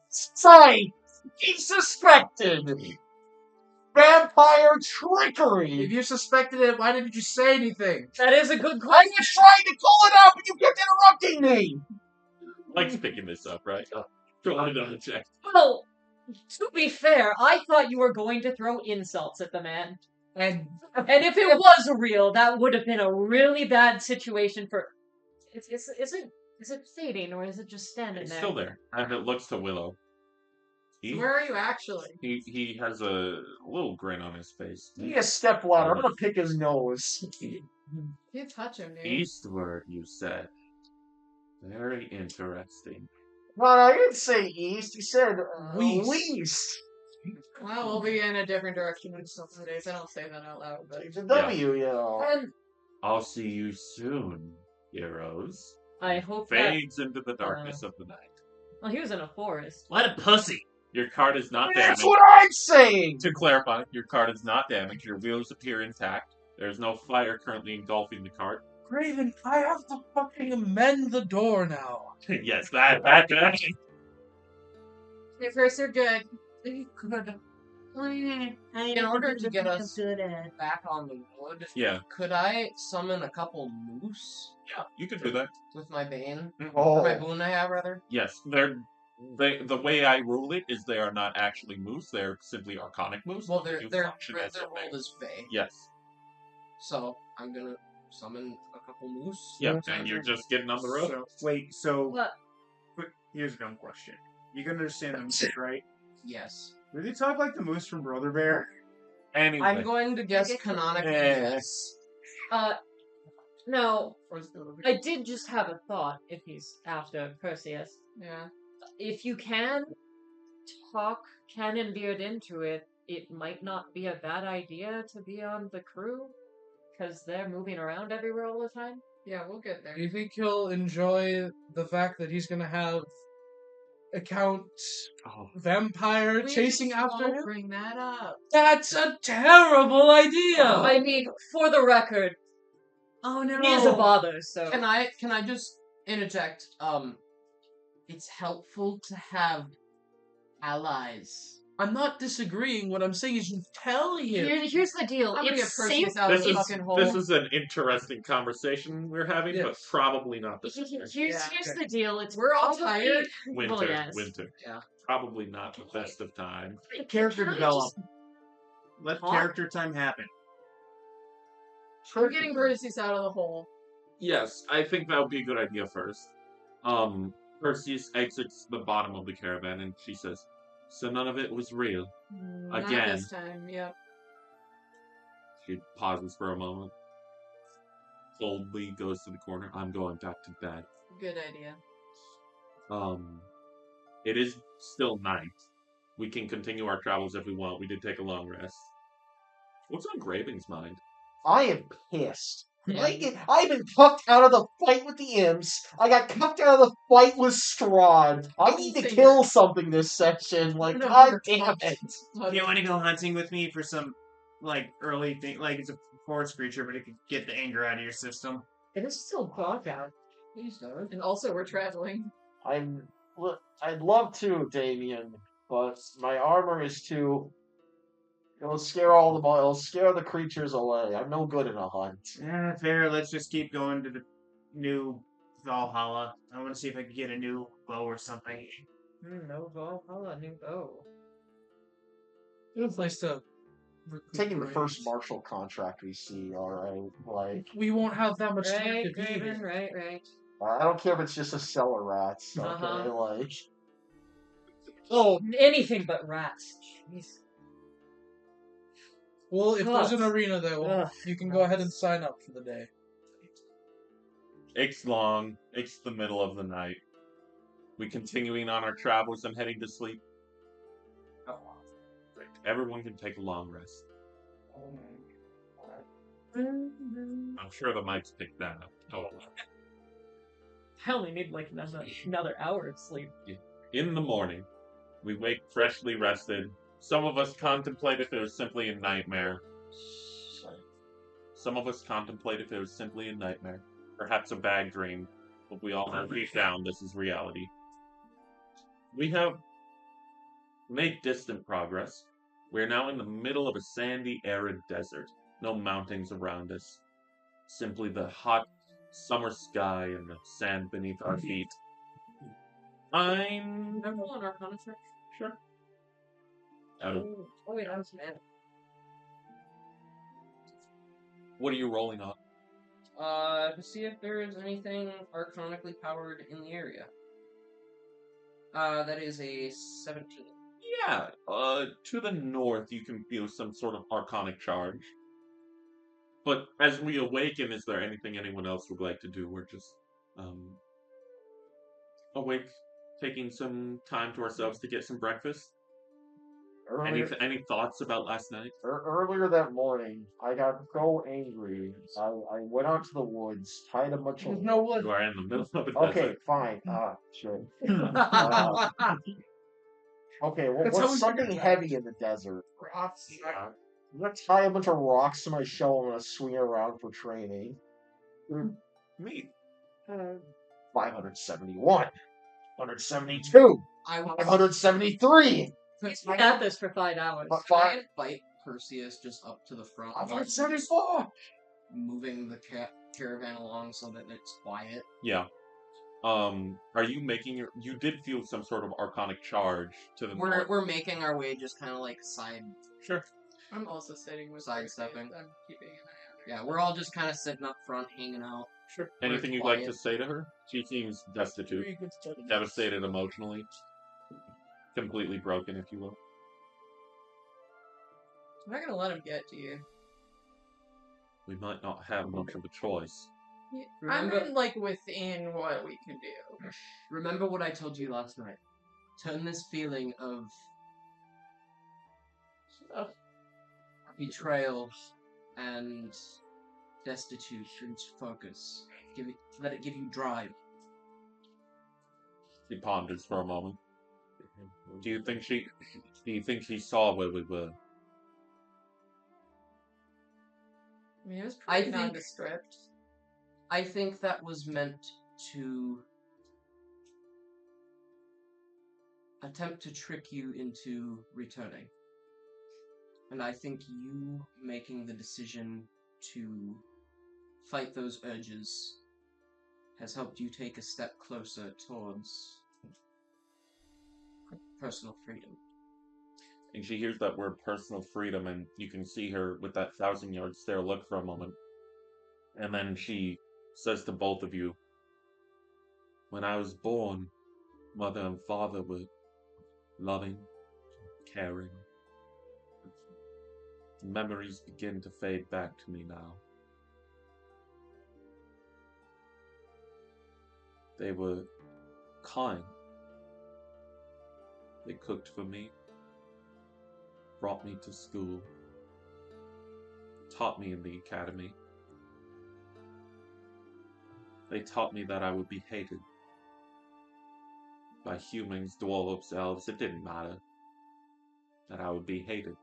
Sight! He suspected! Vampire trickery! If you suspected it, why didn't you say anything? That is a good I question. was trying to pull it up and you kept interrupting me! Mike's picking this up, right? Go on and check. Well, to be fair, I thought you were going to throw insults at the man. And And if it was real, that would have been a really bad situation for. Is it fading or is it just standing It's there? still there, and it looks to Willow. He, Where are you actually? he has a little grin on his face. Give me a step ladder. I'm gonna pick his nose. You touch him, dude. Eastward, you said. Very interesting. No, I didn't say east. He said West. west. Well, we'll be in a different direction in some days. I don't say that out loud, but It's a W, you know. And I'll see you soon, heroes. I hope that. Fades into the darkness of the night. Well, he was in a forest. What a pussy! Your card is not That's damaged. what I'm saying! To clarify, your card is not damaged. Your wheels appear intact. There's no fire currently engulfing the card. Graven, I have to fucking amend the door now. Yes, that. if first you're good. In order to get us back on the wood, Yeah, could I summon a couple moose yeah, you could do that. with my bane? Oh. Or my boon I have, rather? Yes, the way I rule it is they are not actually moose. They're simply arcanic moose. Well, they're You function as they're a rolled as fae. Yes. So I'm gonna summon a couple moose. Yep, and you're just getting on the road. So What? here's a dumb question. You can understand the moose, right? Yes. Do they talk like the moose from Brother Bear? Anyway, I'm going to guess canonically yes. No, Or is it- I did just have a thought. If he's after Perseus, Yeah. if you can talk Cannonbeard into it, it might not be a bad idea to be on the crew because they're moving around everywhere all the time. Yeah, we'll get there. Do you think he'll enjoy the fact that he's gonna have a Count oh, Vampire Please chasing after don't him? bring that up. That's a terrible idea! I mean, for the record, Oh no. he is a bother. So Can I just interject? it's helpful to have allies. I'm not disagreeing. What I'm saying is you tell him. Here's the deal. I'm gonna get It's Perseus safe. out of This the is fucking hole. this is an interesting conversation we're having, but Yes. probably not this winter. Here's okay. the deal. It's We're all probably- tired. Winter, Well, yes. winter. Yeah. Probably not the best of time. Character Can I develop. just Let talk? character time happen. We're getting Perseus out of the hole. Yes, I think that would be a good idea first. Perseus exits the bottom of the caravan and she says, "So none of it was real." Not Again. this time, yep. She pauses for a moment. Coldly goes to the corner. "I'm going back to bed." Good idea. It is still night. We can continue our travels if we want. We did take a long rest. What's on Graven's mind? I am pissed. I've been cucked out of the fight with the imps. I got cucked out of the fight with Strahd. I need to kill something this session. Like, No, god you're damn fucked. it. Do you want to go hunting with me for some, like, early thing? Like, it's a forest creature, but it could get the anger out of your system. It is still dark out. Please don't. And also, we're traveling. I'd love to, Damien, but my armor is too. It'll scare the creatures away. I'm no good in a hunt. Yeah, fair. Let's just keep going to the new Valhalla. I want to see if I can get a new bow or something. No Valhalla, new bow. It's nice to Taking the recuperate. first martial contract we see, alright? Like, We won't have that much time Right, to be Graven, here. right. I don't care if it's just a cellar rats, okay? Uh-huh. Like, Oh, anything but rats. Jeez. Well, if there's an Ugh. arena though, Ugh. you can go ahead and sign up for the day. It's long. It's the middle of the night. We continuing on our travels and heading to sleep. Great. Everyone can take a long rest. I'm sure the mics picked that up. Oh. I only need like another hour of sleep. In the morning, we wake freshly rested. Some of us contemplate if it was simply a nightmare. Some of us contemplate if it was simply a nightmare. Perhaps a bad dream. But we all know deep down this is reality. We have made distant progress. We are now in the middle of a sandy, arid desert. No mountains around us. Simply the hot summer sky and the sand beneath our feet. I'm... Remember on our contract? Sure. Out of... Oh wait, I was mad. What are you rolling on? To see if there is anything arcanically powered in the area. That is a 17. Yeah, to the north you can feel some sort of arcanic charge. But as we awaken, is there anything anyone else would like to do? We're just, awake, taking some time to ourselves to get some breakfast. Any thoughts about last night? Earlier that morning, I got so angry. I went out to the woods, tied a bunch of. No wood. You are in the middle of a Okay, desert. fine. Shit. Okay, well, That's how what's we something figured it out. heavy in the desert? Rocks. I'm gonna tie a bunch of rocks to my shell and I'm gonna swing it around for training. Me. 571. 172. I will 573. We got this for 5 hours. try and fight Perseus just up to the front. 574. Moving the caravan along so that it's quiet. Yeah. Are you making your... You did feel some sort of arcanic charge to the north. We're making our way just kind of like side. Sure. I'm also sitting with Sidestepping. I'm keeping an eye on her. Yeah, we're all just kind of sitting up front, hanging out. Sure. We're Anything you'd like quiet. to say to her? She seems destitute, devastated emotionally, completely broken, if you will. I'm not gonna let him get to you. We might not have much of a choice. Yeah, Remember- I'm in, like within what we can do. Remember what I told you last night. Turn this feeling of betrayal and destitute into focus. Let it give you drive. She ponders for a moment. Do you think she saw where we were? I mean, it was I pretty think- nondescript. I think that was meant to attempt to trick you into returning. And I think you making the decision to fight those urges has helped you take a step closer towards personal freedom. And she hears that word personal freedom, and you can see her with that 1,000-yard stare look for a moment. And then she says to both of you, when I was born, mother and father were loving, caring. Memories begin to fade back to me now. They were kind. They cooked for me, brought me to school, taught me in the academy. They taught me that I would be hated. By humans, dwarves, elves, it didn't matter. That I would be hated.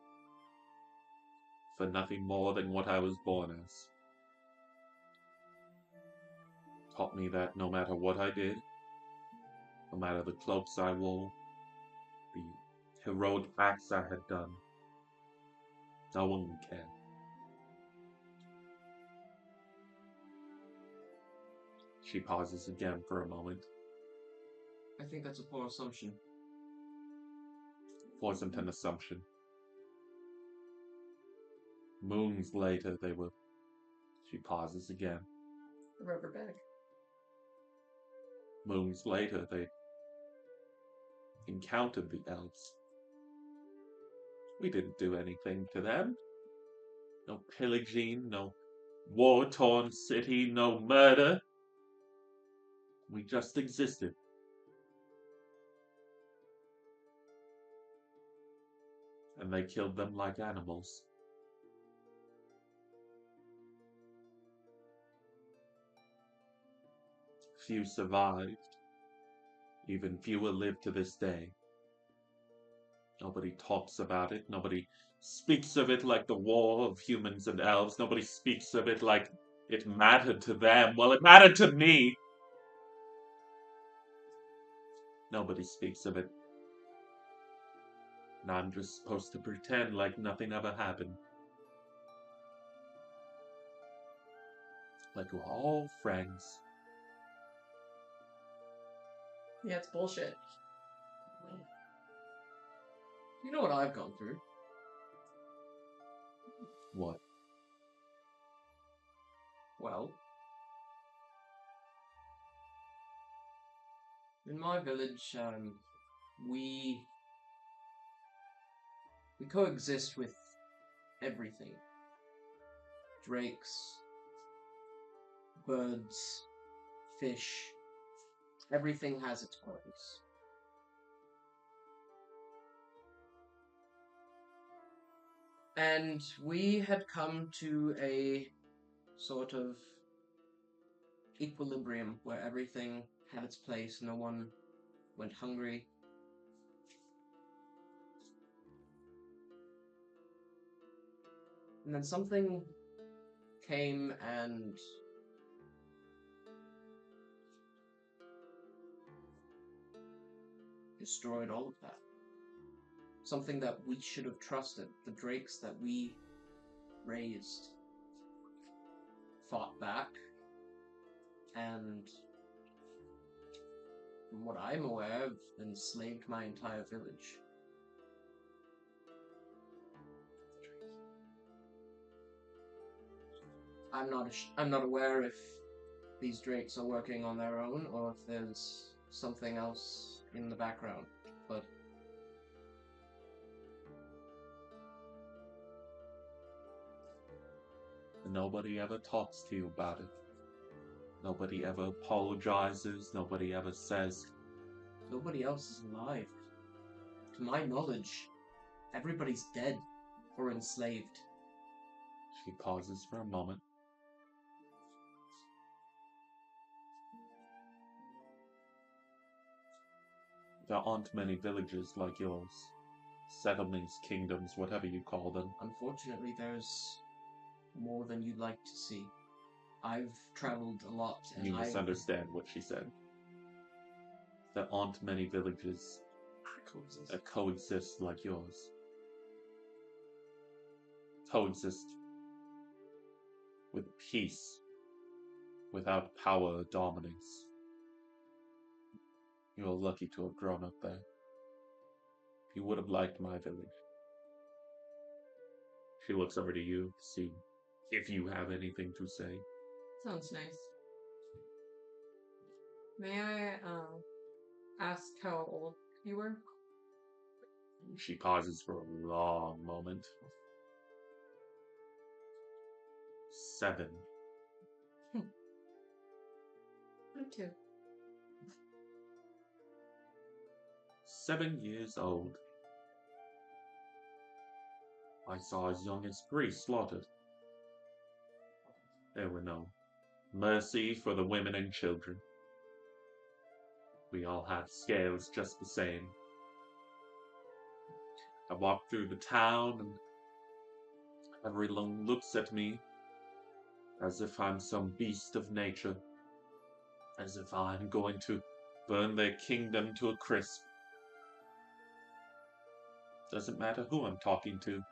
For nothing more than what I was born as. Taught me that no matter what I did, no matter the cloaks I wore, the heroic acts I had done, no one would care. She pauses again for a moment. I think that's a poor assumption. Wasn't an assumption. Moons later, they were... She pauses again. A rubber bag. Moons later, they encountered the elves. We didn't do anything to them. No pillaging, no war-torn city, no murder. We just existed. And they killed them like animals. Few survived. Even fewer live to this day. Nobody talks about it. Nobody speaks of it like the war of humans and elves. Nobody speaks of it like it mattered to them. Well, it mattered to me. Nobody speaks of it. And I'm just supposed to pretend like nothing ever happened. Like we're all friends. Yeah, it's bullshit. You know what I've gone through? What? Well, in my village, we coexist with everything. Drakes, birds, fish. Everything has its purpose. And we had come to a sort of equilibrium where everything had its place, no one went hungry. And then something came and destroyed all of that. Something that we should have trusted, the drakes that we raised, fought back, and from what I'm aware of, enslaved my entire village. I'm not aware if these drakes are working on their own or if there's something else in the background, but nobody ever talks to you about it. Nobody ever apologizes. Nobody ever says. Nobody else is alive. To my knowledge, everybody's dead or enslaved. She pauses for a moment. There aren't many villages like yours. Settlements, kingdoms, whatever you call them. Unfortunately, there's more than you'd like to see. I've traveled a lot, and You misunderstand what she said. There aren't many villages coexist like yours. Coexist with peace, without power or dominance. You're lucky to have grown up there. You would have liked my village. She looks over to you to see if you have anything to say. Sounds nice. May I ask how old you were? She pauses for a long moment. 7. Me too. 7 years old. I saw as young as 3 slaughtered. There were no mercy for the women and children. We all had scales just the same. I walk through the town and everyone looks at me as if I'm some beast of nature, as if I'm going to burn their kingdom to a crisp. Doesn't matter who I'm talking to.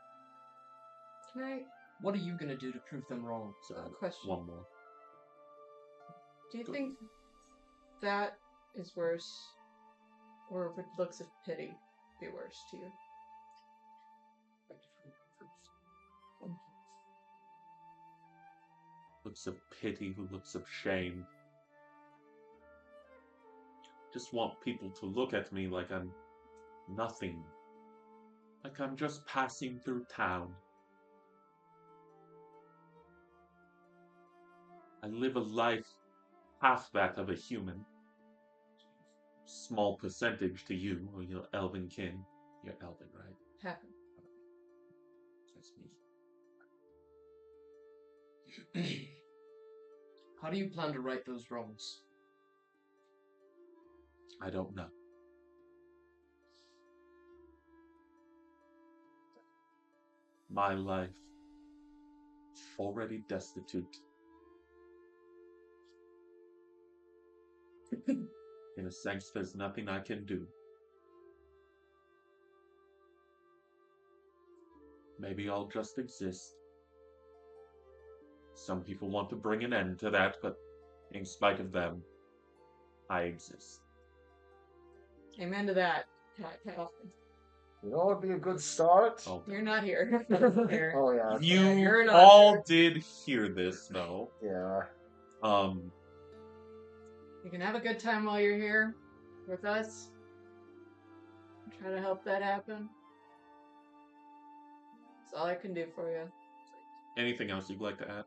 Can I? What are you gonna do to prove them wrong? So, Question. one more. Do you think that is worse, or would looks of pity be worse to you? Looks of pity, looks of shame. Just want people to look at me like I'm nothing. Like I'm just passing through town. I live a life half that of a human. Small percentage to you, or your elven kin. You're elven, right? Happen. That's me. How do you plan to right those wrongs? I don't know. My life, already destitute. In a sense, there's nothing I can do. Maybe I'll just exist. Some people want to bring an end to that, but in spite of them, I exist. Amen to that. You know what would be a good start? Oh, You're not here. Oh yeah. you you're not all here. did hear this, though. Yeah. You can have a good time while you're here with us. Try to help that happen. That's all I can do for you. Anything else you'd like to add?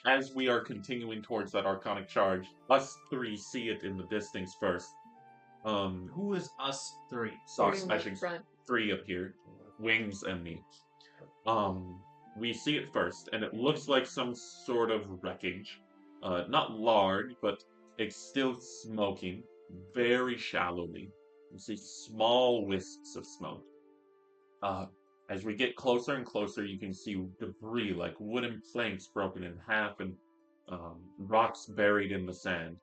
As we are continuing towards that arcanic charge, us 3 see it in the distance first. Who is us 3? Sock Three in the smashing front. 3 up here, Wings and me. We see it first, and it looks like some sort of wreckage. Not large, but it's still smoking very shallowly. You see small wisps of smoke. As we get closer and closer, you can see debris like wooden planks broken in half and rocks buried in the sand.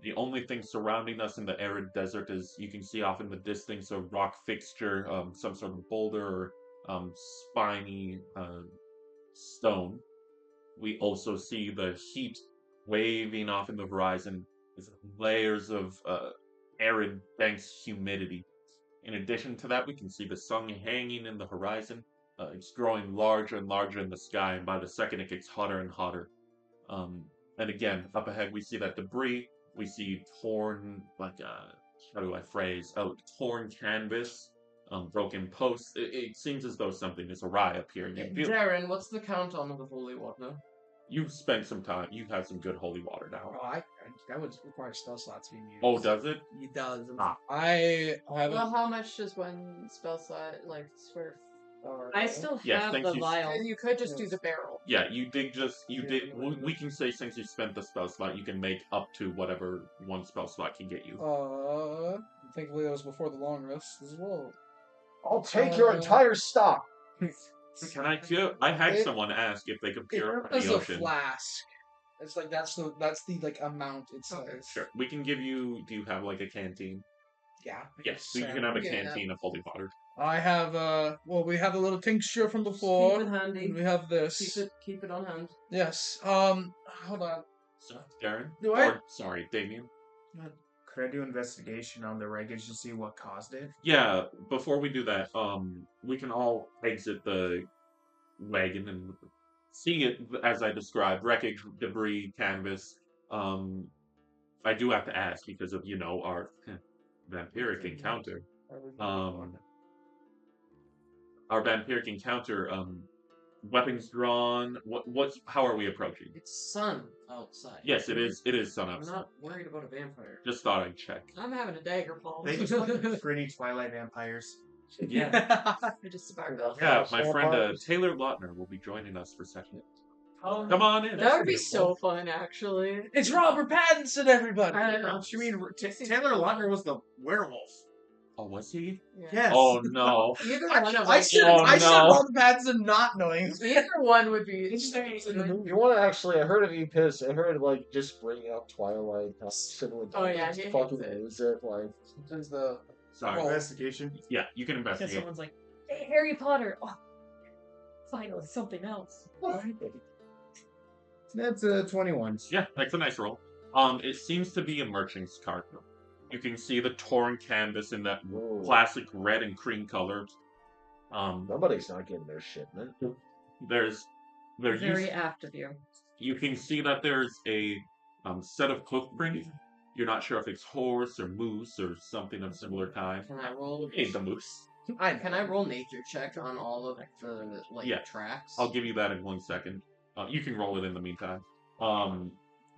The only thing surrounding us in the arid desert is you can see off in the distance a rock fixture, some sort of boulder or spiny stone. We also see the heat waving off in the horizon with layers of arid, dense humidity. In addition to that, we can see the sun hanging in the horizon. It's growing larger and larger in the sky, and by the second it gets hotter and hotter. And again, up ahead we see that debris. We see torn, how do I phrase? Oh, torn canvas, broken posts. It seems as though something is awry up here. Darren, what's the count on the holy water? You've spent some time. You've had some good holy water now. Oh, that would require spell slots being used. Oh, does it? It does. Ah. I haven't. Well, how much does one spell slot worth? Or I still Yes, have thanks the you- vial. And you could just do the barrel. Yeah, you did just, you did, we can say since you spent the spell slot, you can make up to whatever one spell slot can get you. Thankfully that was before the long rest as well. I'll take your entire stock. Can I cure? I had It- someone ask if they could It purify was the a ocean. flask. It's like that's the like amount it says. Sure. We can give you. Do you have like a canteen? Yeah. Yes. So you can have a Yeah. canteen of holy water. I have well, we have a little tincture from before. Keep it handy. And we have this. Keep it on hand. Yes. Hold on. So, Darren? Do I? Or, sorry, Damien? Could I do investigation on the wreckage to see what caused it? Yeah, before we do that, we can all exit the wagon and see it as I described, wreckage, debris, canvas. I do have to ask because of, our vampiric encounter. Our vampiric encounter, weapons drawn. How are we approaching? It's sun outside. Yes, it is. It is sun I'm outside. not worried about a vampire. Just thought I'd check. I'm having a dagger fall. They just look pretty Twilight vampires. Yeah. I just sparkled. Yeah, my friend Taylor Lautner will be joining us for second. Oh, Come on in. that would be so fun, actually. It's Robert Pattinson, everybody. I know. You mean Taylor Lautner was the werewolf? Oh, was he? Yeah. Yes. Oh no. Either one of I us. should Oh, I should no. Robert Pattinson not knowing. Either one would be. You want to actually? I heard of you pissed. I heard like just bringing up Twilight. How similar. Oh, yeah, just he fucking hates it. lose it. Like There's the Sorry. Oh. Investigation. Yeah, you can Yeah, investigate. someone's like, hey, Harry Potter. Oh, finally, something else. That's a 21. Yeah, that's a nice roll. It seems to be a merchant's cart. You can see the torn canvas in that Whoa. classic red and cream color. Nobody's not getting their shipment. There's Very apt of you. you can see that there's a set of hoof prints. You're not sure if it's horse or moose or something of similar kind. Can I roll? Hey, the moose. Can I roll nature check on all of the Yeah. tracks? I'll give you that in 1 second. You can roll it in the meantime.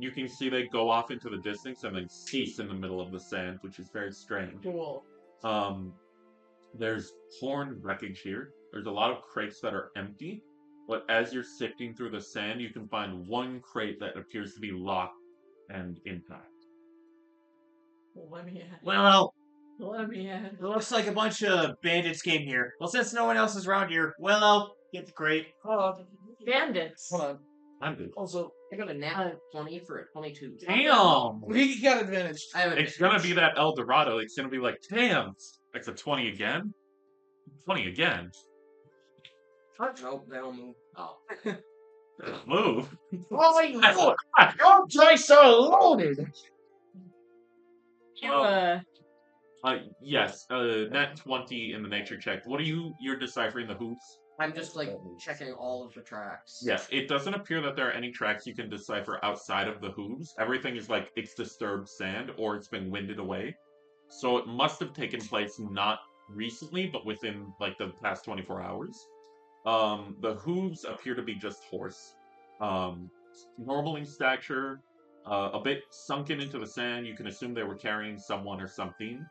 You can see they go off into the distance and then cease in the middle of the sand, which is very strange. Cool. There's torn wreckage here. There's a lot of crates that are empty, but as you're sifting through the sand, you can find one crate that appears to be locked and intact. Let me in. Well, Let me in. it looks like a bunch of bandits came here. Well, since no one else is around here, Willow, get the crate. Bandits. hold on. I'm good. Also, I got a nat 20 for a 22. Damn! we got advantage. I have It's gonna be that El Dorado. It's gonna be like, damn, that's a 20 again? 20 again? Nope, they don't move. Oh. Move. Oh my god! Your dice are loaded. Yes, nat 20 in the nature check. What are you're deciphering the hoops? I'm just checking all of the tracks. Yes, it doesn't appear that there are any tracks you can decipher outside of the hooves. Everything is like it's disturbed sand or it's been winded away. So it must have taken place not recently, but within like the past 24 hours. The hooves appear to be just horse. Normal in stature, a bit sunken into the sand. You can assume they were carrying someone or something.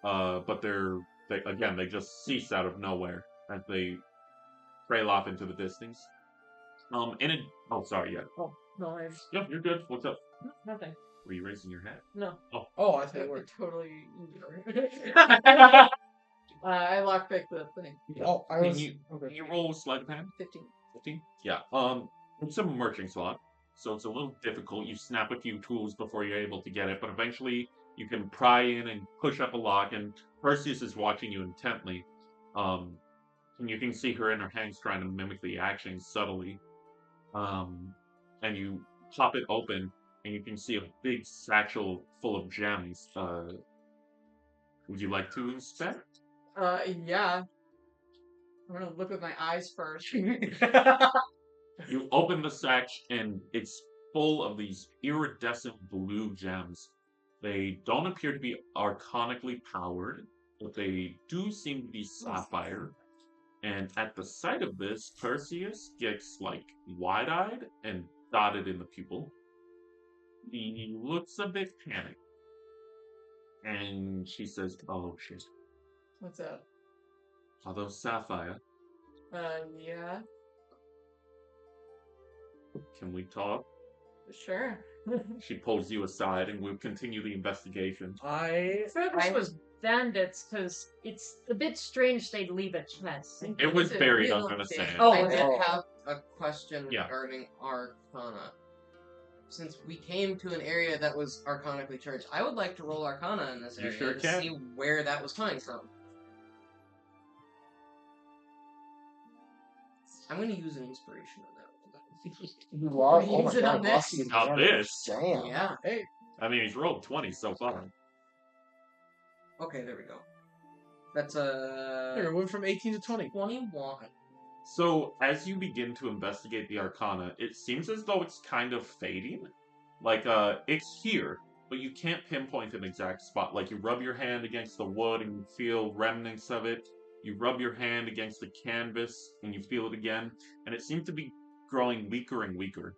But they just cease out of nowhere as they trail off into the distance. Oh, sorry, yeah. Oh, no, I Yep, you're good. What's up? nothing. Were you raising your hat? No. Oh, I think we're. Totally. I lockpicked the thing. Oh, I Can was. you roll sleight of hand? 15. 15? Yeah. It's a merchant slot, so it's a little difficult. You snap a few tools before you're able to get it, but eventually you can pry in and push up a lock, and Perseus is watching you intently. And you can see her in her hands trying to mimic the action subtly. And you pop it open, and you can see a big satchel full of gems. Would you like to inspect? Yeah. I'm gonna look with my eyes first. You open the satch, and it's full of these iridescent blue gems. They don't appear to be arcanically powered, but they do seem to be sapphire. And at the sight of this, Perseus gets like wide-eyed and dotted in the pupil. He looks a bit panicked. And she says, "Oh shit. What's that? Are those sapphire? Yeah. Can we talk?" Sure. She pulls you aside and we'll continue the investigation. I. Thought this was bandits because it's a bit strange they'd leave a chest. It was Is it buried real under the big? sand. Oh, I okay. did have a question Yeah. regarding Arcana. since we came to an area that was arcanically charged, I would like to roll Arcana in this You area sure to can. see where that was coming from. I'm going to use an inspiration on that one. Oh my Use it god, on lost this. the Not advantage. this. Damn. Yeah. Hey, I mean, he's rolled 20 so far. Okay, there we go. That's here, it went from 18 to 20. 21. So, as you begin to investigate the Arcana, it seems as though it's kind of fading. Like, it's here, but you can't pinpoint an exact spot. Like, you rub your hand against the wood and you feel remnants of it. You rub your hand against the canvas and you feel it again. And it seems to be growing weaker and weaker.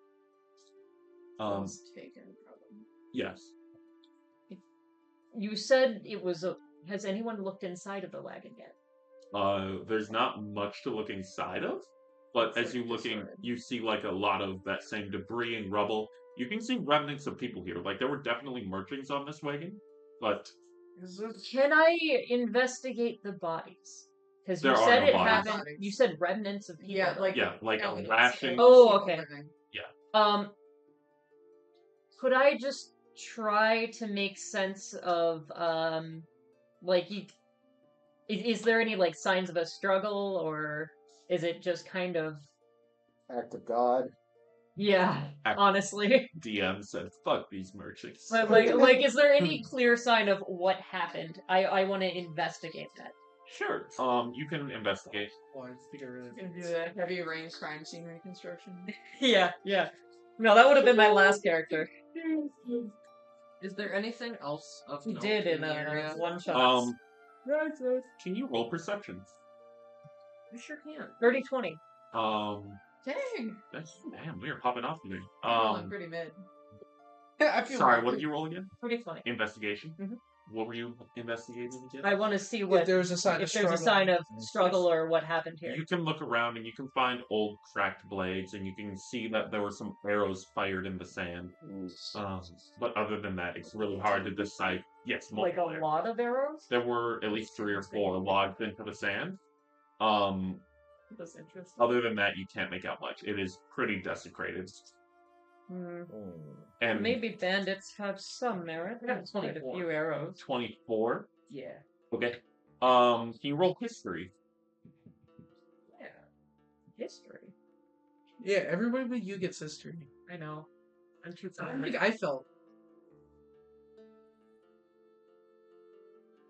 Was taken from him. Yes. You said it was a. Has anyone looked inside of the wagon yet? There's not much to look inside of, but It's as like you looking, disarray. you see like a lot of that same debris and rubble. You can see remnants of people here. Like there were definitely merchants on this wagon, but Can I investigate the bodies? Because you There are said no it bodies. happened. You said remnants of people. Yeah, like yeah, like evidence. lashing. Oh, okay. Living. Could I just try to make sense of like is there any like signs of a struggle, or is it just kind of Act of God. yeah, Act- honestly. DM said, "Fuck these merchants." But like is there any clear sign of what happened? I want to investigate that. Sure. You can investigate. Oh, I think I really You can do the heavy rain crime scene reconstruction. Yeah. No, that would have been my last character. Is there anything else of He note did in the area? one shot. Can you roll perception? You sure can. 30-20. Dang! Damn, we are popping off today. I'm rolling pretty mid. I feel Sorry, bad. what did you roll again? 30-20. Investigation. Mhm. What were you investigating again? I want to see if what there's a sign if of there's struggle. a sign of struggle or what happened here. You can look around and you can find old cracked blades, and you can see that there were some arrows fired in the sand. But other than that, it's really hard to decide. Yes, Like a multiple arrows. lot of arrows? There were at least 3 or 4 lodged into the sand. That's interesting. Other than that, you can't make out much. It is pretty desecrated. And Maybe bandits have some merit. That's quite a 24. few arrows. 24. Yeah. Okay. Can you roll history? Yeah. History. Yeah, everybody but you gets history. I know. I'm too I tired. think I felt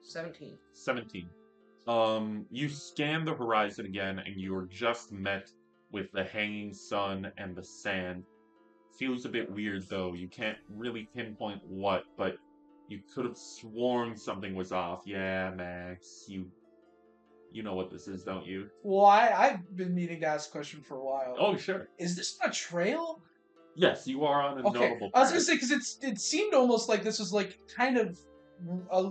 17. 17. You scan the horizon again, and you are just met with the hanging sun and the sand. Feels a bit weird, though. You can't really pinpoint what, but you could have sworn something was off. Yeah, Max, you know what this is, don't you? Well, I've been meaning to ask a question for a while. Oh, sure. Is this a trail? Yes, you are on a Okay, notable I was gonna path. say because it seemed almost like this was like kind of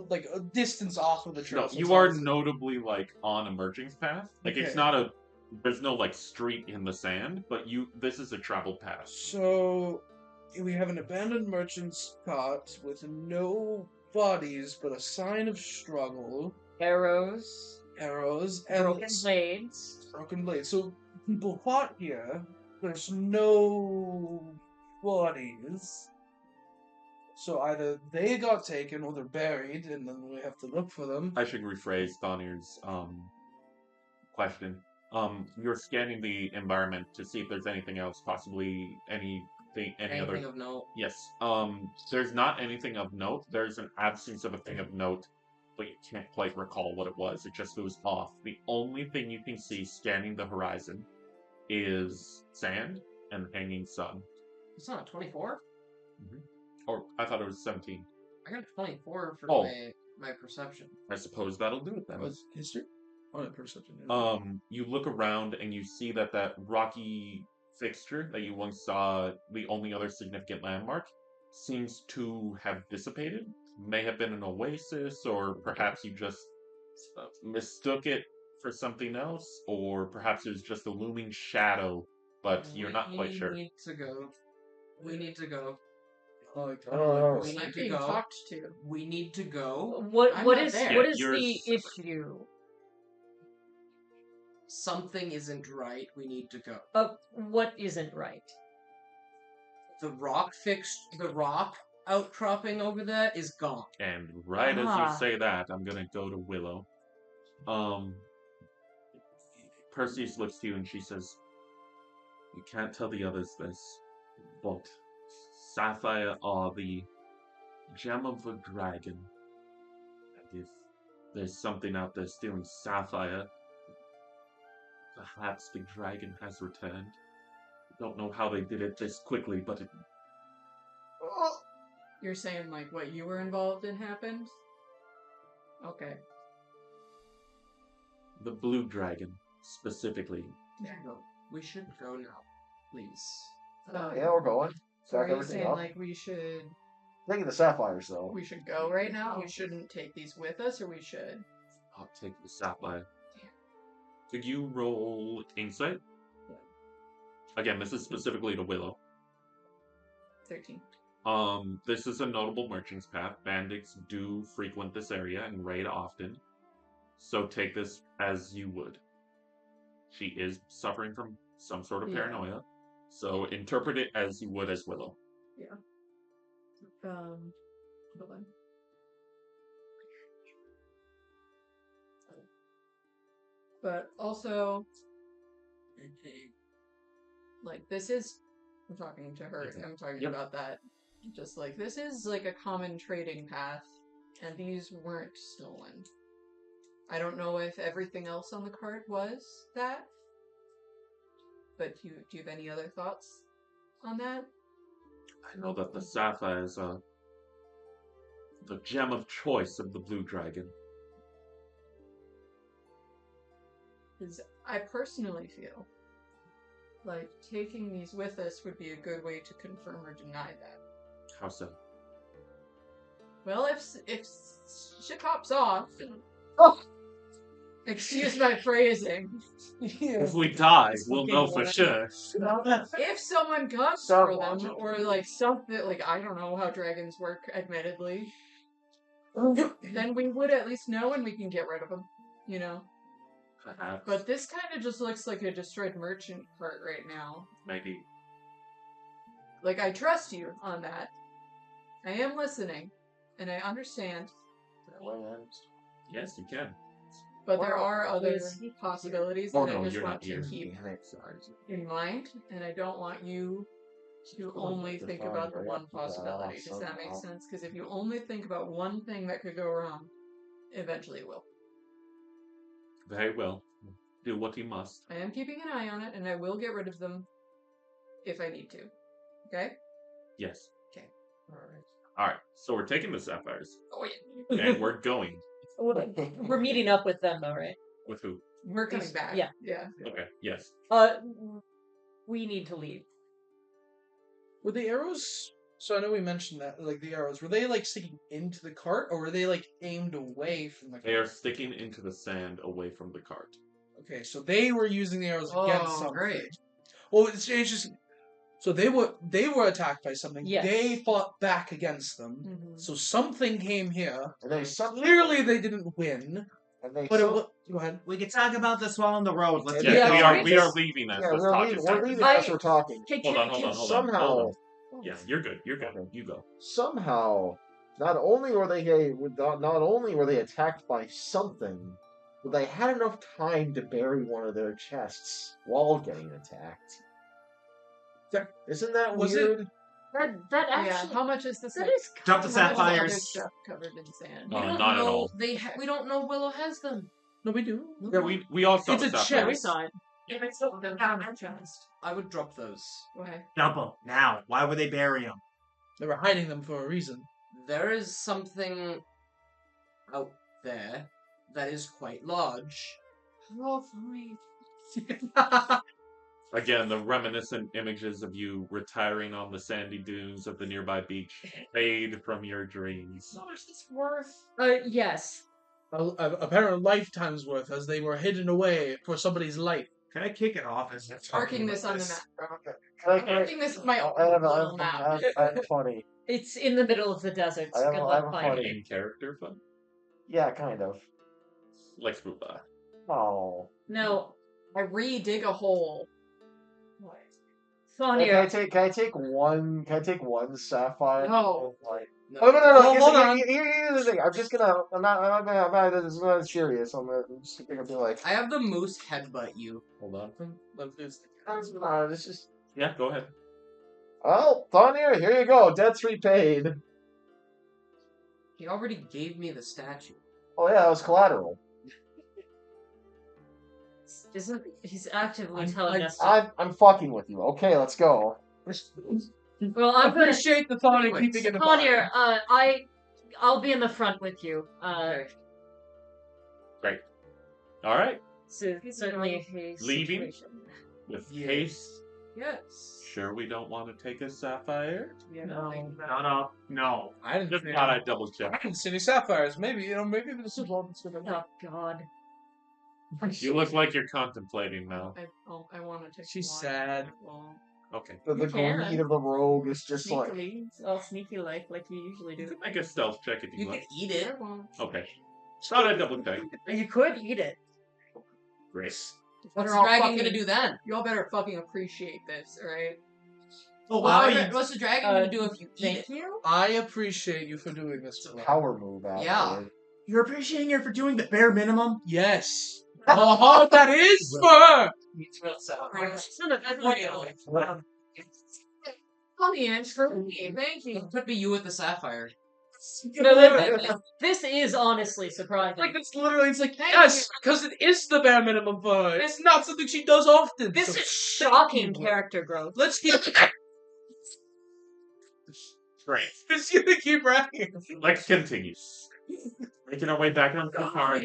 like a distance off of the trail. No, so you it's are almost- notably like on a merchant's path. Like it's Okay. not there's no like street in the sand, but this is a travel path. So we have an abandoned merchant's cart with no bodies, but a sign of struggle, Arrows. arrows, and Broken blades. broken blades. So people fought here. There's no bodies. So either they got taken or they're buried, and then we have to look for them. I should rephrase Thonir's question. You're scanning the environment to see if there's anything else, possibly any other. Anything of note? Yes. There's not anything of note. There's an absence of a thing of note, but you can't quite recall what it was. It just was off. The only thing you can see scanning the horizon is sand and hanging sun. It's not a 24? Or I thought it was 17. I got a 24 for Oh. my perception. I suppose that'll do it then. Was history? Oh, perception. Yeah. You look around and you see that rocky fixture that you once saw, the only other significant landmark, seems to have dissipated. May have been an oasis, or perhaps you just mistook it for something else, or perhaps it was just a looming shadow, but you're not quite sure. We need to go. We need to go. Like, We I'm need to being go. talked to. We need to go. What I'm what not is there. what is You're the separate. issue? Something isn't right. We need to go. What isn't right? the rock outcropping over there is gone. And right as Ah. you say that, I'm gonna go to Willow. Perseus looks to you and she says, "You can't tell the others this, but Sapphire are the gem of the dragon. And if there's something out there stealing Sapphire, perhaps the dragon has returned. Don't know how they did it this quickly, but it, You're saying like what you were involved in happened? Okay. the blue dragon specifically." No, we should go now, please. Yeah, we're going. So are Stack you everything saying up. like we should Taking the sapphires though. go right now? We shouldn't take these with us, or we should? I'll take the Sapphire. Could you roll insight? Yeah. Again, this is specifically to Willow. 13. This is a notable merchant's path. Bandits do frequent this area and raid often. So take this as you would. She is suffering from some sort of Yeah. paranoia. So interpret it as you would as Willow. Yeah. Hold on. But also, like, this is, I'm talking to her, I'm talking Yep. about that. Just like, this is like a common trading path, and these weren't stolen. I don't know if everything else on the cart was that, but do you have any other thoughts on that? I know that the sapphires are the gem of choice of the blue dragon. Because I personally feel like taking these with us would be a good way to confirm or deny that. How so? Well, if shit pops off, Oh. excuse my phrasing, If we die, we'll know for sure. if someone comes for them, or like something, like I don't know how dragons work, admittedly, then we would at least know and we can get rid of them, you know? Perhaps. But this kind of just looks like a destroyed merchant cart right now. Maybe. Like, I trust you on that. I am listening, and I understand. Yes, you can. But there are other is he possibilities Oh that I no, just you're want not to here. keep in mind, and I don't want you to only think about the one possibility. Does that make sense? Because if you only think about one thing that could go wrong, eventually it will. Very well. Do what you must. I am keeping an eye on it, and I will get rid of them if I need to. Okay? Yes. Okay. Alright, so we're taking the sapphires. Oh, yeah. And we're going. We're meeting up with them, though, right? With who? We're coming back. Yeah. Yeah. Okay, yes. We need to leave. Were the arrows? So I know we mentioned that, like the arrows, were they like sticking into the cart, or were they like aimed away from the cart? They are sticking into the sand away from the cart. Okay, so they were using the arrows against something. Great. Well, it's just so they were attacked by something. Yes. They fought back against them. Mhm. So something came here. And they Clearly, they didn't win. And they But so- go ahead. We can talk about this while on the road. Let's Yeah, get Yeah, going. we are leaving as yeah, this we're talk leaving. is We're happening. leaving as we're talking. Hold on, hold on. Somehow, Yeah, you're good. You're good. Okay. You go. somehow, not only were they attacked by something, but they had enough time to bury one of their chests while getting attacked. Isn't that Was it- weird? That Yeah, actually. how much is this? That is Drop the How much is other sapphires. stuff covered in sand? No, not at all. We don't know Willow has them. No, we do. Yeah, we all saw It's the a sapphires. Yeah, we chest. saw it. If it's still the chest. I would drop those. Okay. Dump them now. Why would they bury them? They were hiding them for a reason. There is something out there that is quite large. Again, the reminiscent images of you retiring on the sandy dunes of the nearby beach fade from your dreams. How much is this worth? Yes. Apparently, lifetime's worth, as they were hidden away for somebody's life. Can I kick it off? As Marking this on the map. Okay. Marking this is my I have little map. a funny. It's in the middle of the desert. I have Good a- I luck have a finding funny- it. In character fun? Yeah, kind of. Like Spoopla. Oh. No. I re-dig a hole. Sonia. Can I take one? Can I take one sapphire? No. Like, No. oh no! Well, hold on. Here's the thing. I'm just gonna. I'm not. This is not serious. I'm just gonna be like. I have the moose headbutt you. Hold on. This This is. Yeah, go ahead. Oh, Thonir, here you go. Debt's repaid. He already gave me the statue. Oh yeah, that was collateral. Isn't he's actively I'm- telling us? To, I'm fucking with you. Okay, let's go. well, I'm gonna. appreciate the thought of keeping it in Sonia, I'll be in the front with you. Great. All right. Certainly a haste Leaving? situation. With Yes. haste. Yes. Sure, we don't want to take a sapphire. Shut up. No. I didn't Just see thought any- I'd double I check. didn't see any sapphires. Maybe maybe this is one that's gonna. Oh God. You look like you're contemplating now. I want to take. She's one. sad. Well, Okay. The You can. greed of the rogue is just like. Sneakily, all sneaky like you usually You do. can make a stealth check if you You like. can eat it. I won't. Okay. Thought I'd double check. You could eat it. Great. What's the Better all dragon fucking- gonna do then? Y'all better fucking appreciate this, alright? Oh, wow. what's the dragon gonna do if you eat it? Thank you. I appreciate you for doing this. It's a for me. power move, actually. Yeah. You're appreciating her for doing the bare minimum? Yes. Oh, that is fun. It's real sour. Honey, and for me, thank you. It could be you with the sapphire. This is honestly surprising. Like it's literally, it's like yes, because it is the bare minimum for her. It's not something she does often. This so is shocking character growth. let's keep. Great. Just gonna keep bragging. Let's continue. Making our way back on the card.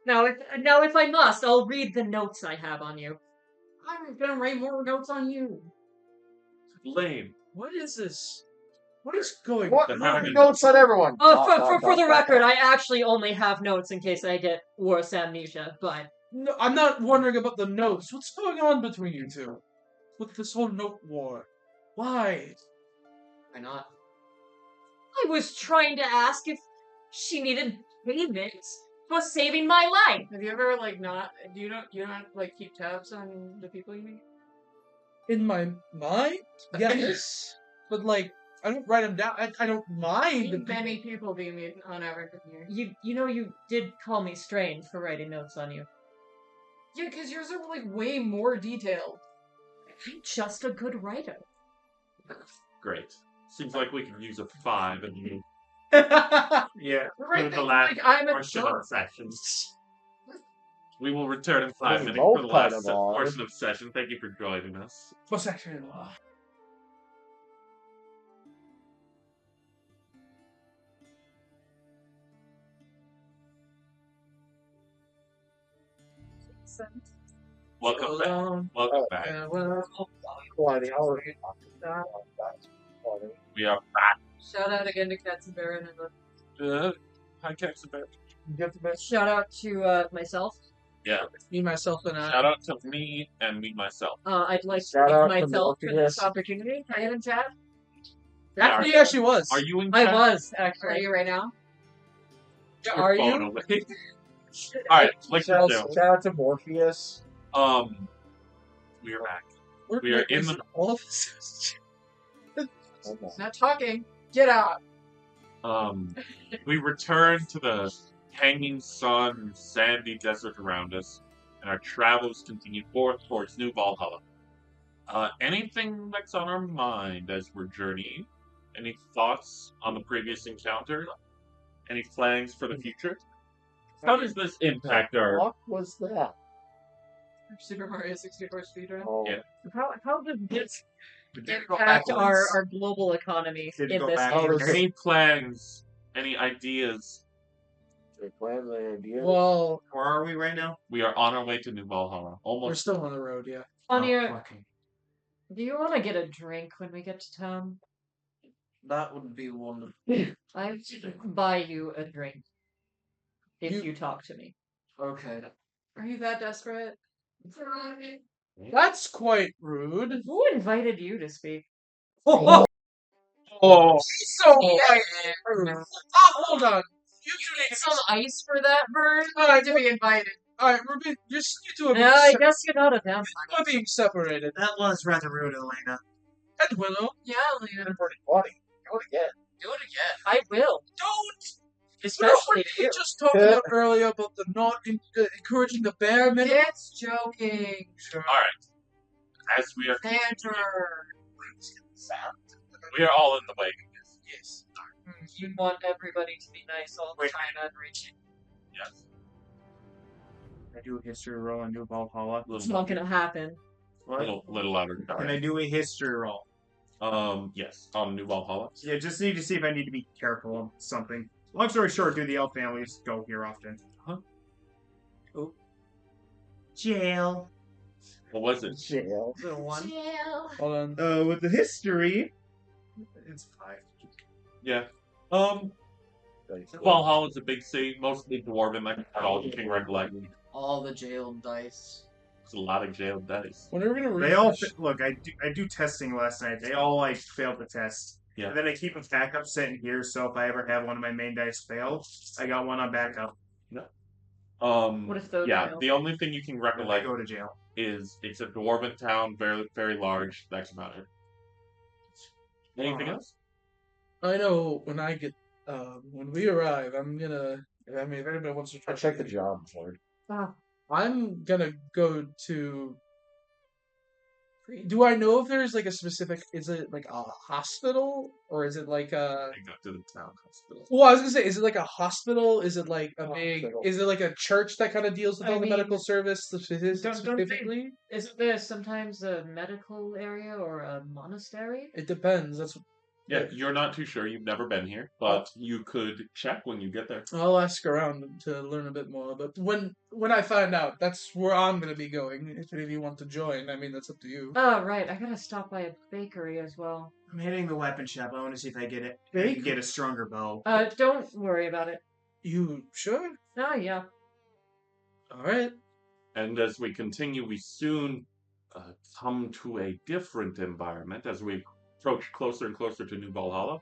Now, if I must, I'll read the notes I have on you. I'm gonna write more notes on you. Lame. What is this? What is going? What? The dragon. Notes on everyone. For the record, I actually only have notes in case I get worse amnesia. But No, I'm not wondering about the notes. What's going on between you two? With this whole note war? Why? Why not? I was trying to ask if she needed payment for saving my life. Have you ever like not? Do you not like keep tabs on the people you meet? In my mind, yes, but like I don't write them down. I don't mind. the Many people do you meet on average in here? You did call me strange for writing notes on you. Yeah, because yours are like way more detailed. I'm just a good writer. Great. Seems like we can use a 5 and you Yeah. Right, the last like I'm a portion of sessions. We will return in 5 We minutes both for the kind last of are. portion of session. Thank you for joining us. What's actually? Welcome back. Welcome back. Funny. How are you talking about? That's funny. We are back. Shout out again to Cats and Baron and Hi, Captain Bear. Get the best. Shout out to myself. Yeah. Me, myself, and I. Shout out to me and me myself. I'd like Shout to out thank to myself for Morpheus. this opportunity. Are you in chat? Actually, yeah, she was. Are you in I chat? was Are actually. you right now? Your Are phone you? away. Alright, let's Shout just out to Morpheus. do. We are back. We are in the all of this. Not talking. Get out. we return to the hanging sun, sandy desert around us, and our travels continue forth towards New Valhalla. Anything that's on our mind as we're journeying? Any thoughts on the previous encounter? Any plans for the future? How does this impact our? What was that? Super Mario 64 speedrun. Oh, Yeah. How does this Did you go impact backwards? our global economy Did you in go this back? How game? does Any plans? Any ideas? they plan the idea? Well, Where are we right now? We are on our way to New Valhalla. we're Almost. still on the road, yeah. Sonia, fucking. do you want to get a drink when we get to town? That would be wonderful. I buy you a drink if You- you talk to me. Okay. Are you that desperate? That's quite rude. Who invited you to speak? Oh, so Yeah. hold on. You two need Some ice for that bird? I need to be invited. Alright, you two are being, I guess you're not a vampire. are being separated. That was rather rude, Elena. And Willow. Yeah, Lena. It's pretty funny. Do it again. Do it again. I will. Don't! Especially We you. just talked about earlier about the not encouraging the bare minimum. It's joking. All right. As we are Banter. we are all in the wagon. Yes. You want everybody to be nice all the Wait. time, Narration. Yes. Can I do a history roll on New Valhalla? It's not gonna happen. What? Little louder. Can I do a history roll? Yes, on New Valhalla. Yeah, just need to see if I need to be careful of something. Long story short, do the elf families go here often? Huh? Oh. Jail. What was it? Jail. The one. Hold on. With the history, it's 5. Yeah. Valhalla's a big city, mostly dwarven. Like all you can recollect. All the jailed dice. It's a lot of jailed dice. When are we gonna They all refresh? look. I do testing last night. They all like failed the test. Yeah. And then I keep a backup sitting here, so if I ever have one of my main dice fail, I got one on backup. What if those Yeah, fail? the only thing you can I recollect go to jail. is it's a dwarven town, very very large. That's about it. Anything else? I know when I get when we arrive, I'm gonna. I mean, if anybody wants to try, I checked the job board. I'm gonna go to. Do I know if there's like a specific? Is it like a hospital or is it like a? I go to the town hospital. Well, I was gonna say, is it like a hospital? Is it like a big? Hospital. Is it like a church that kind of deals with I all the mean, medical service don't specifically? Isn't there sometimes a medical area or a monastery? It depends. That's. Yeah, you're not too sure. You've never been here, but you could check when you get there. I'll ask around to learn a bit more. But when I find out, that's where I'm gonna be going. If any of you want to join, I mean, that's up to you. Oh, right. I gotta stop by a bakery as well. I'm hitting the weapon shop. I want to see if I get it. I can get a stronger bow. Don't worry about it. You sure? Oh, yeah. All right. And as we continue, we soon come to a different environment. As we approach closer and closer to New Valhalla,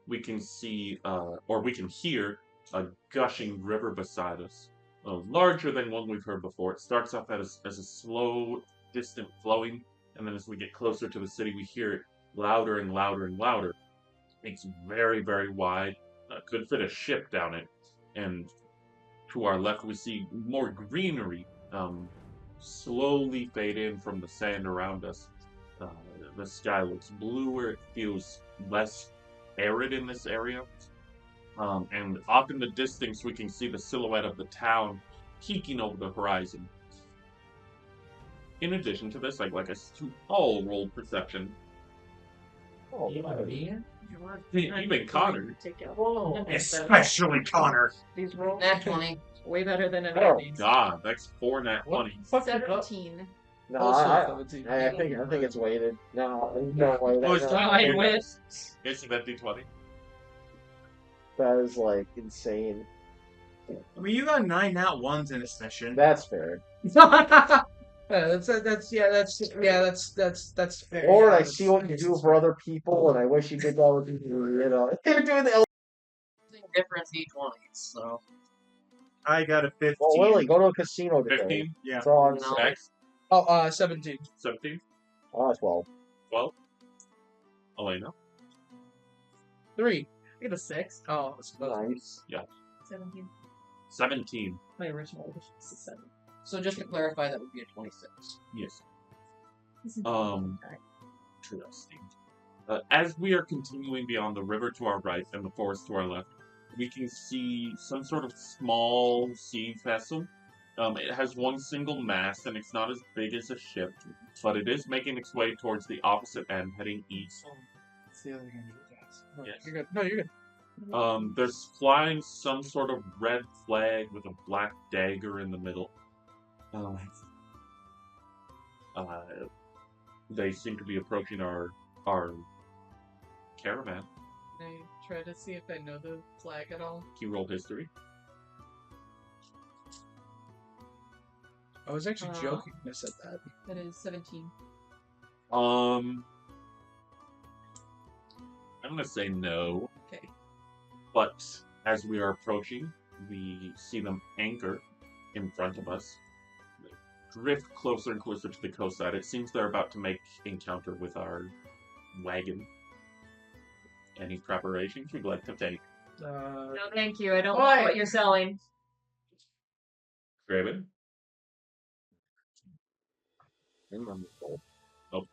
we can see, or we can hear, a gushing river beside us, larger than one we've heard before. It starts off as a slow, distant flowing, and then as we get closer to the city, we hear it louder and louder and louder. It's very, very wide, could fit a ship down it, and to our left, we see more greenery slowly fade in from the sand around us. The sky looks bluer. It feels less arid in this area. And off in the distance, we can see the silhouette of the town peeking over the horizon. In addition to this, I'd like us to all roll perception. Oh, Even Connor. Especially Connor. These rolls Nat 20. way better than Oh, anything. God, that's 4 nat 20s. 17. no, Also, I 17. think it's weighted. No, way. Oh, it's not I weighted. went. Isn't that d20? That is like insane. I mean, you got 9 nat 1s in a session. That's fair. That's fair. Lord, Yeah, I see what you do for other people, and I wish you did that with you. You know, they're doing the. Different D20s, so. I got a 15. Well, Willie, go to a casino today. 15? Yeah. That's all I'm No. saying. X? 17. 17? Oh, 12. 12? Elena? 3. I get a 6. Oh, that's close. Nice. 17. 17. My original was a 7. So just to clarify, that would be a 26. Yes. Interesting. As we are continuing beyond the river to our right and the forest to our left, we can see some sort of small sea vessel. It has one single mast, and it's not as big as a ship, but it is making its way towards the opposite end, heading east. It's the other hand of the gas. Yes. You're good. No, you're good. There's flying some sort of red flag with a black dagger in the middle. They seem to be approaching our caravan. Can I try to see if I know the flag at all? Can you roll history? I was actually joking when I said that. That is 17. I'm gonna say no. Okay. But as we are approaching, we see them anchor in front of us. They drift closer and closer to the coast side. It seems they're about to make encounter with our wagon. Any preparations you'd like to take? No, thank you. I don't know what you're selling. Graven? Oh.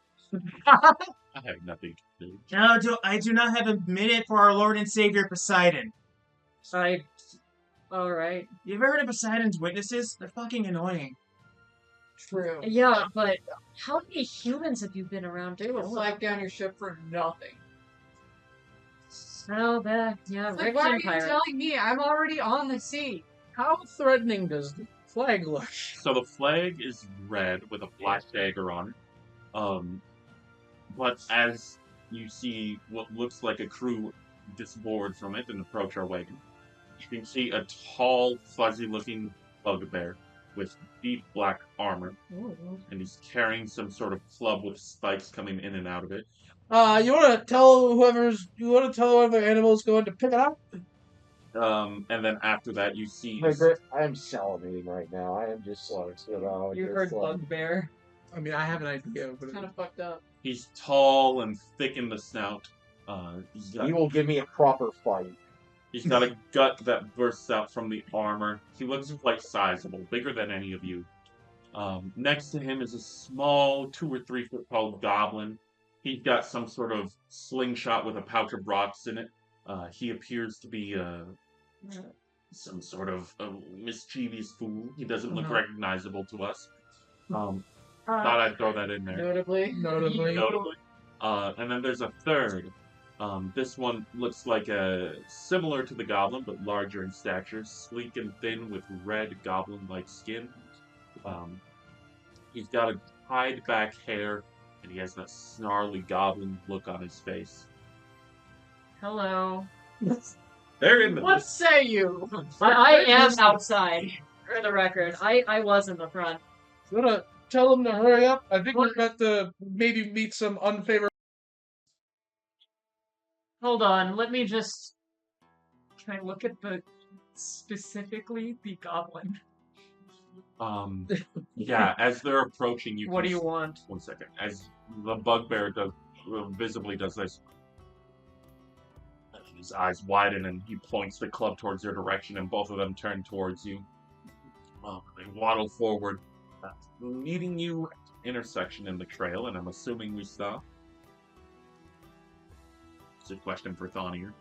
I have nothing to do. No, I do not have a minute for our Lord and Savior Poseidon. Alright. You ever heard of Poseidon's witnesses? They're fucking annoying. True. Yeah, but how many humans have you been around? They will flag down your ship for nothing. So bad. Yeah, It's like, Rick's why are Empire. you telling me? I'm already on the sea. How threatening does the flag look? So the flag is red with a black dagger on it. But as you see what looks like a crew disboard from it and approach our wagon, you can see a tall, fuzzy-looking bugbear with deep black armor, and he's carrying some sort of club with spikes coming in and out of it. You want to tell whoever animal's going to pick it up? And then after that, you see I am salivating right now. I am just like, You heard bugbear. I mean, I have an idea, but Kind of fucked up. he's tall and thick in the snout. He will give me a proper fight. He's got a gut that bursts out from the armor. He looks quite sizable, bigger than any of you. Next to him is a small 2 or 3 foot tall goblin. He's got some sort of slingshot with a pouch of rocks in it. He appears to be some sort of mischievous fool. He doesn't look recognizable to us. Thought I'd throw that in there. Notably. And then there's a third. This one looks like similar to the goblin, but larger in stature, sleek and thin with red goblin-like skin. He's got a tied back hair, and he has that snarly goblin look on his face. Hello. They're in the What say you? I am outside, for the record. I was in the front. you want to tell them to hurry up? I think we're about to maybe meet some unfavorable. Hold on, let me just... Can I look at specifically the goblin? Yeah, as they're approaching you. What do you want? 1 second. As the bugbear visibly does this, his eyes widen and he points the club towards your direction, and both of them turn towards you. They waddle forward, meeting you at the intersection in the trail, and I'm assuming we stop. It's a question for Thonier.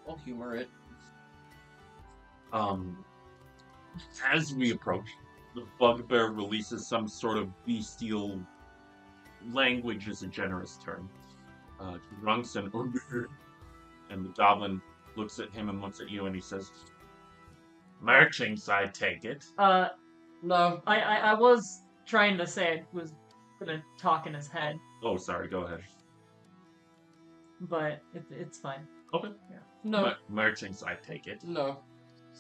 I'll humor it. As we approach, the bugbear releases some sort of bestial language, is a generous term. He grunts and the goblin looks at him and looks at you, and he says, "Merchants, I take it." No. I was trying to say I was gonna talk in his head, Oh, sorry, go ahead. but it's fine. Okay. Yeah. No. Merchants, I take it. No.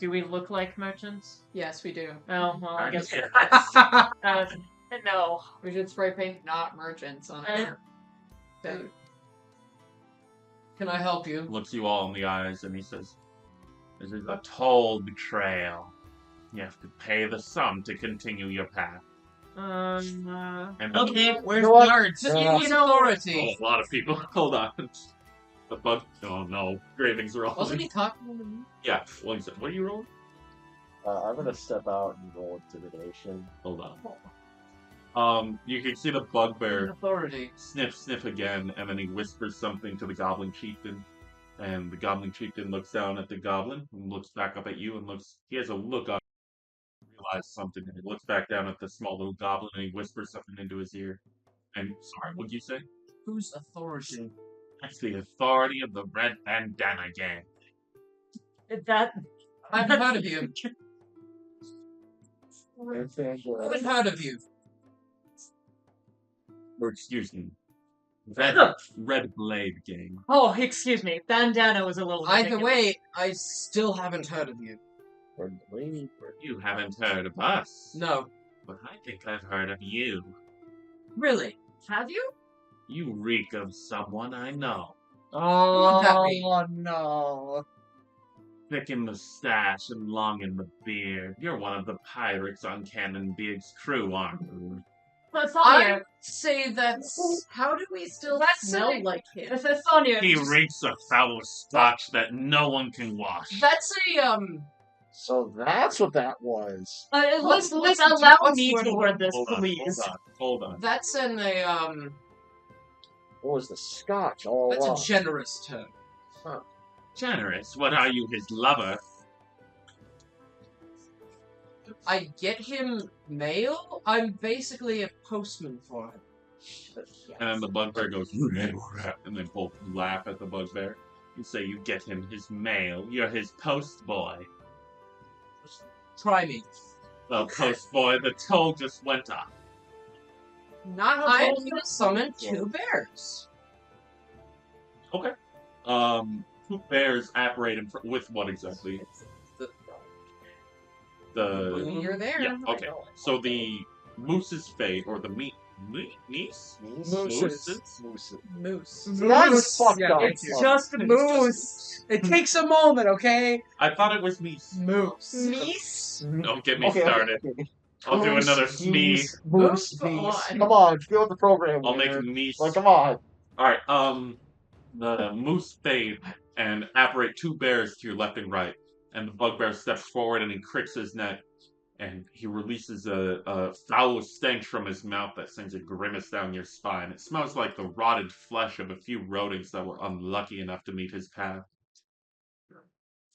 Do we look like merchants? Yes, we do. Oh, well, I guess Yes. no. We should spray paint not merchants on it. Dude. Can I help you? Looks you all in the eyes, and he says, "This is a toll betrayal. You have to pay the sum to continue your path." And Okay, where's know what? the guards? Use authority. a lot of people. Hold on. The bug. Oh no, Gravings are all. Wasn't he talking to me? Yeah. 1 second. What are you rolling? I'm gonna step out and roll intimidation. Hold on. You can see the bugbear Authority. sniff again, and then he whispers something to the goblin chieftain, and the goblin chieftain looks down at the goblin and looks back up at you and looks. He has a look on. Realizes something, and he looks back down at the small little goblin, and he whispers something into his ear. And sorry, what'd you say? Whose authority? That's the authority of the Red Bandana Gang. That I'm proud of you. I'm proud of you. Or excuse me, Red Blade Gang. Oh, excuse me. Bandana was a little. Either ridiculous. way, I still haven't heard of you. You haven't heard of us. No. But I think I've heard of you. Really? Have you? You reek of someone I know. would that be? Oh no! Thick in the mustache and long in the beard. You're one of the pirates on Cannon Beard's crew, aren't you? Sonia, say that's. How do we still That's smell a- like him? Sonia, He just- reeks of foul scotch that no one can wash. That's a So that's what that was. What's let's the allow what's me the to word? word this, Hold on, please. hold on. That's in a What was the scotch all That's along? a generous term. Generous. What are you, his lover? I get him mail. I'm basically a postman for him. And then the bugbear goes, and then both laugh at the bugbear. You say you get him his mail. You're his post boy. Try me. Well, post boy, the toll just went up. Not how I'm tall gonna summon 2 bears. Okay. Two bears apparate with what exactly? The You're there. yeah. Okay. So the moose's fate, or the meese? Mooses. Moose. That's fucked Yeah, up. It's just a moose. It takes a moment, okay? I thought it was meese. Moose. Meese? Don't get me Okay, started. okay. I'll do another smee. Moose, Moose. Come on, feel the program. I'll make Weird. meese. Like, come on. Alright, the moose fade and apparate 2 bears to your left and right. And the bugbear steps forward and he cricks his neck. And he releases a foul stench from his mouth that sends a grimace down your spine. It smells like the rotted flesh of a few rodents that were unlucky enough to meet his path.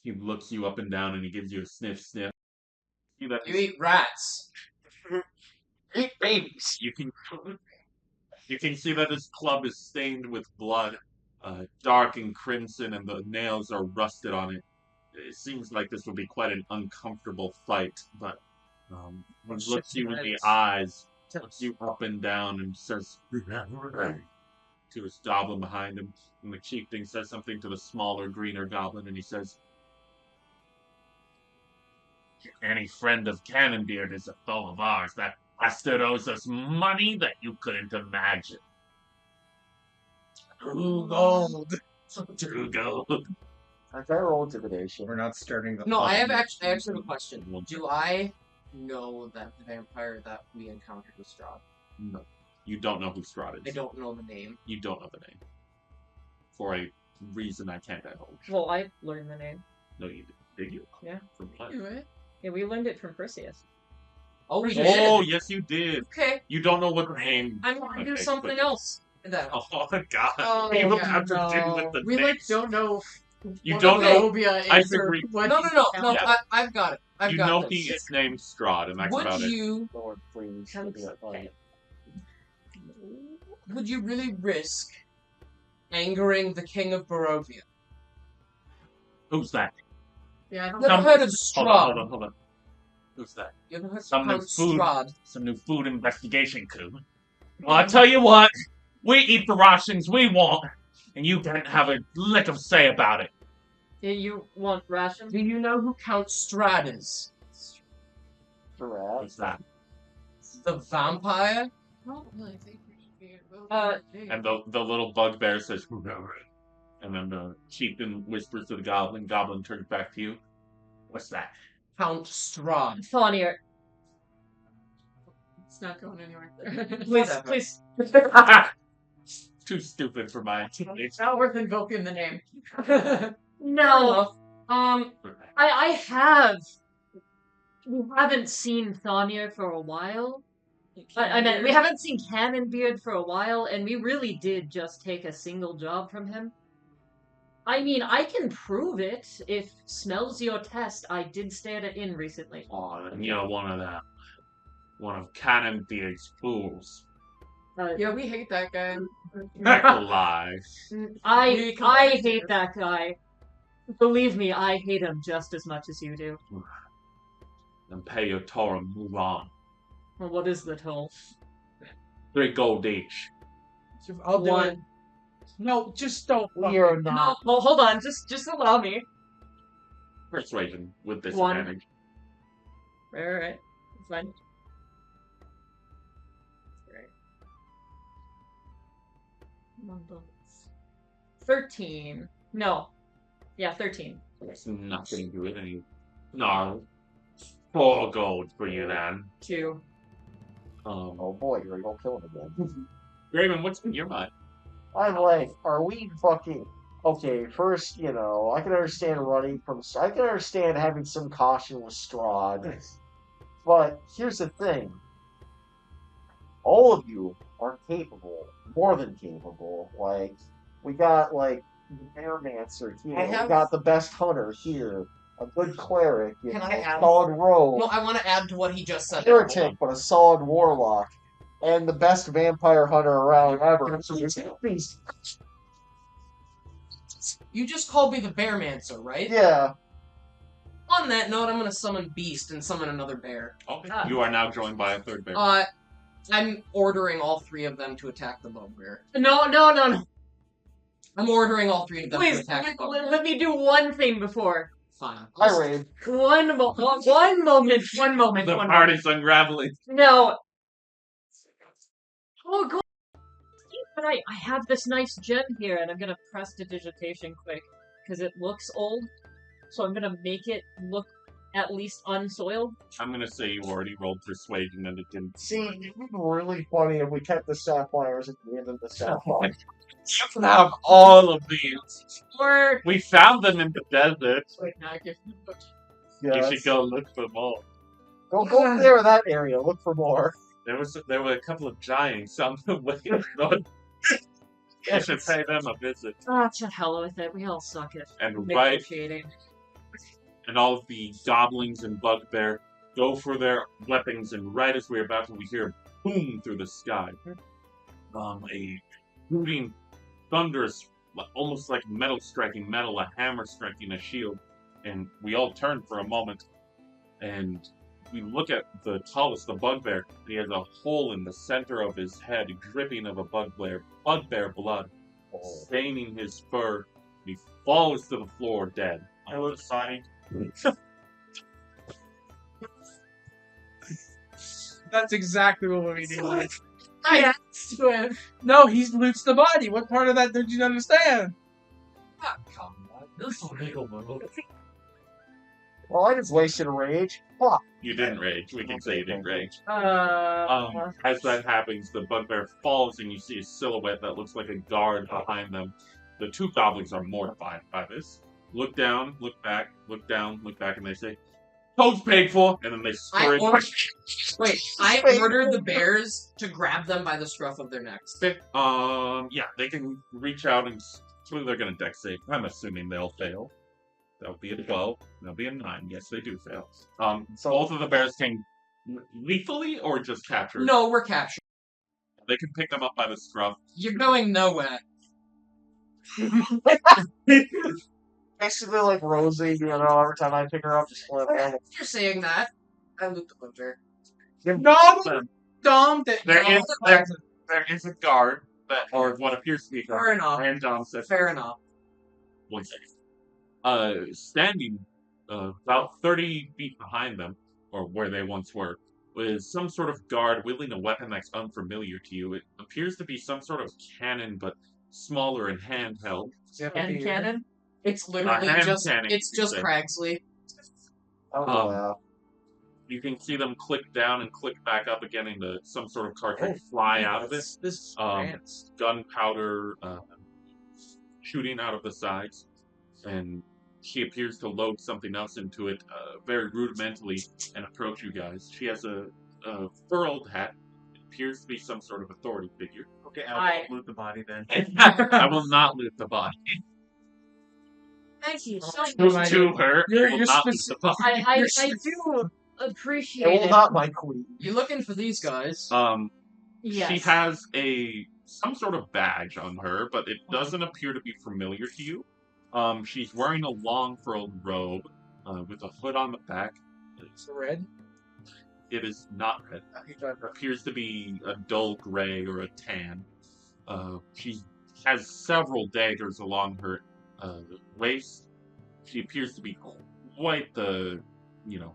He looks you up and down and he gives you a sniff. See that You eat rats. Eat babies. You can see that his club is stained with blood, dark and crimson, and the nails are rusted on it. It seems like this will be quite an uncomfortable fight, but he looks you in the eyes, looks you up and down, and says to his goblin behind him. And the chieftain says something to the smaller, greener goblin, and he says, "Any friend of Cannonbeard is a foe of ours. That bastard owes us money that you couldn't imagine." 2 gold. 2 gold. I try to roll intimidation. We're not starting the. No, I actually have a question. Do I know that the vampire that we encountered was Strahd? No. You don't know who Strahd is. I don't know the name. You don't know the name. For a reason I can't divulge. Well, I learned the name. No, you did. Did you? Yeah. From what? Yeah, we learned it from Perseus. Oh, we did. Oh, yes, you did. Okay, You don't know what the name. I'm gonna do Okay, something but- else. Then. Oh God! Oh, you don't yeah, have to do no. with the We names. don't know. You what don't a know. phobia I is or agree. what No, he no. Yeah. I've got it. I've You got know this. he is named Strahd, and that's Would about it. you? Lord, please. give me that money. Would you really risk angering the king of Barovia? Who's that? Yeah, I don't You ever Some- heard of Hold on, Strahd? hold on. Who's that? You ever heard Some new of food. Strahd? Some new food investigation coup. Well, I tell you what, we eat the rations we want, and you can't have a lick of say about it. Yeah, you want rations? Do you know who Count Strahd is? Giraffe. Who's that? The vampire? I don't really think we should be able Uh, And the little bugbear says, and then the chieftain whispers to the goblin. Goblin turns back to you. What's that? Count Strahd. Sonia, It's not going anywhere. please. Too stupid for my It's not worth invoking the name. No. I have. We haven't seen Sonia for a while. I mean, we haven't seen Cannonbeard for a while, and we really did just take a single job from him. I mean, I can prove it. If smells your test, I did stay at an inn recently. Oh, and you're one of them. One of Cannonbeard's fools. Yeah, we hate that guy. That's a lie. I hate that guy. Believe me, I hate him just as much as you do. Then pay your toll and move on. Well, what is the toll? 3 gold each. I'll do One. it. No, just don't. We are No, not. well, hold on. Just allow me. Persuasion with One. disadvantage. Right. Fine. Right. 13. No. Yeah, 13. That's not going to do it. No. 4 gold for you then. 2. Oh boy, you're gonna kill him again. Raven, what's in your mind? I'm like, are we fucking okay? First, I can understand running from. I can understand having some caution with Strahd, but here's the thing: all of you are capable, more than capable. Like, we got like the Airmancer here. We got the best hunter here. A good cleric. Can I add? Solid rogue. No, I want to add to what he just said. Heretic, but a solid warlock. And the best vampire hunter around ever. You just called me the Bearmancer, right? Yeah. On that note, I'm gonna summon Beast and summon another bear. Okay. You are now joined by a third bear. I'm ordering all three of them to attack the bugbear. No. I'm ordering all three of them to Please, attack the bugbear. let me do one thing before. Fine. Hi, Raid. One moment. The party's unraveling. No. Oh god. But I have this nice gem here, and I'm gonna prestidigitation quick because it looks old. So I'm gonna make it look at least unsoiled. I'm gonna say you already rolled persuasion and it didn't. See, it would be really funny if we kept the sapphires at the end of the sapphire. You can have all of these. Or We found them in the desert. Yeah, You should go look for more. Go clear that area. Look for more. There were a couple of giants on the way north. You should pay them a visit. to hell with it. We all suck at And negotiating. and all of the goblins and bugbear go for their weapons, and right as we're about to, we hear a boom through the sky. A moving, thunderous, almost like metal striking metal, a hammer striking a shield, and we all turn for a moment, and we look at the tallest, the bugbear. He has a hole in the center of his head, dripping of a bugbear blood, staining his fur. He falls to the floor dead. I look Sonic. That's exactly what we do. I asked him. No, he loots the body. What part of that did you understand? Come on, this will make a little. Well, I just wasted a rage. Fuck. You didn't rage. We can say you didn't rage. Uh, As that happens, the bugbear falls, and you see a silhouette that looks like a guard behind them. The two goblins are mortified by this. Look down, look back, look down, look back, and they say, "Toad's paid for," and then they scurry. I ordered the bears to grab them by the scruff of their necks. Yeah, they can reach out and they're gonna deck save. I'm assuming they'll fail. That'll be a 12. That'll be a 9. Yes, they do fail. So both of the bears can lethally or just capture. No, we're captured. They can pick them up by the scruff. You're going nowhere. Basically like Rosie, every time I pick her up, just flip her. You're saying that. I loot the bugbear. No, Dom. There is a guard that, or what appears to be a guard. Fair enough. And Dom says, Fair enough. 1 second. Standing about 30 feet behind them, or where they once were, is some sort of guard wielding a weapon that's unfamiliar to you. It appears to be some sort of cannon, but smaller and handheld. and cannon. It's literally hand just cannon, it's you just say. Cragsley. Oh, wow. You can see them click down and click back up again into some sort of cartridge fly out of it. This Gunpowder shooting out of the sides, and she appears to load something else into it very rudimentally and approach you guys. She has a furled hat. It appears to be some sort of authority figure. Okay, I'll loot the body then. I will not loot the body. Thank you so To much. her, You're- I will you're not loot the body. I do appreciate Well, it. not my queen. You looking for these guys? Yes. She has some sort of badge on her, but it doesn't appear to be familiar to you. She's wearing a long furled robe with a hood on the back. It's red. It is not red. It appears to be a dull gray or a tan. She has several daggers along her waist. She appears to be quite the,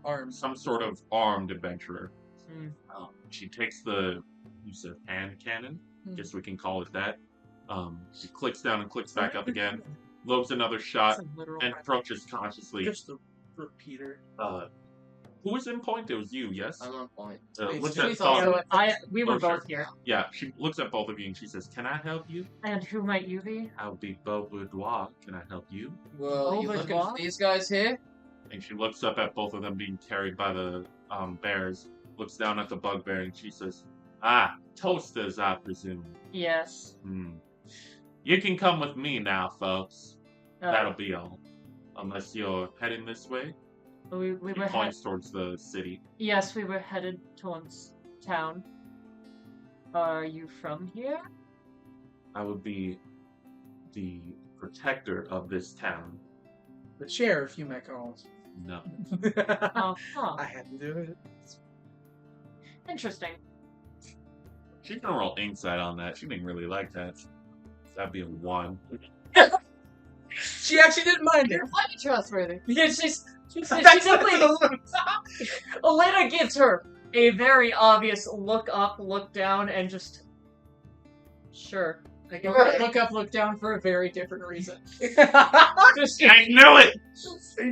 Armed. some sort of armed adventurer. Hmm. She takes the use of hand cannon. Guess we can call it that. She clicks down and clicks back up again. Loads another shot That's a literal and approaches cautiously. Just a repeater. Who was in point? It was you, yes? I'm on point. Looks She's at also Thawne. We were Oh, both sure. here. Yeah, she looks at both of you and she says, "Can I help you?" And who might you be? I'll be Beauvaudois. Can I help you? Well, you looking Overdraw? for these guys here? And she looks up at both of them being carried by the bears, looks down at the bugbear, and she says, "Ah, toasters, I presume. Yes. You can come with me now, folks. Uh, That'll be all. Unless you're heading this way." we He were points towards the city. Yes, we were headed towards town. Are you from here? I would be the protector of this town. The sheriff, you might call No. Oh, huh. I had to do it. Interesting. She's gonna roll insight on that. She didn't really like that. That'd be a 1. She actually didn't mind it. You're quite trustworthy. Yeah, she's definitely. Elena gives her a very obvious look up, look down, and just. Sure. I go look up, look down for a very different reason. Just, I knew it!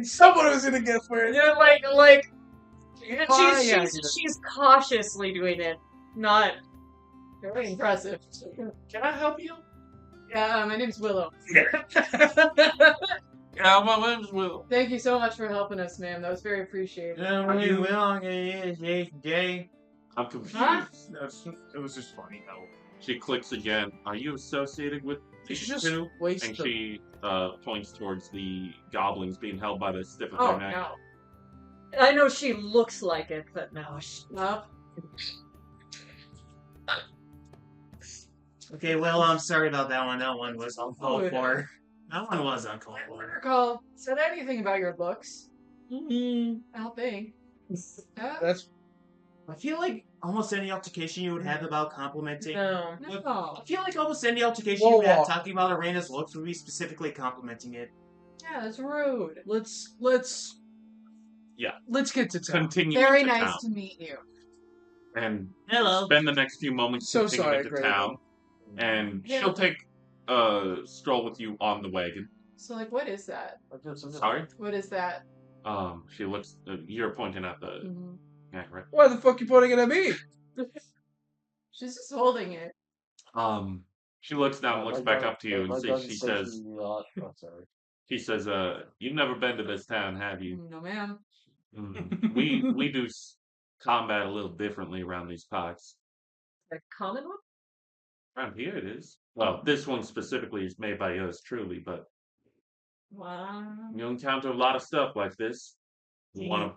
Someone was gonna get for it. yeah, she's cautiously doing it, not. Very impressive. Can I help you? Yeah, my name's Willow. Yeah, my name's Will. Thank you so much for helping us, ma'am. That was very appreciated. Gay. I'm confused. Huh? It was just funny how. She clicks again. Are you associated with You these should just two? waste And the. she points towards the goblins being held by the stiff of Oh, their neck. no. I know she looks like it, but no. No. Okay, well, I'm sorry about that one. That one was uncalled Good. for. That one was uncalled I don't for. recall said anything about your looks. I don't think. That's I feel like almost any altercation you would have about complimenting. No. No. I feel like almost any altercation Whoa, you would have whoa. talking about Arena's looks would be specifically complimenting it. Yeah, that's rude. let's Yeah. let's get to town. Continue Very into nice town. to meet you. And Hello. spend the next few moments So continuing sorry, into Grady. town. And Yeah. she'll take a stroll with you on the wagon. So, like, what is that? Sorry? What is that? She looks. You're pointing at the. Mm-hmm. Yeah, right. Why the fuck you pointing it at me? She's just holding it. She looks down and looks back up to you and she says, sorry. she says, you've never been to this town, have you? No, ma'am. We do combat a little differently around these parts. The common one? Around here it is. Well, this one specifically is made by yours truly, but Wow. you encounter a lot of stuff like this. You want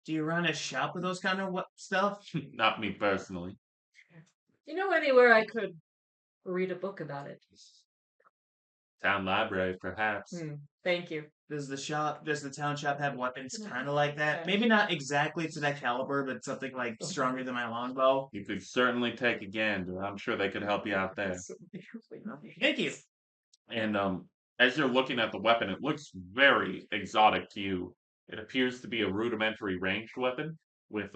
Do you run a shop with those kind of stuff? to? Not me personally. You know anywhere I could read a book about it? Town library, perhaps. Thank you. Does the town shop have weapons kind of like that? Yeah. Maybe not exactly to that caliber, but something like stronger than my longbow. You could certainly take a gander. I'm sure they could help you out there. Thank you. And as you're looking at the weapon, it looks very exotic to you. It appears to be a rudimentary ranged weapon with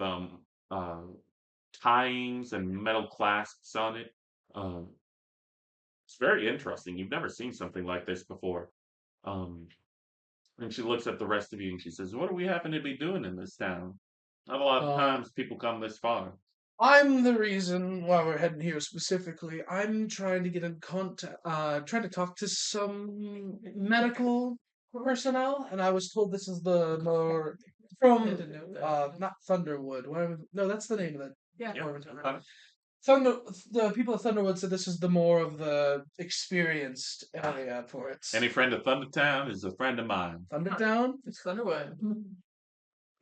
tyings and metal clasps on it. It's very interesting. You've never seen something like this before. And she looks at the rest of you and she says, "What do we happen to be doing in this town? Not a lot of times people come this far." I'm the reason why we're heading here specifically. I'm trying to get in contact, trying to talk to some medical personnel, and I was told this is the more from didn't know that. not Thunderwood. No, that's the name of it. Yeah. The people of Thunderwood said this is the more of the experienced area for it. Any friend of Thundertown is a friend of mine. Thunderdown, It's Thunderwood.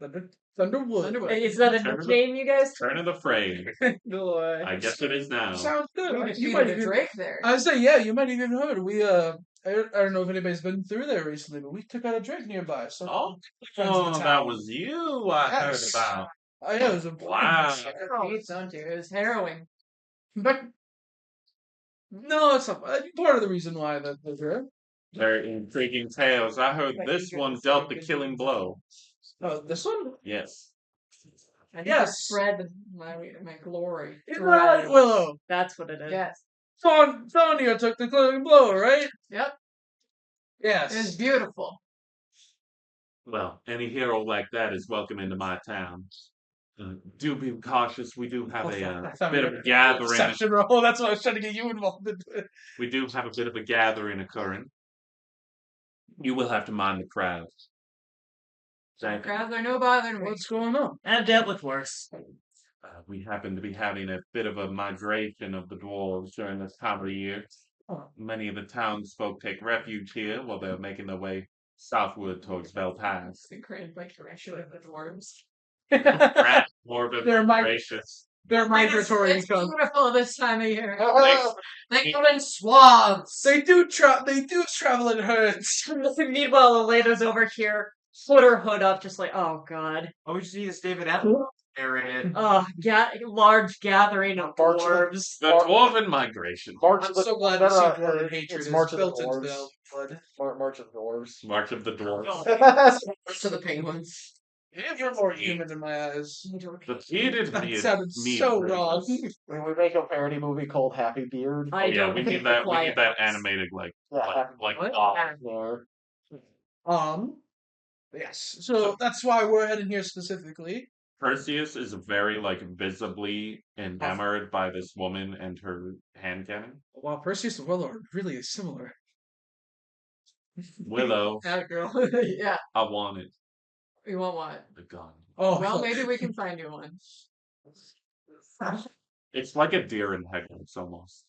Thunderwood. Thunderwood. Is that a Turn of the- nickname, you guys? Turn of the frame. Boy. I guess it is now. Sounds good. We You defeated might a even, Drake there. I say, yeah, you might even heard. I don't know if anybody's been through there recently, but we took out a drink nearby. So Oh, friends of the that town. was you I heard Yes. about. Oh, yeah, it was a Wow. It's don't you? It was harrowing. But no, it's not part of the reason why that they're here. Very intriguing tales. I heard this one dealt the killing blow. Oh, this one? Yes. I need to Yes. spread my glory. Isn't that right, Willow? That's what it is. Yes. Sonia took the killing blow, right? Yep. Yes. It was beautiful. Well, any hero like that is welcome into my town. Do be cautious. We do have a bit of a gathering. Deception roll. That's what I was trying to get you involved in. We do have a bit of a gathering occurring. You will have to mind the crowd. Thank you. Crowds are no bother to me. What's going on? I've dealt with worse. We happen to be having a bit of a migration of the dwarves during this time of the year. Many of the townsfolk take refuge here while they're making their way southward towards Belpass. The grand migration of the dwarves. Morbid, They're gracious. They're migratory It's income. beautiful this time of year. Ah, They come in swaths. They do travel in herds. Meanwhile, Elena's over here, put her hood up, just like, oh god. Oh, we just need this David Attenborough narrated. Large gathering of March of the- dwarves. The dwarven migration. March I'm of the so glad to see uh, war and hatred it's is March of the built into Dwarves. the blood. March of the Dwarves. March of the dwarves. To the penguins. You're more human in my eyes. The bearded That meat. sounded so wrong. we make a parody movie called Happy Beard. I Yeah, don't we think need that. We quiet. need that animated like Yeah, What? there. Yes. So that's why we're heading here specifically. Perseus is very like visibly enamored by this woman and her hand cannon. While Perseus and Willow are really similar. Willow, That girl. Yeah. I want it. You want what? The gun. Oh, Well, maybe we can find you one. It's like a deer in headlights almost.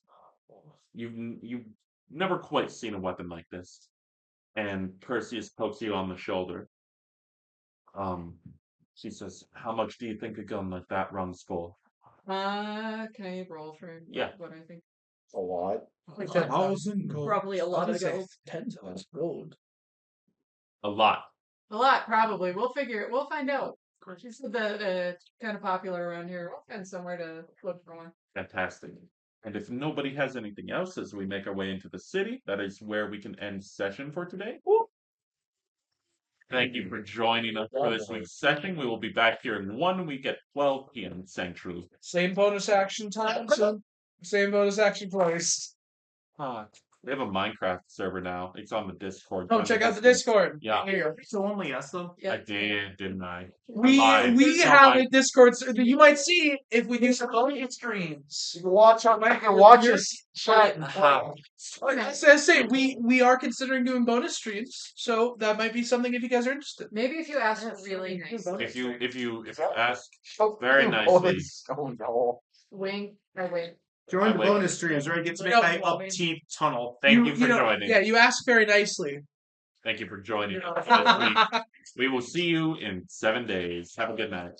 You've never quite seen a weapon like this. And Perseus pokes you on the shoulder. She says, "How much do you think a gun like that runs for?" Can I roll for Yeah. what I think? A lot. Like 1,000 gold. probably a lot I was of gonna say gold. 10,000 gold. A lot. A lot, probably. We'll figure it. We'll find out. She said that kind of popular around here. We'll find somewhere to look for one. Fantastic. And if nobody has anything else as we make our way into the city, that is where we can end session for today. Thank you for joining us for this week's session. We will be back here in 1 week at 12 p.m. Central. Same bonus action time, same bonus action place. We have a Minecraft server now. It's on the Discord. Oh, check out the Discord. Yeah, So only us though. Yeah. I did, didn't I? We Live. we So have I- a Discord server. You might see if we do some bonus streams. You can watch us chat and play. As I say, we are considering doing bonus streams, so that might be something if you guys are interested. Maybe if you ask really nice. If you ask Oh, very oh, nicely. it's- Oh no. Wink. I wink. Join the Wait. bonus streams where you get to make No, my upkeep tunnel. Thank you for know, joining. Yeah, you ask very nicely. Thank you for joining us this week. We will see you in 7 days. Have a good night.